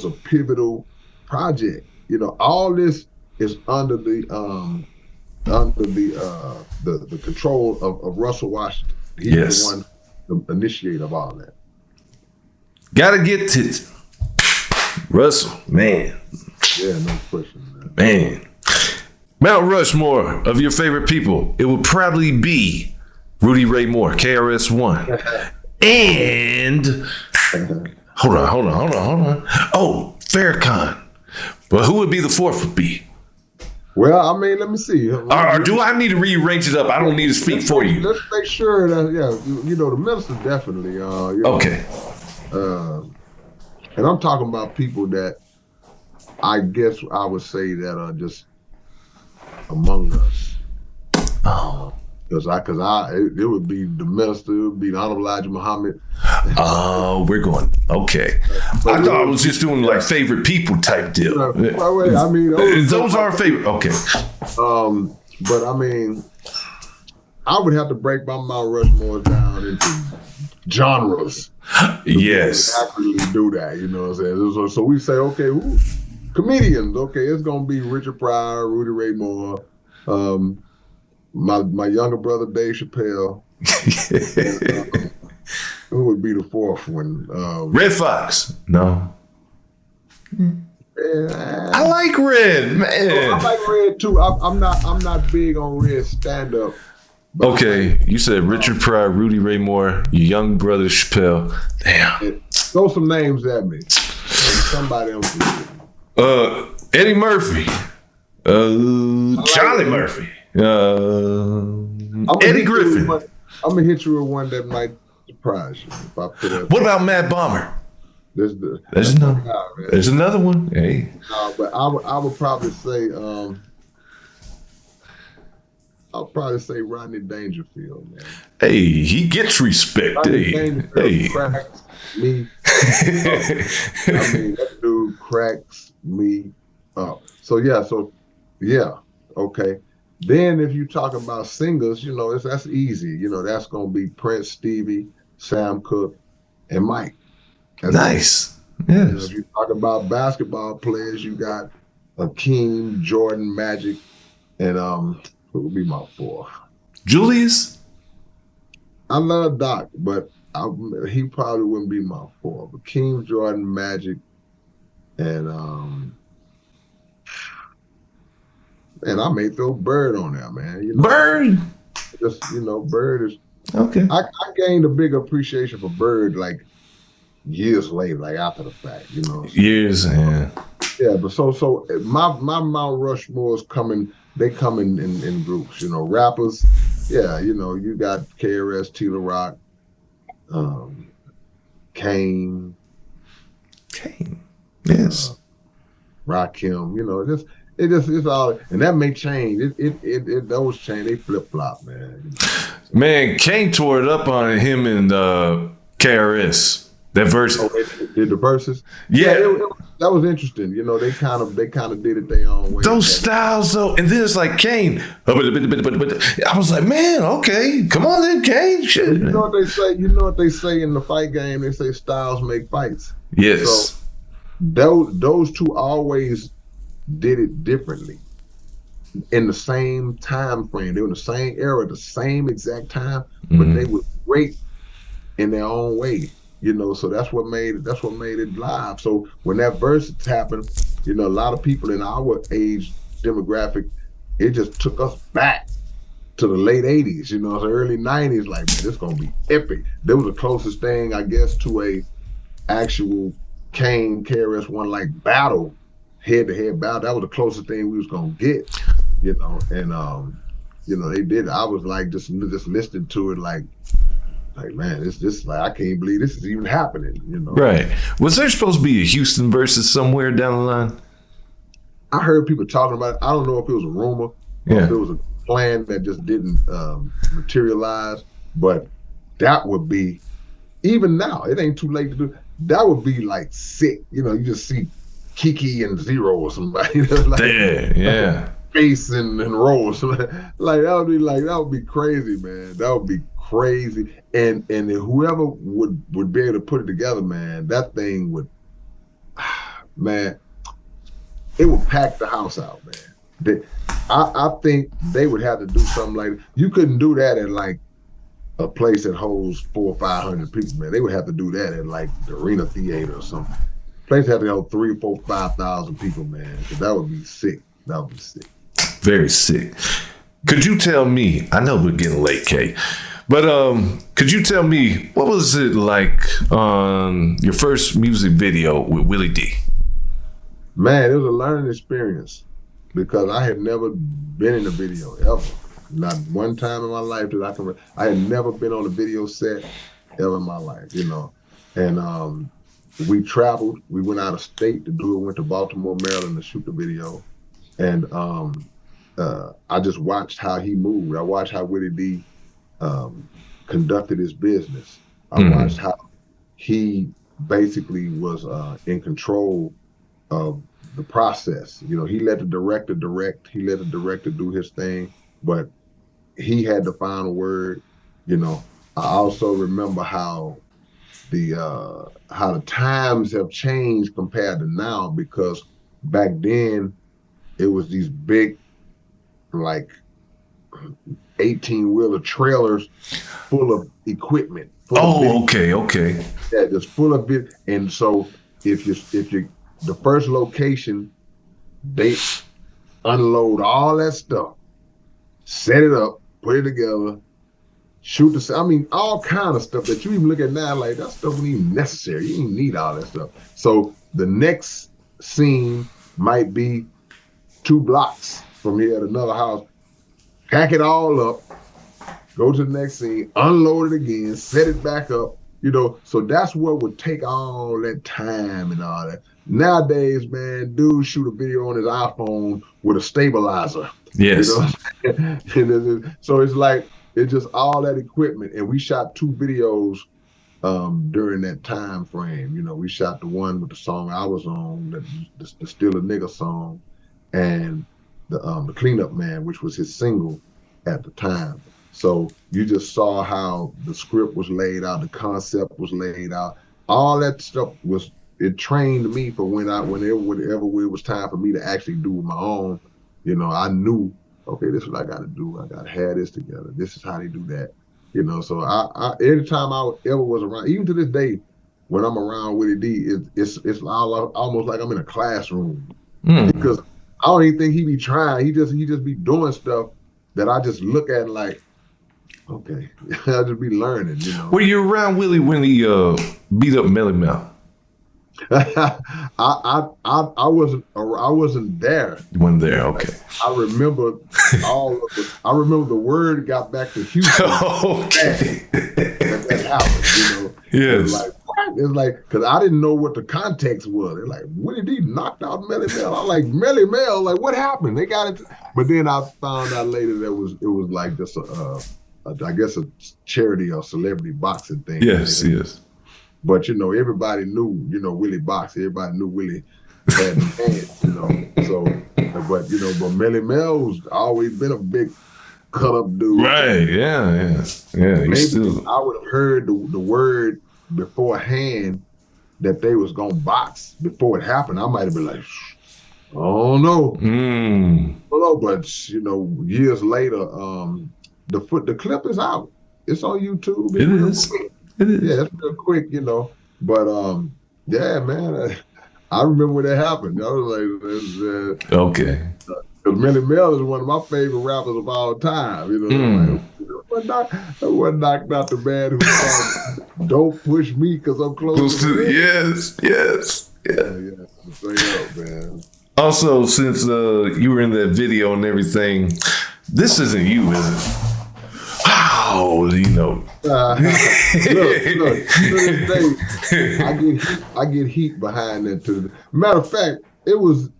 a pivotal project. You know, all this is under the control of Russell Washington. He's the one, the initiator of all that. Gotta get to Russell, man. Yeah, no question, man. Mount Rushmore of your favorite people, it would probably be Rudy Ray Moore, KRS-One. And hold on. Oh, Farrakhan. But who would be the fourth would be? Well, I mean, let me see. Or do I need to rearrange it up? I don't need to speak for you. Let's make sure that, you know, the minister definitely. Okay. And I'm talking about people that I guess I would say that are just among us. Oh. Because it would be the minister, it would be the Honorable Elijah Muhammad. Oh, we're going. Okay. I thought I was just doing like favorite people type deal. I mean, those are favorite. Okay. But I mean, I would have to break my Mount Rushmore down into genres. Yes. Actually do that, you know what I'm saying? So we say, okay, comedians. Okay, it's gonna be Richard Pryor, Rudy Ray Moore, my younger brother Dave Chappelle. And, who would be the fourth one? Red Fox. No. I like Red, man. I like Red too. I'm not big on Red stand up. Okay, you said Richard Pryor, Rudy Ray Moore, your young brother Chappelle. Damn. Throw some names at me. Somebody else. Eddie Murphy. Charlie Murphy. Eddie Griffin. I'm gonna hit you with one that might surprise you. If I put up. What about Matt Bomber? There's another one. Hey. But I would probably say Rodney Dangerfield, man. Hey, he gets respect. Hey. Cracks me up. I mean, that dude cracks me up. So yeah. Okay. Then if you talk about singers, you know, that's easy. You know, that's gonna be Prince, Stevie, Sam Cooke, and Mike. That's Nice. it. You know, Yes. if you talk about basketball players, you got Akeem, Jordan, Magic, and who would be my fourth? Julius? I love Doc, but he probably wouldn't be my fourth. Akeem, Jordan, Magic, and I may throw Bird on there, man. You know, Bird? just, you know, Bird is. Okay. I gained a big appreciation for Bird like years later, like after the fact, you know. Years, yeah. Yeah, but so my Mount Rushmore is coming. They come in groups, you know. Rappers, yeah, you know, you got KRS, Tila Rock, Kane, Yes. Rakim, you know, it's all, and that may change. It those change. They flip flop, man. Man, Kane tore it up on him and KRS. That verse. Oh, they did the verses. Yeah. That was interesting. You know, they kind of did it their own way. Those styles though, and then it's like Kane. I was like, man, okay, come on then, Kane. Shit. You know what they say? You know what they say in the fight game? They say styles make fights. Yes. So those two always did it differently in the same time frame. They were in the same era, the same exact time, but they were great in their own way. You know, so that's what made it live. So when that verse happened, you know, a lot of people in our age demographic, it just took us back to the late 80s, you know, the early 90s, like, man, this gonna be epic. That was the closest thing, I guess, to a actual Kane KRS One like battle, head-to-head battle. That was the closest thing we was gonna get, you know, and you know, they did. I was like just listening to it like man, this like, I can't believe this is even happening, you know. Right. Was there supposed to be a Houston versus somewhere down the line? I heard people talking about it. I don't know if it was a rumor or if it was a plan that just didn't materialize, but that would be, even now, it ain't too late to do. That would be like sick. You know, you just see Kiki and Zero or somebody. Like, Yeah. Face and Rose. Like that would be crazy, man. That would be crazy. And whoever would be able to put it together, man, that thing would, man, it would pack the house out, man. I think they would have to do something like, you couldn't do that at like a place that holds 400 or 500 people, man. They would have to do that at like the Arena Theater or something. Place had to hold 3,000, 4,000, 5,000 people, man. Because that would be sick. That would be sick. Very sick. Could you tell me, I know we're getting late, Kay, but could you tell me, what was it like on your first music video with Willie D? Man, it was a learning experience because I had never been in a video ever. Not one time in my life that I had never been on a video set ever in my life, you know. And we traveled, we went out of state to do it, went to Baltimore, Maryland to shoot the video. And I just watched how he moved. I watched how Willie D conducted his business. I watched how he basically was in control of the process. You know, he let the director direct, he let the director do his thing, but he had the final word. You know, I also remember how the times have changed compared to now, because back then it was these big, like 18-wheeler trailers full of equipment. Okay. Yeah, just full of it. And so if you the first location, they unload all that stuff, set it up, put it together, shoot all kind of stuff that you even look at now, like that stuff wasn't even necessary. You didn't need all that stuff. So the next scene might be 2 blocks from here at another house. Pack it all up, go to the next scene, unload it again, set it back up, you know. So that's what would take all that time and all that. Nowadays, man, dudes shoot a video on his iPhone with a stabilizer. Yes. You know? So it's like, it's just all that equipment. And we shot 2 videos during that time frame. You know, we shot the one with the song I was on, the Still a Nigga song. And the Cleanup Man, which was his single at the time. So you just saw how the script was laid out, the concept was laid out, all that stuff it trained me for whenever it was time for me to actually do my own. You know, I knew, okay, this is what I got to do. I got to have this together. This is how they do that. You know, so I anytime I ever was around, even to this day, when I'm around Willie D, it's almost like I'm in a classroom because I don't even think he be trying. He just be doing stuff that I just look at like, okay, I just be learning. You know. Were you around Willie when he beat up Melly Mel? I wasn't there. You weren't there, okay. I remember I remember the word got back to Houston. Okay. That happened, you know. Yes. It's like, because I didn't know what the context was. They're like, Willie D knocked out Melly Mel. I'm like, Melly Mel, like, what happened? They got it. But then I found out later that it was like just I guess a charity or celebrity boxing thing. Yes, yes. But, you know, everybody knew, you know, Willie boxed. Everybody knew Willie had hands, you know. So, but, you know, but Melly Mel's always been a big cut-up dude. Right, yeah. Maybe I would have heard the word beforehand that they was going to box before it happened. I might have been like, oh, no. Well, but, you know, years later, the clip is out. It's on YouTube. It is. It is. Yeah, it's real quick, you know. But yeah, man, I remember when that happened. I was like, okay. Because Melly Mel is one of my favorite rappers of all time. You know, what knocked out the man who said, "Don't push me because I'm close to the Yes. Yeah. Straight up, man. Also, since you were in that video and everything, this isn't you, is it? Wow, you know. Look, to this day, I get heat behind that too. Matter of fact, it was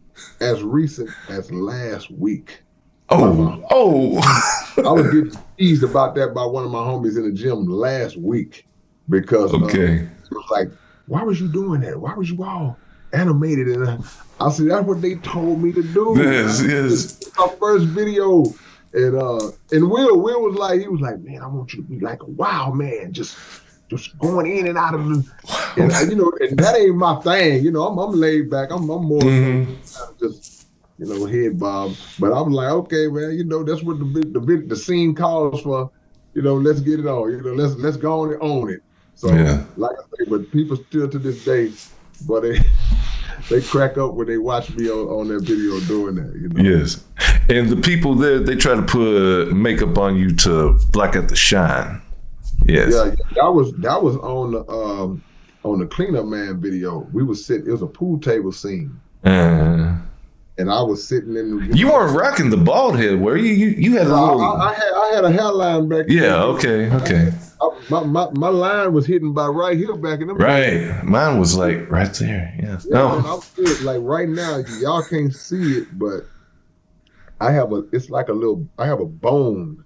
as recent as last week. Oh. I was getting teased about that by one of my homies in the gym last week because it was like, why was you doing that? Why was you all animated? And I said, that's what they told me to do. Yes. It's my first video. And Will was like, he was like, man, I want you to be like a wild man, just going in and out of the, and you know, and that ain't my thing. You know, I'm laid back. I'm more just, you know, head bob. But I'm like, okay, man, you know, that's what the scene calls for. You know, let's get it on. You know, let's go on and own it. So, like I say, but people still to this day, but they crack up when they watch me on that video doing that, you know? Yes. And the people there, they try to put makeup on you to block out the shine. Yes. Yeah, that was on the Cleanup Man video. We was sitting, it was a pool table scene. And I was sitting in. You weren't rocking the bald head, were you? You had a little. I had a hairline back then. Yeah. Okay. My line was hidden by right here back in the. Right. Days. Mine was like right there. Yeah. No. I was good. Like right now, y'all can't see it, but I have a bone.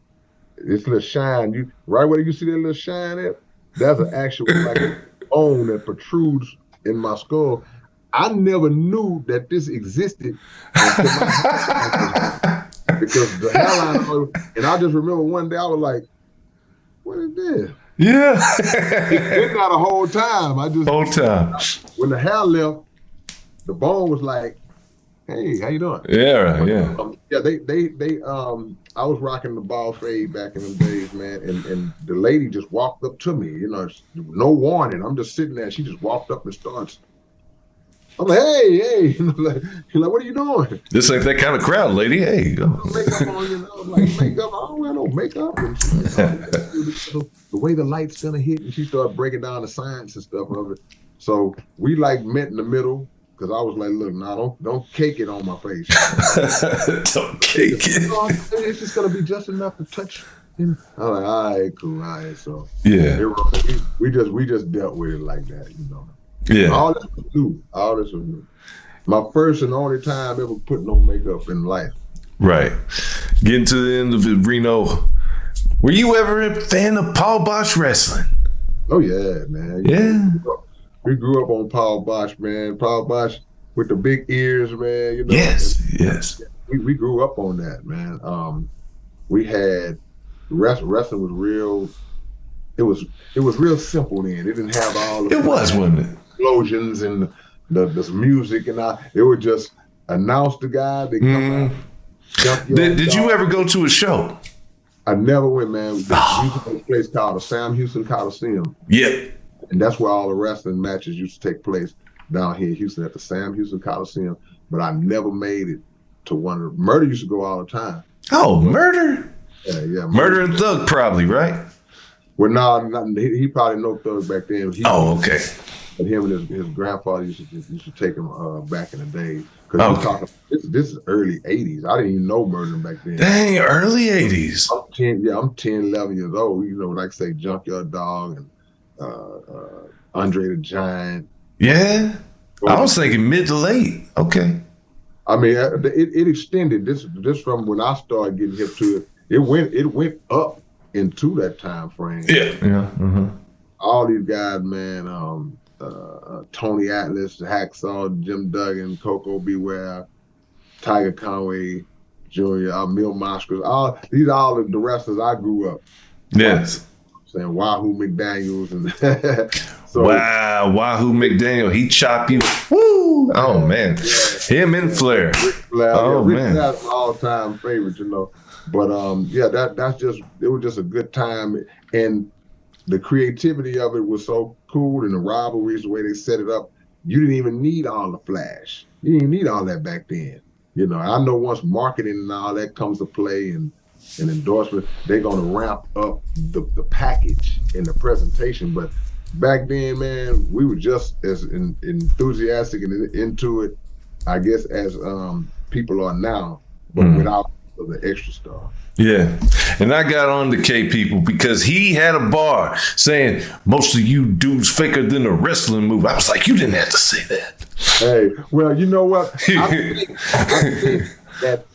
This little shine. Right where you see that little shine at? That's an actual like a bone that protrudes in my skull. I never knew that this existed until because the hairline. And I just remember one day I was like, "What is this?" Yeah, it's not a whole time. Whole time. When the hair left, the bone was like, "Hey, how you doing?" Yeah, right. Yeah. They I was rocking the bald fade back in the days, man, and the lady just walked up to me. You know, no warning. I'm just sitting there. She just walked up and starts. I'm like, hey, like, what are you doing? This ain't that kind of crowd, lady. Hey, go. Makeup on, you know, like makeup. I don't wear no makeup. And the way the light's gonna hit, and she started breaking down the science and stuff of it. So we like met in the middle because I was like, look, nah, don't cake it on my face. Don't cake it. It's just gonna be just enough to touch. You know? I'm like, all right, cool, all right. So yeah, we just dealt with it like that, you know. Yeah. All this was new. My first and only time ever putting on makeup in life. Right. Getting to the end of it, Reno. Were you ever a fan of Paul Bosch wrestling? Oh yeah, man. We grew up on Paul Bosch, man. Paul Bosch with the big ears, man. You know. Yes. we grew up on that, man. We had wrestling was real. It was real simple then. It didn't have all the wasn't it? Explosions and the music and all. It would just announce the guy. They come out. Did you ever go to a show? I never went, man. There used to be a place called the Sam Houston Coliseum. Yep. And that's where all the wrestling matches used to take place down here in Houston at the Sam Houston Coliseum. But I never made it to one of the Murder used to go all the time. Oh, Murder? Yeah. Murder and Thug probably, right? Well, no, he probably know Thug back then. Okay. But him and his grandfather used to take him back in the day. Because talking, this is early 80s. I didn't even know Murder back then. Dang, early 80s. I'm 10, 11 years old. You know, like say Junkyard Dog and Andre the Giant. Yeah. I was thinking mid to late. Okay. I mean, it extended this from when I started getting hip to it. It went up into that time frame. Yeah. Mm-hmm. All these guys, man. Tony Atlas, Hacksaw, Jim Duggan, Coco Beware, Tiger Conway Jr., Mil Moskers, all the wrestlers I grew up. Yes. Saying Wahoo McDaniels and so Wahoo McDaniel, he chop you. Woo! Oh man, him and Flair. Man, that's an all-time favorite, you know. But it was just a good time, and the creativity of it was so cool, and the rivalries, the way they set it up, you didn't even need all the flash. You didn't need all that back then. You know, I know once marketing and all that comes to play and endorsement, they're gonna ramp up the package and the presentation. But back then, man, we were just as enthusiastic and into it, I guess, as people are now, but without the extra stuff. Yeah, and I got on the K people because he had a bar saying most of you dudes faker than a wrestling move. I was like, you didn't have to say that. Hey, well, you know what? I think that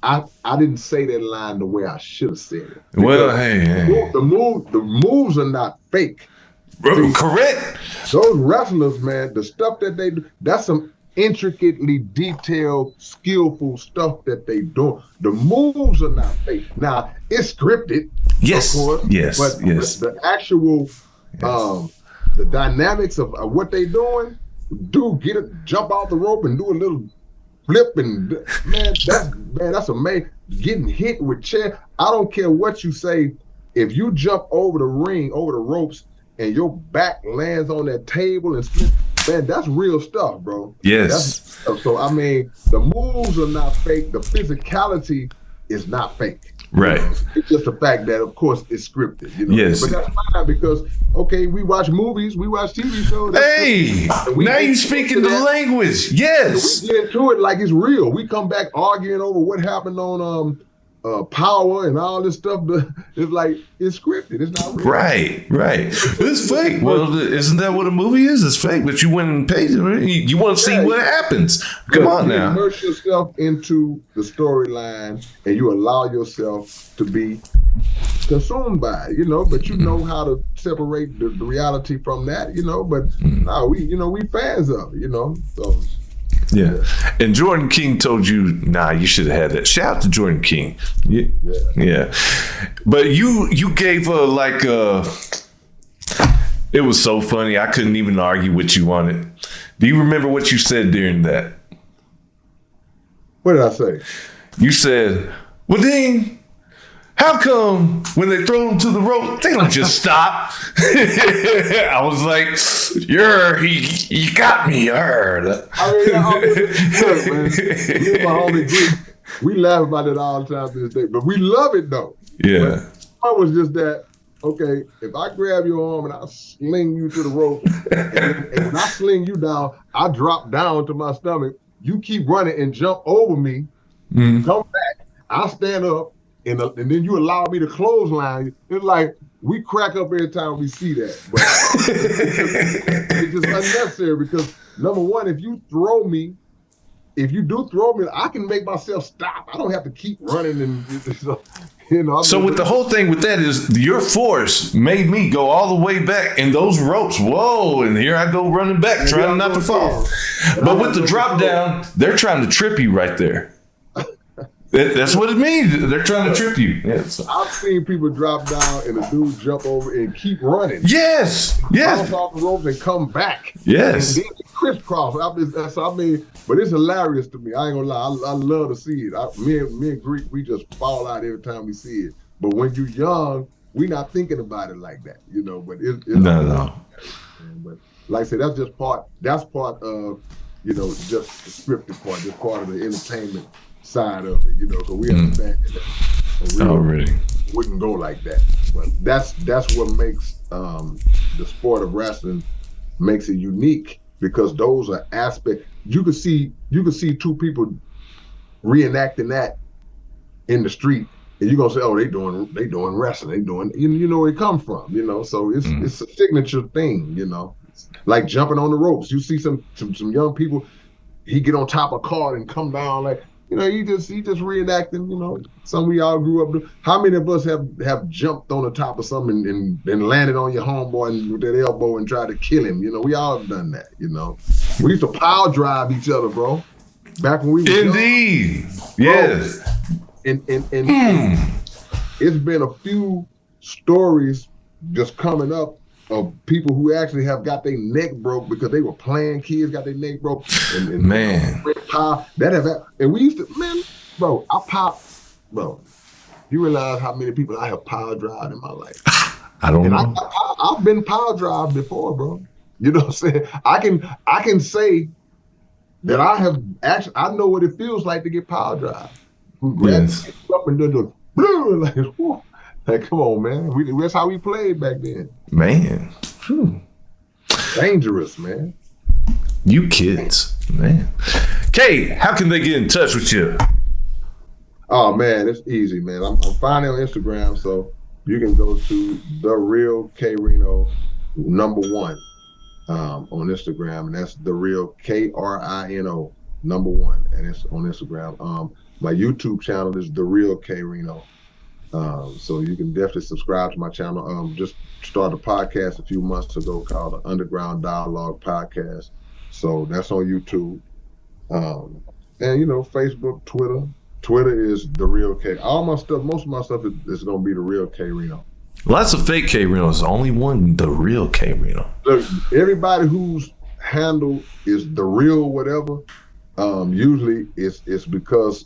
I didn't say that line the way I should have said it. Well, hey. The moves are not fake. See, correct. Those wrestlers, man, the stuff that they do, that's some intricately detailed, skillful stuff that they do. The moves are not fake. Now, it's scripted, yes, of course. Yes, but yes. The actual, the dynamics of what they doing, jump off the rope and do a little flip, and that's amazing. Getting hit with chair. I don't care what you say. If you jump over the ring, over the ropes, and your back lands on that table and split, man, that's real stuff, bro. Yes. So I mean, the moves are not fake. The physicality is not fake. Right. You know? It's just the fact that, of course, it's scripted. You know? Yes. But that's fine because, okay, we watch movies, we watch TV shows. Hey, now you speaking the language. Yes. We get into it like it's real. We come back arguing over what happened on Power and all this stuff. It's like it's scripted. It's not real. Right. It's fake. Well, isn't that what a movie is? It's fake, but you went and paid it. You want to see what happens. Come on now. You immerse yourself into the storyline and you allow yourself to be consumed by it, you know, but you know how to separate the reality from that, you know, but we fans of it, you know, so. Yeah. And Jordan King told you, nah, you should have had that. Shout out to Jordan King. Yeah. But you gave it was so funny. I couldn't even argue with you on it. Do you remember what you said during that? What did I say? You said, well, Dean, how come when they throw them to the rope, they don't just stop? I was like, you got me, heard. I mean, man. Me and my homie Greek, we laugh about it all the time to this day, but we love it though. Yeah. I was just that, okay, if I grab your arm and I sling you to the rope, and when I sling you down, I drop down to my stomach, you keep running and jump over me, come back, I stand up, and then you allow me to clothesline. It's like we crack up every time we see that. But it's just unnecessary because number one, if you do throw me, I can make myself stop. I don't have to keep running and you know. So with the whole thing with that is your force made me go all the way back in those ropes. Whoa, and here I go running back, trying not to fall. But with the drop down, they're trying to trip you right there. That's what it means. They're trying to trip you. Yes. I've seen people drop down and the dude jump over and keep running. Yes. Bounce off the ropes and come back. Yes. And then crisscross. But it's hilarious to me. I ain't gonna lie. I love to see it. Me and Greek, we just fall out every time we see it. But when you're young, we not thinking about it like that, you know. But it's no. But like I said, that's part of, you know, just the scripted part, just part of the entertainment side of it, you know. So we understand that. Wouldn't go like that. But that's what makes the sport of wrestling makes it unique, because those are aspects you could see two people reenacting that in the street, and you're gonna say, oh, they doing wrestling, they doing, you know where it come from, you know. So it's a signature thing, you know. It's like jumping on the ropes. You see some young people, he get on top of a car and come down, like, you know, he just reenacting, you know, something we all grew up doing. How many of us have jumped on the top of something and landed on your homeboy and with that elbow and tried to kill him? You know, we all have done that, you know. We used to power drive each other, bro. Back when we were Indeed. Yes. And it's been a few stories just coming up of people who actually have got their neck broke because they were playing, kids got their neck broke. And man. And we used to, man, bro, bro, you realize how many people I have power drive in my life? I don't know. I've been power drive before, bro. You know what I'm saying? I can say that I have actually, I know what it feels like to get power drive. Yes. Up and do like, come on, man. That's how we played back then. Man. Dangerous, man. You kids, man. Kay, how can they get in touch with you? Oh, man, it's easy, man. I'm finally on Instagram, so you can go to The Real K-Rino #1 on Instagram, and that's The Real K-R-I-N-O #1, and it's on Instagram. My YouTube channel is The Real K-Rino. So you can definitely subscribe to my channel. Just started a podcast a few months ago called the Underground Dialogue Podcast. So that's on YouTube. And you know, Facebook, Twitter. Twitter is The Real K. Most of my stuff is gonna be The Real K-Rino. Lots of fake K-Rino. There's only one, The Real K-Rino. Look, everybody whose handle is The Real whatever, usually it's because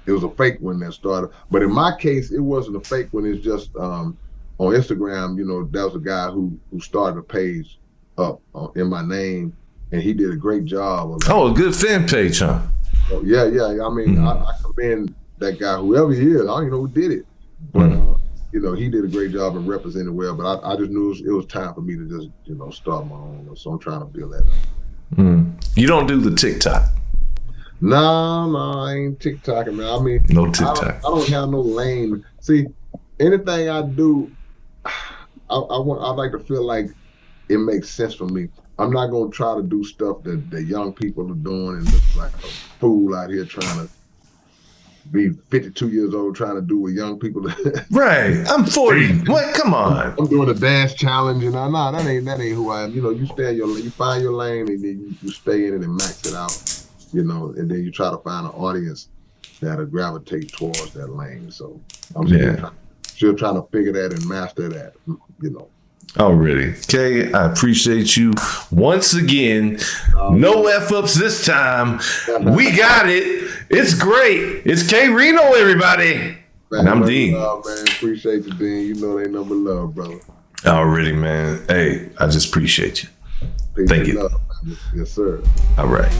it was a fake one that started. But in my case, it wasn't a fake one. It's just on Instagram, you know, that was a guy who started a page up in my name, and he did a great job of it. Oh, a good fan page, huh? So, yeah. I mean, I commend that guy, whoever he is. I don't even know who did it. But, you know, he did a great job and represented well. But I just knew it was time for me to just, you know, start my own. So I'm trying to build that up. You don't do the TikTok? No, I ain't TikToking, man. I mean, no TikTok. I don't have no lane. See, anything I do, I like to feel like it makes sense for me. I'm not gonna try to do stuff that the young people are doing and look like a fool out here trying to be 52 years old trying to do what young people. Right, I'm 40. What? Come on. I'm doing a dance challenge, and nah, that ain't who I am. You know, you find your lane, and then you stay in it and max it out. You know, and then you try to find an audience that'll gravitate towards that lane. So I'm still trying to figure that and master that, you know. Already. Kay, I appreciate you once again. No F-ups this time. We got it. It's great. It's K-Rino, everybody. Man, and I'm Dean. Love, man. Appreciate you, Dean. You know they number love, brother. Already, man. Hey, I just appreciate you. Thank you. Love, yes, sir. All right.